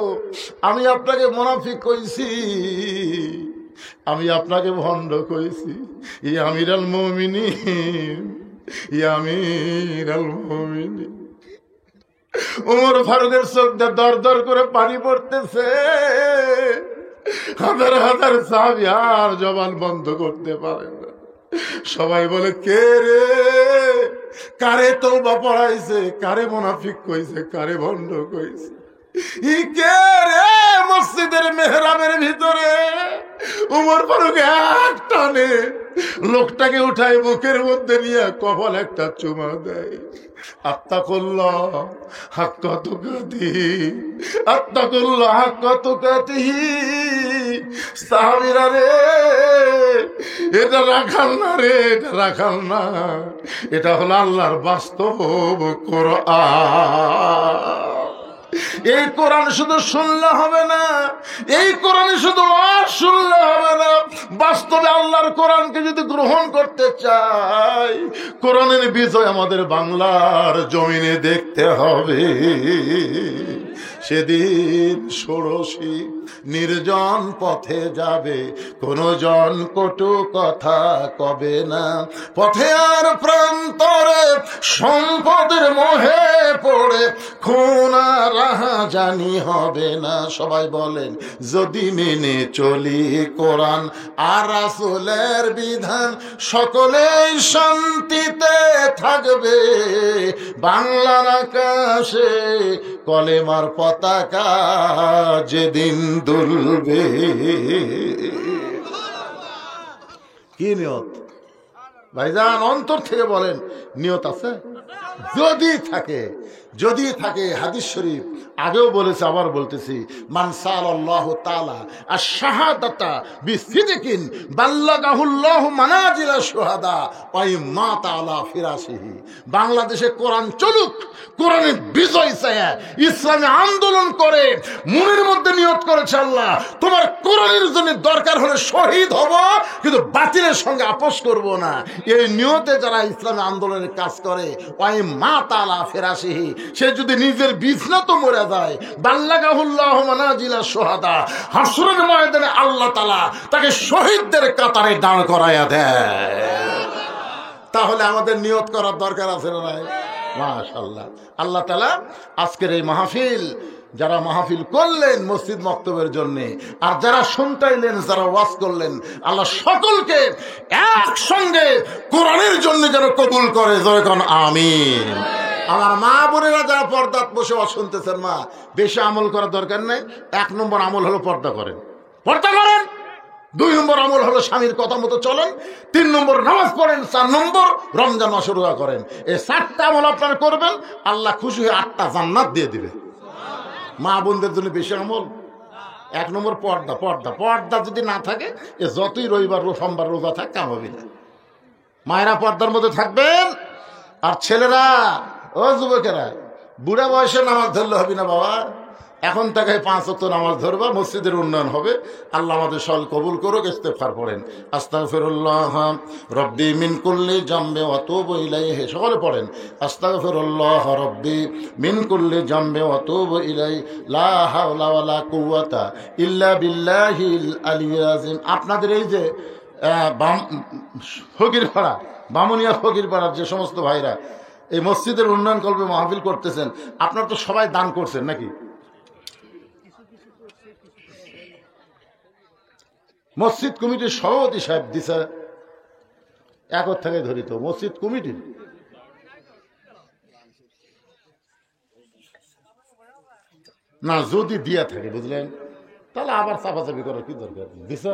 আমি আপনাকে মুনাফিক কইছি, আমি আপনাকে ভণ্ড কইছি। ইয়া আমিরুল মুমিনিন, ইয়া আমিরুল মুমিনিন। ওমর ফারুকের চোখ দিয়ে দর দর করে পানি পড়তেছে। হাজার হাজার সাহাবী আর জবান বন্ধ করতে পারে না। সবাই বলে, কে রে, কারে তওবা পড়াইছে, কারে মুনাফিক কইছে, কারে ভণ্ড কইছে? কে রে মসজিদের মেহরাবের ভিতরে ওমর ফারুক এক টানে লোকটাকে উঠায় বুকের মধ্যে নিয়ে কপাল একটা চুমা দেয়। আত্তাকুল্লাহ হাক্কা তুকাতিহি, আত্তাকুল্লাহ হাক্কা তুকাতিহি। সাহাবীরা রে, এটা রাখাল না রে, এটা রাখাল না, এটা হলো আল্লাহর বাস্তব কোরআন। এই কোরআন শুধু শুনলে হবে না, এই কোরআনে শুধু ওয়াজ শুনলে হবে না, বাস্তবে আল্লাহর কোরআনকে যদি গ্রহণ করতে চাই, কোরআনের বিজয় আমাদের বাংলার জমিনে দেখতে হবে। সেদিন ষোড়শী নির্জন পথে যাবে, কোনো জন কটু কথা কবে না। পথে আর প্রান্তরে সম্পদের মোহে পড়ে খুন আর রাহাজানি হবে না। সবাই বলেন, যদি মেনে চলি কোরআন আর রাসূলের বিধান, সকলেই শান্তিতে থাকবে। বাংলার আকাশে কলেমার পতাকা যেদিন দুলবে। কি নিয়ত ভাইজান? অন্তর থেকে বলেন, নিয়ত আছে? যদি থাকে হাদিস শরীফ আগেও বলেছে, আবার বলতেছি, মান সাল্লাল্লাহু তাআলা আশ-শাহাদাতা বিসিদকিন বাল্লাগাহুল্লাহু মানাজিলা শুহাদা ওয়া ইমাতা আলা ফিরাশিহি। বাংলাদেশে কোরআন চলুক, কোরআনের বিজয় চায়, ইসলামী আন্দোলন করে মনের মধ্যে নিয়ত করেছে, আল্লাহ তোমার কোরআনের জন্য দরকার হলে শহীদ হব, কিন্তু বাতিলের সঙ্গে আপোষ করব না। এই নিয়তে যারা ইসলামী আন্দোলনের কাজ করে, ওয়া ইমাতা আলা ফিরাশিহি, সে যদি নিজের বিছনাতে মরে যায়, বাল্লাগাহুল্লাহু মানাজিলা শুহাদা, হাসরের ময়দানে আল্লাহ তাআলা তাকে শহীদদের কাতারে দাঁড় করায়া দেয়। তাহলে আমাদের নিয়ত করার দরকার আছে না নাই? মাশাআল্লাহ। আল্লাহ তাআলা আজকের এই মাহফিল, যারা মাহফিল করলেন মসজিদ মক্তবের জন্য, আর যারা শুনতাইলেন, যারা ওয়াজ করলেন, আল্লাহ সকলকে একসঙ্গে কোরআনের জন্য যেন কবুল করে। যখন আমিন। আমার মা বোনেরা যারা পর্দাত বসে শুনতেছেন, মা বেশি আমল করার দরকার নেই। 1 নম্বর আমল হলো পর্দা করেন। 2 নম্বর আমল হলো স্বামীর কথা মতো চলেন। 3 নম্বর নামাজ পড়েন। 4 নম্বর রমজান মাস রোজা করেন। এই 4টা আমল আপনারা করবেন, আল্লাহ খুশি হয়ে 8টা জান্নাত দিয়ে দিবে। মা বোনদের জন্য বেশি আমল। 1 নম্বর পর্দা যদি না থাকে, এ যতই রবিবার সোমবার রোজা থাক, কাম হবে না। মায়েরা পর্দার মধ্যে থাকবেন। আর ছেলেরা, ও যুবকেরা, বুড়া বয়সে নামাজ ধরলে হবে না বাবা, এখন থেকে 5 ওয়াক্ত নামাজ ধরবা, মসজিদের উন্নয়ন হবে। আল্লাহ আমাদের সকল কবুল করুক। ইস্তেগফার পড়েন, আস্তাগফিরুল্লাহ রব্বি মিন কুল্লি জামবি ওয়া তুবু ইলাইহি। সকলে পড়েন, আস্তাগফিরুল্লাহ রব্বি মিন কুল্লি জামবি ওয়া তুবু ইলাইহি, লা হাওলা ওয়ালা কুওয়াতা ইল্লা বিল্লাহিল আলিয়্যিল আযীম। আপনাদের এই যে ফকিরপাড়া, বামুনিয়া ফকিরপাড়ার যে সমস্ত ভাইরা এই মসজিদের উন্নয়ন কল্পে মাহফিল করতেছেন, আপনারা তো সবাই দান করছেন নাকি? মসজিদ কমিটির সভাপতি সাহেব দিছে, একর থেকে ধরিত মসজিদ কমিটির। না, যদি দিয়া থাকে, বুঝলেন, তাহলে আবার চাপাচাপি করার কি দরকার? দিছ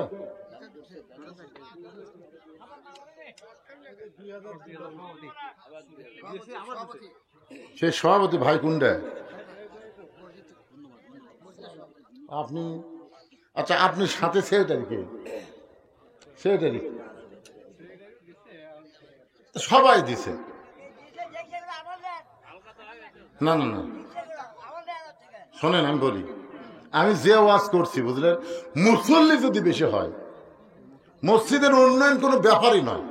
সে সভাপতি ভাই কুন্ডা আপনি? আচ্ছা, আপনি সাথে সেক্রেটারি কে? সেক্রেটারি সবাই দিছে। না না না, শোনেন আমি বলি, আমি যে ওয়াজ করছি বুঝলেন, মুসল্লি যদি বেশি হয় মসজিদের উন্নয়ন কোনো ব্যাপারই নয়।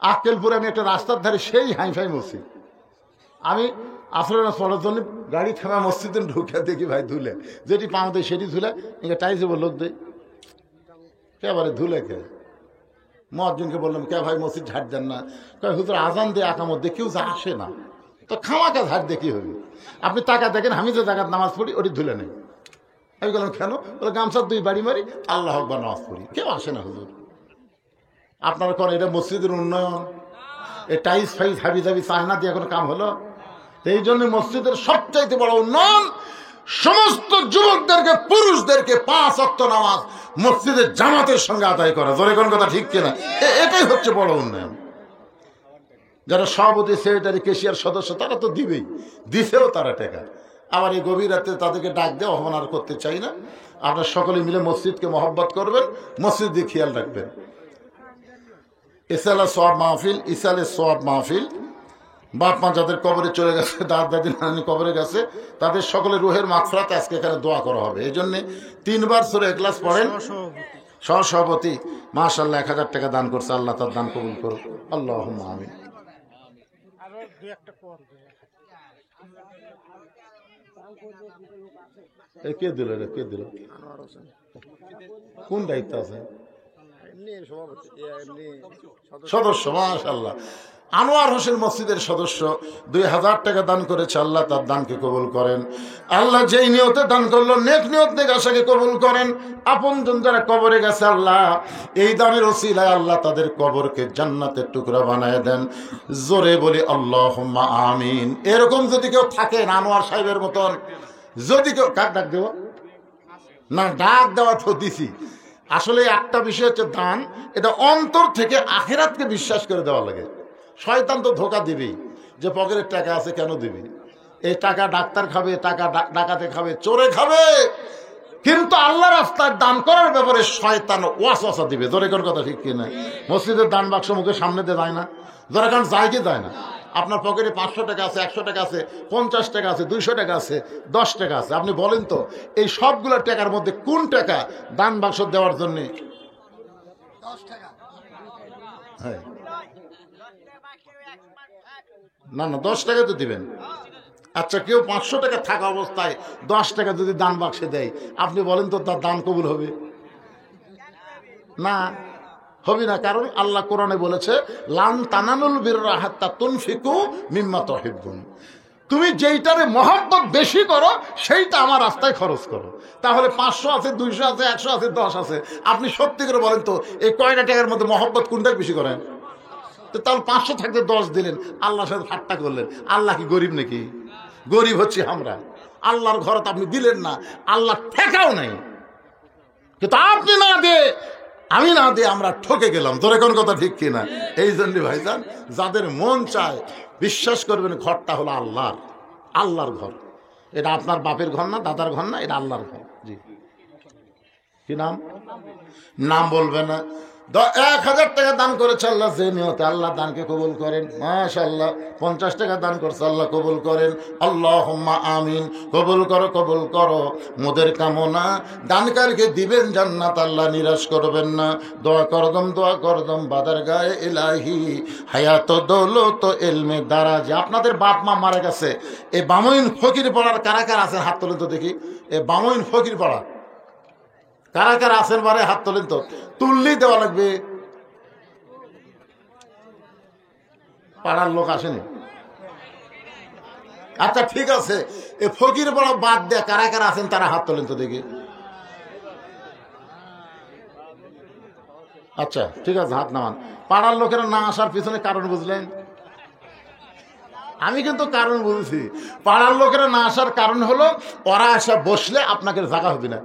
আক্কেলপুরে আমি একটা রাস্তার ধারে সেই হাইফাই মসজিদ, আমি আসলে পড়ার জন্য গাড়ি থামা মসজিদে ঢুকে দেখি ভাই ধুলে, যেটি পাও দেয় সেটি ধুলে টাইস লোক দেয় এবারে ধুলে কে। মহাজনকে বললাম কে ভাই মসজিদ ঝাড় দেন না? হুজুর আজান দিয়ে আঁকা মধ্যে কেউ যা আসে না, তো খামাকা ঝাড় দেখি হবে। আপনি টাকা দেখেন, আমি যে জায়গায় নামাজ পড়ি ওটি ধুলে নেই। আমি বললাম কেন? বলে গামছার 2 বাড়ি মারি, আল্লাহ আকবার নামাজ পড়ি, কেউ আসে না হুজুর। আপনারা করেন এটা মসজিদের উন্নয়ন? এই টাইস ফাইস হাবি জাবি চায়না দিয়ে এখন কাম হলো? এই জন্য মসজিদের সবচাইতে বড় উন্নয়ন সমস্ত যুবকদেরকে, পুরুষদেরকে 5 ওয়াক্ত নামাজ মসজিদের জামাতের সঙ্গে আদায় করা। জোরে কোন কথা ঠিক কিনা? এটাই হচ্ছে বড় উন্নয়ন। যারা সভাপতি, সেক্রেটারি, কেশিয়ার সদস্য তারা তো দিবেই, দিছেও তারা টাকা। আবার এই গভীর রাতে তাদেরকে ডাক দিয়ে অপমান করতে চাই না। আপনারা সকলে মিলে মসজিদকে মহব্বত করবেন, মসজিদ দিয়ে খেয়াল রাখবেন। ইসালে সওয়াব মাহফিল, ইসালে সওয়াব মাহফিল। বাপ মা যাদের কবরে চলে গেছে, দাদা দাদি নানি কবরে গেছে, তাদের সকলের রুহের মাগফিরাতে আজকে এখানে দোয়া করা হবে। এই জন্য 3 বার সূরা ইখলাস পড়েন। সহসভাপতি মাশাআল্লাহ 1000 টাকা দান করছে, আল্লাহ তার দান কবুল করুন, আল্লাহুম্মা আমিন। কে দিল রে? কে দিল? কোন দায়িত্ব আছে? সদস্য মাশাআল্লাহ আনোয়ার হোসেন মসজিদের সদস্য 2000 টাকা দান করেছে, আল্লাহ তার দানকে কবুল করেন। আল্লাহ যেই নিয়তে দান করলো নেক নিয়ত নেক আশাকে কবুল করেন। আপনজন যারা কবরে গেছে আল্লাহ এই দানের ওসিলায় আল্লাহ তাদের কবরকে জান্নাতের টুকরা বানায় দেন। জোরে বলি আল্লাহুম্মা আমিন। এরকম যদি কেউ থাকেন আনোয়ার সাহেবের মতন, যদি কেউ, কাক ডাক দেব না, ডাক দেওয়া তো দিছি। আসলে একটা বিষয় হচ্ছে দান, এটা অন্তর থেকে আখিরাতকে বিশ্বাস করে দেওয়া লাগে। শয়তান তো ধোকা দিবেই, যে পকেটের টাকা আছে কেন দিবি, এই টাকা ডাক্তার খাবে, টাকা ডাকাতে খাবে, চোরে খাবে, কিন্তু আল্লাহ রাস্তায় দান করার ব্যাপারে শয়তান ওয়াসওয়াসা দিবে। জোরে কোন কথা ঠিক কিনা? মসজিদের দান বাক্স মুখের সামনে দিয়ে যায় না, যারা কারণ যায় কি যায় না। আপনার পকেটে 500 টাকা আছে, 100 টাকা আছে, 50 টাকা আছে, 200 টাকা আছে, 10 টাকা আছে, আপনি বলেন তো এই সবগুলো টাকার মধ্যে কোন টাকা দান বাক্স দেওয়ার জন্যে? 10 টাকা। হ্যাঁ, না না 10 টাকা তো দিবেন। আচ্ছা, কেউ 500 টাকা থাকা অবস্থায় 10 টাকা যদি দান বাক্সে দেয়, আপনি বলেন তো তার দান কবুল হবে না? হবে না। কারণ আল্লাহ কোরআনে বলেছে লান তানালুল বিররা হাত্তা তুনফিকু মিম্মা তুহিব্বুন। তুমি যেইটারে মহব্বত বেশি করো সেইটা আমার রাস্তায় খরচ করো। তাহলে 500 আছে, 200 আছে, 100 আছে, 10 আছে, আপনি সত্যি করে বলেন তো এই কয়টা টাকার মধ্যে মহব্বত কোনটা বেশি করেন? তো তাহলে 500 থাকতে 10 দিলেন, আল্লাহর সাথে ঠাট্টা করলেন। আল্লাহ কি গরিব নাকি? গরিব হচ্ছে আমরা। আল্লাহর ঘরত আপনি দিলেন না, আল্লাহ ঠেকাও নাই, কিন্তু আপনি না দিয়ে, আমি না দিয়ে আমরা ঠকে গেলাম। তোর কোন কথা ঠিক কিনা? এই জন্য ভাইজান যাদের মন চায় বিশ্বাস করবেন ঘরটা হলো আল্লাহর, আল্লাহর ঘর। এটা আপনার বাপের ঘর না, দাদার ঘর না, এটা আল্লাহর ঘর। জি, কি নাম? নাম বলবে না। 1000 টাকা দান করেছে আল্লাহ, যে নিয়তে আল্লাহ দানকে কবুল করেন। মাশাআল্লাহ 50 টাকা দান করছে, আল্লাহ কবুল করেন। আল্লাহুম্মা আমিন। কবুল করো, কবুল করো। মোদের কামনা দানকারীকে দিবেন জান্নাত, আল্লাহ নিরাশ করবেন না। দোয়া করদম বাদার গায়ে ইলাহি হায়াত দৌলত ইলমে দারাজ। আপনাদের বাপ মা মারা গেছে, এই বামইন ফকির পাড়ার কারা কারা আছেন হাত তোলেন তো দেখি। এই বামইন ফকির পাড়া কারা কারা আছেন বারে হাত তোলেন তো। তুললেই দেওয়া লাগবে, পাড়ার লোক আসেনি। আচ্ছা ঠিক আছে, এ ফকির বড় বাদ দেয়া কারা কারা আছেন তারা হাত তোলেন তো দেখি। আচ্ছা ঠিক আছে, হাত নামান। পাড়ার লোকেরা না আসার পিছনে কারণ বুঝলেন? আমি কিন্তু কারণ বুঝছি। পাড়ার লোকেরা না আসার কারণ হলো ওরা এসে বসলে আপনাকে জায়গা হবে না।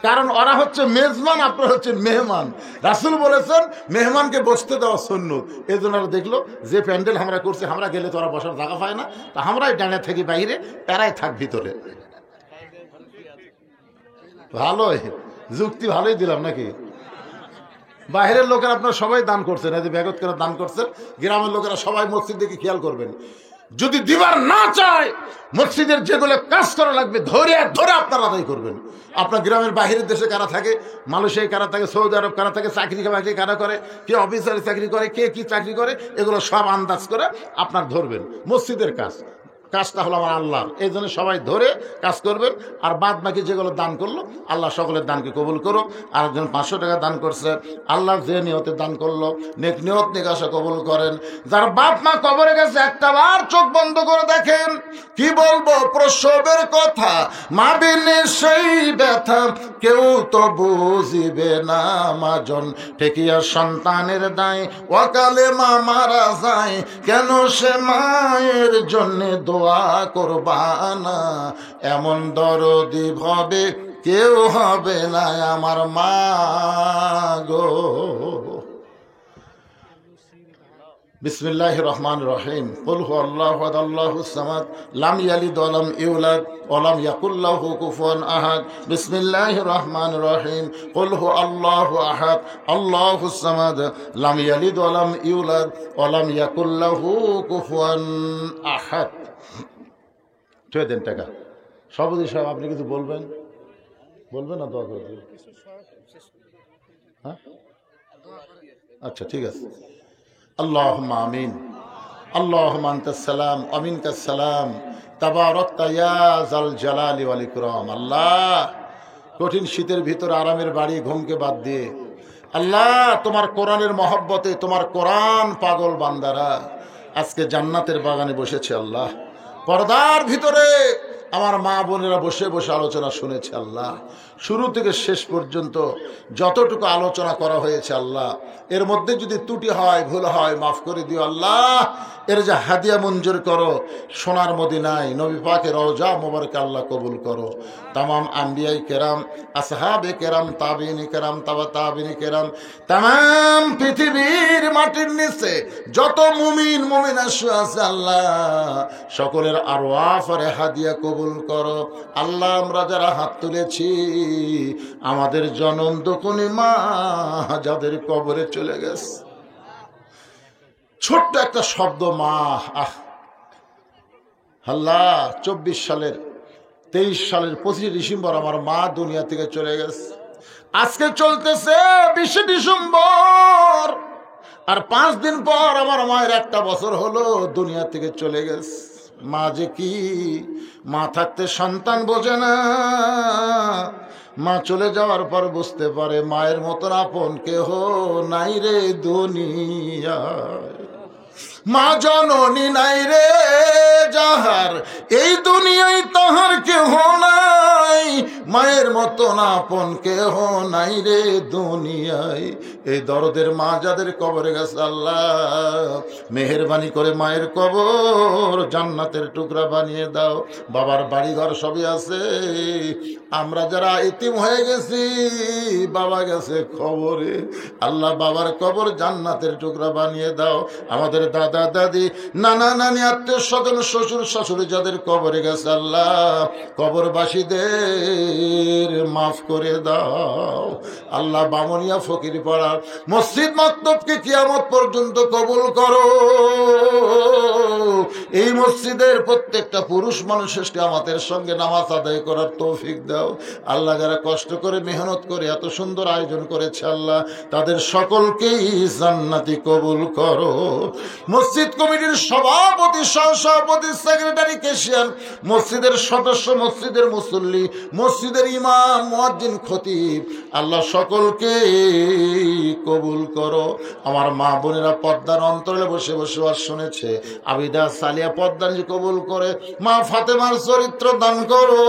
কারণ ওরা হচ্ছে মেজবান, আপনারা হচ্ছেন মেহমান। রাসূল বলেছেন মেহমানকে বসতে দেওয়া সুন্নত। এই জন্য দেখলো যে প্যান্ডেল আমরা করছি, আমরা গেলে তো ওরা বসার জায়গা পায় না, তা আমরাই ডানে থাকি বাইরে, এরাই থাক ভিতরে। ভালোই যুক্তি, ভালোই দিলাম নাকি? বাইরের লোকেরা আপনারা সবাই দান করছেন, এই যে ব্যাগত করে দান করছেন, গ্রামের লোকেরা সবাই মসজিদ দিকে খেয়াল করবেন। যদি দিবার না চায়, মসজিদের যেগুলো কাজ করা লাগবে ধরে ধরে আপনারা আদায় করবেন। আপনার গ্রামের বাহিরের দেশে কারা থাকে, মালয়েশিয়ায় কারা থাকে, সৌদি আরব কারা থাকে, চাকরি বাকরি কারা করে, কে অফিসারের চাকরি করে, কে কি চাকরি করে, এগুলো সব আন্দাজ করে আপনার ধরবেন। মসজিদের কাজটা হলো আমার আল্লাহ, এই জন্য সবাই ধরে কাজ করবেন। আর বাদ বাকি যেগুলো দান করলো, আল্লাহ সকলের দানকে কবুল করো। আর একজন 500 টাকা দান করছে, আল্লাহ যে নিয়তে দান করলো নেক নিয়ত নিকাশা কবুল করেন। যার বাপ মা কবরে গেছে, একটা বার চোখ বন্ধ করে দেখেন। কি বলবো প্রসবের কথা, মা বিনে সেই ব্যথা কেউ তো বুঝিবে না। মাজন ঠেকিয়া সন্তানের দায়, অকালে মা মারা যায়, কেন সে মায়ের জন্য দোয়া করবানা। এমন দরদি হবে কেউ হবে না আমার মা গো। বিসমিল্লাহির রহমানির রহিম। কুল হুয়াল্লাহু আহাদ আল্লাহুস সামাদ লাম ইয়ালিদ ওয়া লাম ইউলাদ ওয়া লাম ইয়াকুল লাহু কুফুয়ান আহাদ। বিসমিল্লাহির রহমানির রহিম। কুল হুয়াল্লাহু আহাদ আল্লাহুস সামাদ লাম ইয়ালিদ ওয়া লাম ইউলাদ ওয়া লাম ইয়াকুল লাহু কুফুয়ান আহাদ। ছয় দেন টাকা। সভাপতি সাহেব আপনি কিছু বলবেন? বলবেন না দোয়া করে দিবেন? হ্যাঁ, আচ্ছা ঠিক আছে। আল্লাহুম্মা আমিন। আল্লাহুম্মা আনতাস সালাম ওয়া মিনকাস সালাম, তাবারাকতা ইয়া যাল জালালি ওয়াল ইকরাম। আল্লাহ, কঠিন শীতের ভিতরে আরামের বাড়ি ঘুমকে বাদ দিয়ে আল্লাহ তোমার কোরআনের মহব্বতে, তোমার কোরআন পাগল বান্দারা আজকে জান্নাতের বাগানে বসেছে। আল্লাহ, পর্দার ভিতরে আমার মা বোনেরা বসে বসে আলোচনা শুনেছে। আল্লাহ, শুরু থেকে শেষ পর্যন্ত যতটুকু আলোচনা করা হয়েছে আল্লাহ, এর মধ্যে যদি ত্রুটি হয়, ভুল হয়, মাফ করে দিও আল্লাহ। এর যে হাদিয়া মঞ্জুর করো, সোনার মদিনায় নবী পাকের রওজা মোবারক আল্লাহ কবুল করো। তামাম আম্বিয়াই কেরাম, আসহাবে কেরাম, তাবিনী কেরাম, তাবা তাবিনী কেরাম, তামাম পৃথিবীর মাটির নিচে যত মুমিন মুমিনা আছে আল্লাহ, সকলের আরওয়াহ আর হাদিয়া কবুল করো। আল্লাহ, আমরা যারা হাত তুলেছি, আমাদের জনম দোকনি মা যাদের কবরে চলে গেছে, ছোট্ট একটা শব্দ মা। আহ আল্লাহ, 24 সালের 23 সালের 25 ডিসেম্বর আমার মা দুনিয়া থেকে চলে গেছে। আজকে চলতেছে 20 ডিসেম্বর, আর 5 দিন পর আমার মায়ের 1 বছর হলো দুনিয়া থেকে চলে গেছে। মা যে কি, মা থাকতে সন্তান বোঝে না, মা চলে যাওয়ার পর বুঝতে পারে মায়ের মতন আপন কেহ নাই রে দুনিয়ায়। মা জননী নাই রে যাহার, এই দুনিয়ায় তাহার কেহ নাই, মায়ের মতন আপন কেহ নাই রে দুনিয়ায়। এই দরদের মা যাদের কবরে গেছে আল্লাহ, মেহেরবানি করে মায়ের কবর জান্নাতের টুকরা বানিয়ে দাও। বাবার বাড়ি ঘর সবই আছে, আমরা যারা ইতিম হয়ে গেছি, বাবা গেছে কবরে, আল্লাহ বাবার কবর জান্নাতের টুকরা বানিয়ে দাও। আমাদের দাদা দাদি, নানা নানি, আত্মীয় স্বজন, শ্বশুর শাশুড়ি যাদের কবরে গেছে আল্লাহ, কবরবাসীদের মাফ করে দাও। আল্লাহ, বামুনিয়া ফকির পাড়া মসজিদ মক্তবকে কিয়ামত পর্যন্ত কবুল করো। এই মসজিদের প্রত্যেকটা পুরুষ মানুষকে আমাদের সঙ্গে নামাজ আদায় করার তৌফিক দাও। আল্লাহ, যারা কষ্ট করে মেহনত করে এত সুন্দর আয়োজন করেছে আল্লাহ, তাদের সকলকেই জান্নাতি কবুল করো। মসজিদ কমিটির সভাপতি, সহসভাপতি, সেক্রেটারি, ক্যাশিয়ার, মসজিদের সদস্য, মসজিদের মুসল্লি, মসজিদের ইমাম, মুয়াজ্জিন, খতিব, আল্লাহ সকলকে কবুল করো। আমার মা বোনেরা পর্দার অন্তরে বসে বসে আর শুনেছে, আবিদা সালিয়া পর্দা নিয়ে কবুল করে। মা ফাতেমার চরিত্র দান করো।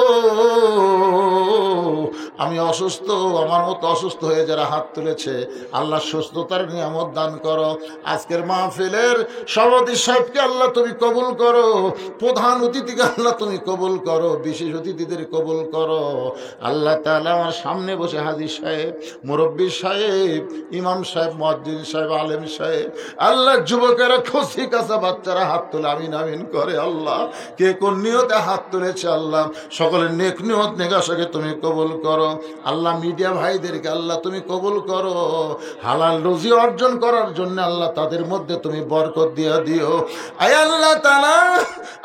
আমি অসুস্থ, আমার মতো অসুস্থ হয়ে যারা হাত তুলেছে, আল্লাহ সুস্থতার নিয়ামত দান করো। আজকের মাহফিলের সভাপতি সাহেবকে আল্লাহ তুমি কবুল করো, প্রধান অতিথিকে আল্লাহ তুমি কবুল করো, বিশেষ অতিথিদের কবুল করো। আল্লাহ তাআলা আমার সামনে বসে হাজী সাহেব, মুরব্বী সাহেব, ইমাম সাহেব, মুয়াজ্জিন সাহেব, আলেম সাহেব, আল্লাহ যুবকেরা, খুশি কাঁচা বাচ্চারা হাত তুলে আমিন আমিন করে। আল্লাহ কে কোন নিয়তে হাত তুলেছে, আল্লাহ সকলের নেক নিয়ত নেগাসাকে তুমি কবুল করো। আল্লাহ মিডিয়া ভাইদেরকে আল্লাহ তুমি কবুল করো, হালাল রুজি অর্জন করার জন্য আল্লাহ তাদের মধ্যে তুমি বরকত দিয়ে দিও। আয় আল্লাহ তাআলা,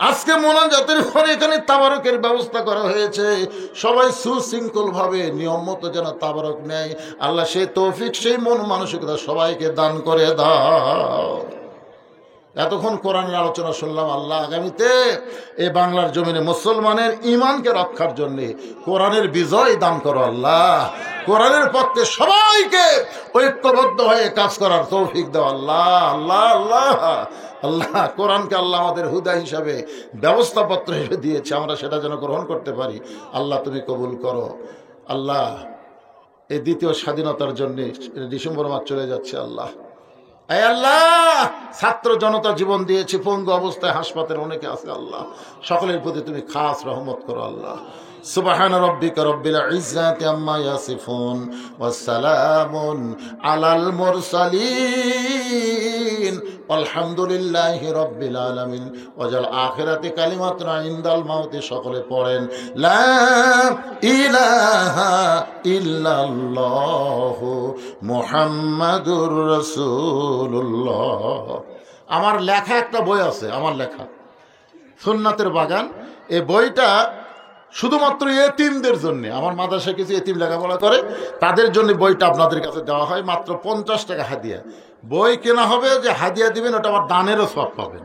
আজকে মোনাজাতের পরে এখানে তাবারকের ব্যবস্থা করা হয়েছে, সবাই সুশৃঙ্খল ভাবে নিয়ম মতো যেন তাবারক নেয়। আল্লাহ সেই তৌফিক, সেই মন মানসিকতা সবাইকে দান করে দাও। এতক্ষণ কোরআনের আলোচনা শুনলাম। আল্লাহ আগামীতে এই বাংলার জমিনে মুসলমানের ঈমানকে রক্ষার জন্য কোরআনের বিজয় দান করো। আল্লাহ কোরআনের পক্ষে সবাইকে ঐক্যবদ্ধ হয়ে কাজ করার তৌফিক দাও। আল্লাহ আল্লাহ আল্লাহ আল্লাহ, কোরআনকে আল্লাহ আমাদের হুদা হিসাবে, ব্যবস্থাপত্র হিসেবে দিয়েছে, আমরা সেটা যেন গ্রহণ করতে পারি। আল্লাহ তুমি কবুল করো। আল্লাহ এই দ্বিতীয় স্বাধীনতার জন্য ডিসেম্বর মাস চলে যাচ্ছে। আল্লাহ আল্লাহ, ছাত্র জনতা জীবন দিয়েছে, পঙ্গু অবস্থায় হাসপাতালে অনেকে আছে। আল্লাহ সকলের প্রতি তুমি খাস রহমত করো। আল্লাহ সুবহান রাব্বিকা রব্বিল ইজ্জাতি আম্মা ইয়াসিফুন ওয়া সালামুন আলাল মুরসালিন আলহামদুলিল্লাহি রাব্বিল আলামিন। ওয়াজাল আখিরাতি কালিমাতুন ইনদাল মাউতি। সকলে পড়েন লা ইলাহা ইল্লাল্লাহু মুহাম্মাদুর রাসূলুল্লাহ। আমার লেখা একটা বই আছে, আমার লেখা সুন্নাতের বাগান। এই বইটা শুধুমাত্র এতিমদের জন্য, আমার মাদ্রাসায় কিছু এতিম লেখাপড়া করে তাদের জন্য বইটা আপনাদের কাছে দেওয়া হয়, মাত্র 50 টাকা হাদিয়া। বই কেনা হবে, যে হাদিয়া দিবেন ওটা আমার দানেরও সওয়াব পাবেন।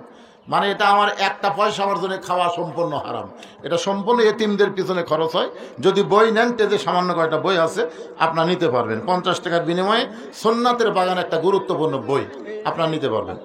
মানে এটা আমার একটা পয়সা আমার জন্য খাওয়া সম্পূর্ণ হারাম, এটা সম্পূর্ণ এতিমদের পিছনে খরচ হয়। যদি বই নেন, যে সামান্য কয়টা বই আছে আপনারা নিতে পারবেন 50 টাকার বিনিময়ে। সুন্নাতের বাগান একটা গুরুত্বপূর্ণ বই আপনারা নিতে পারবেন।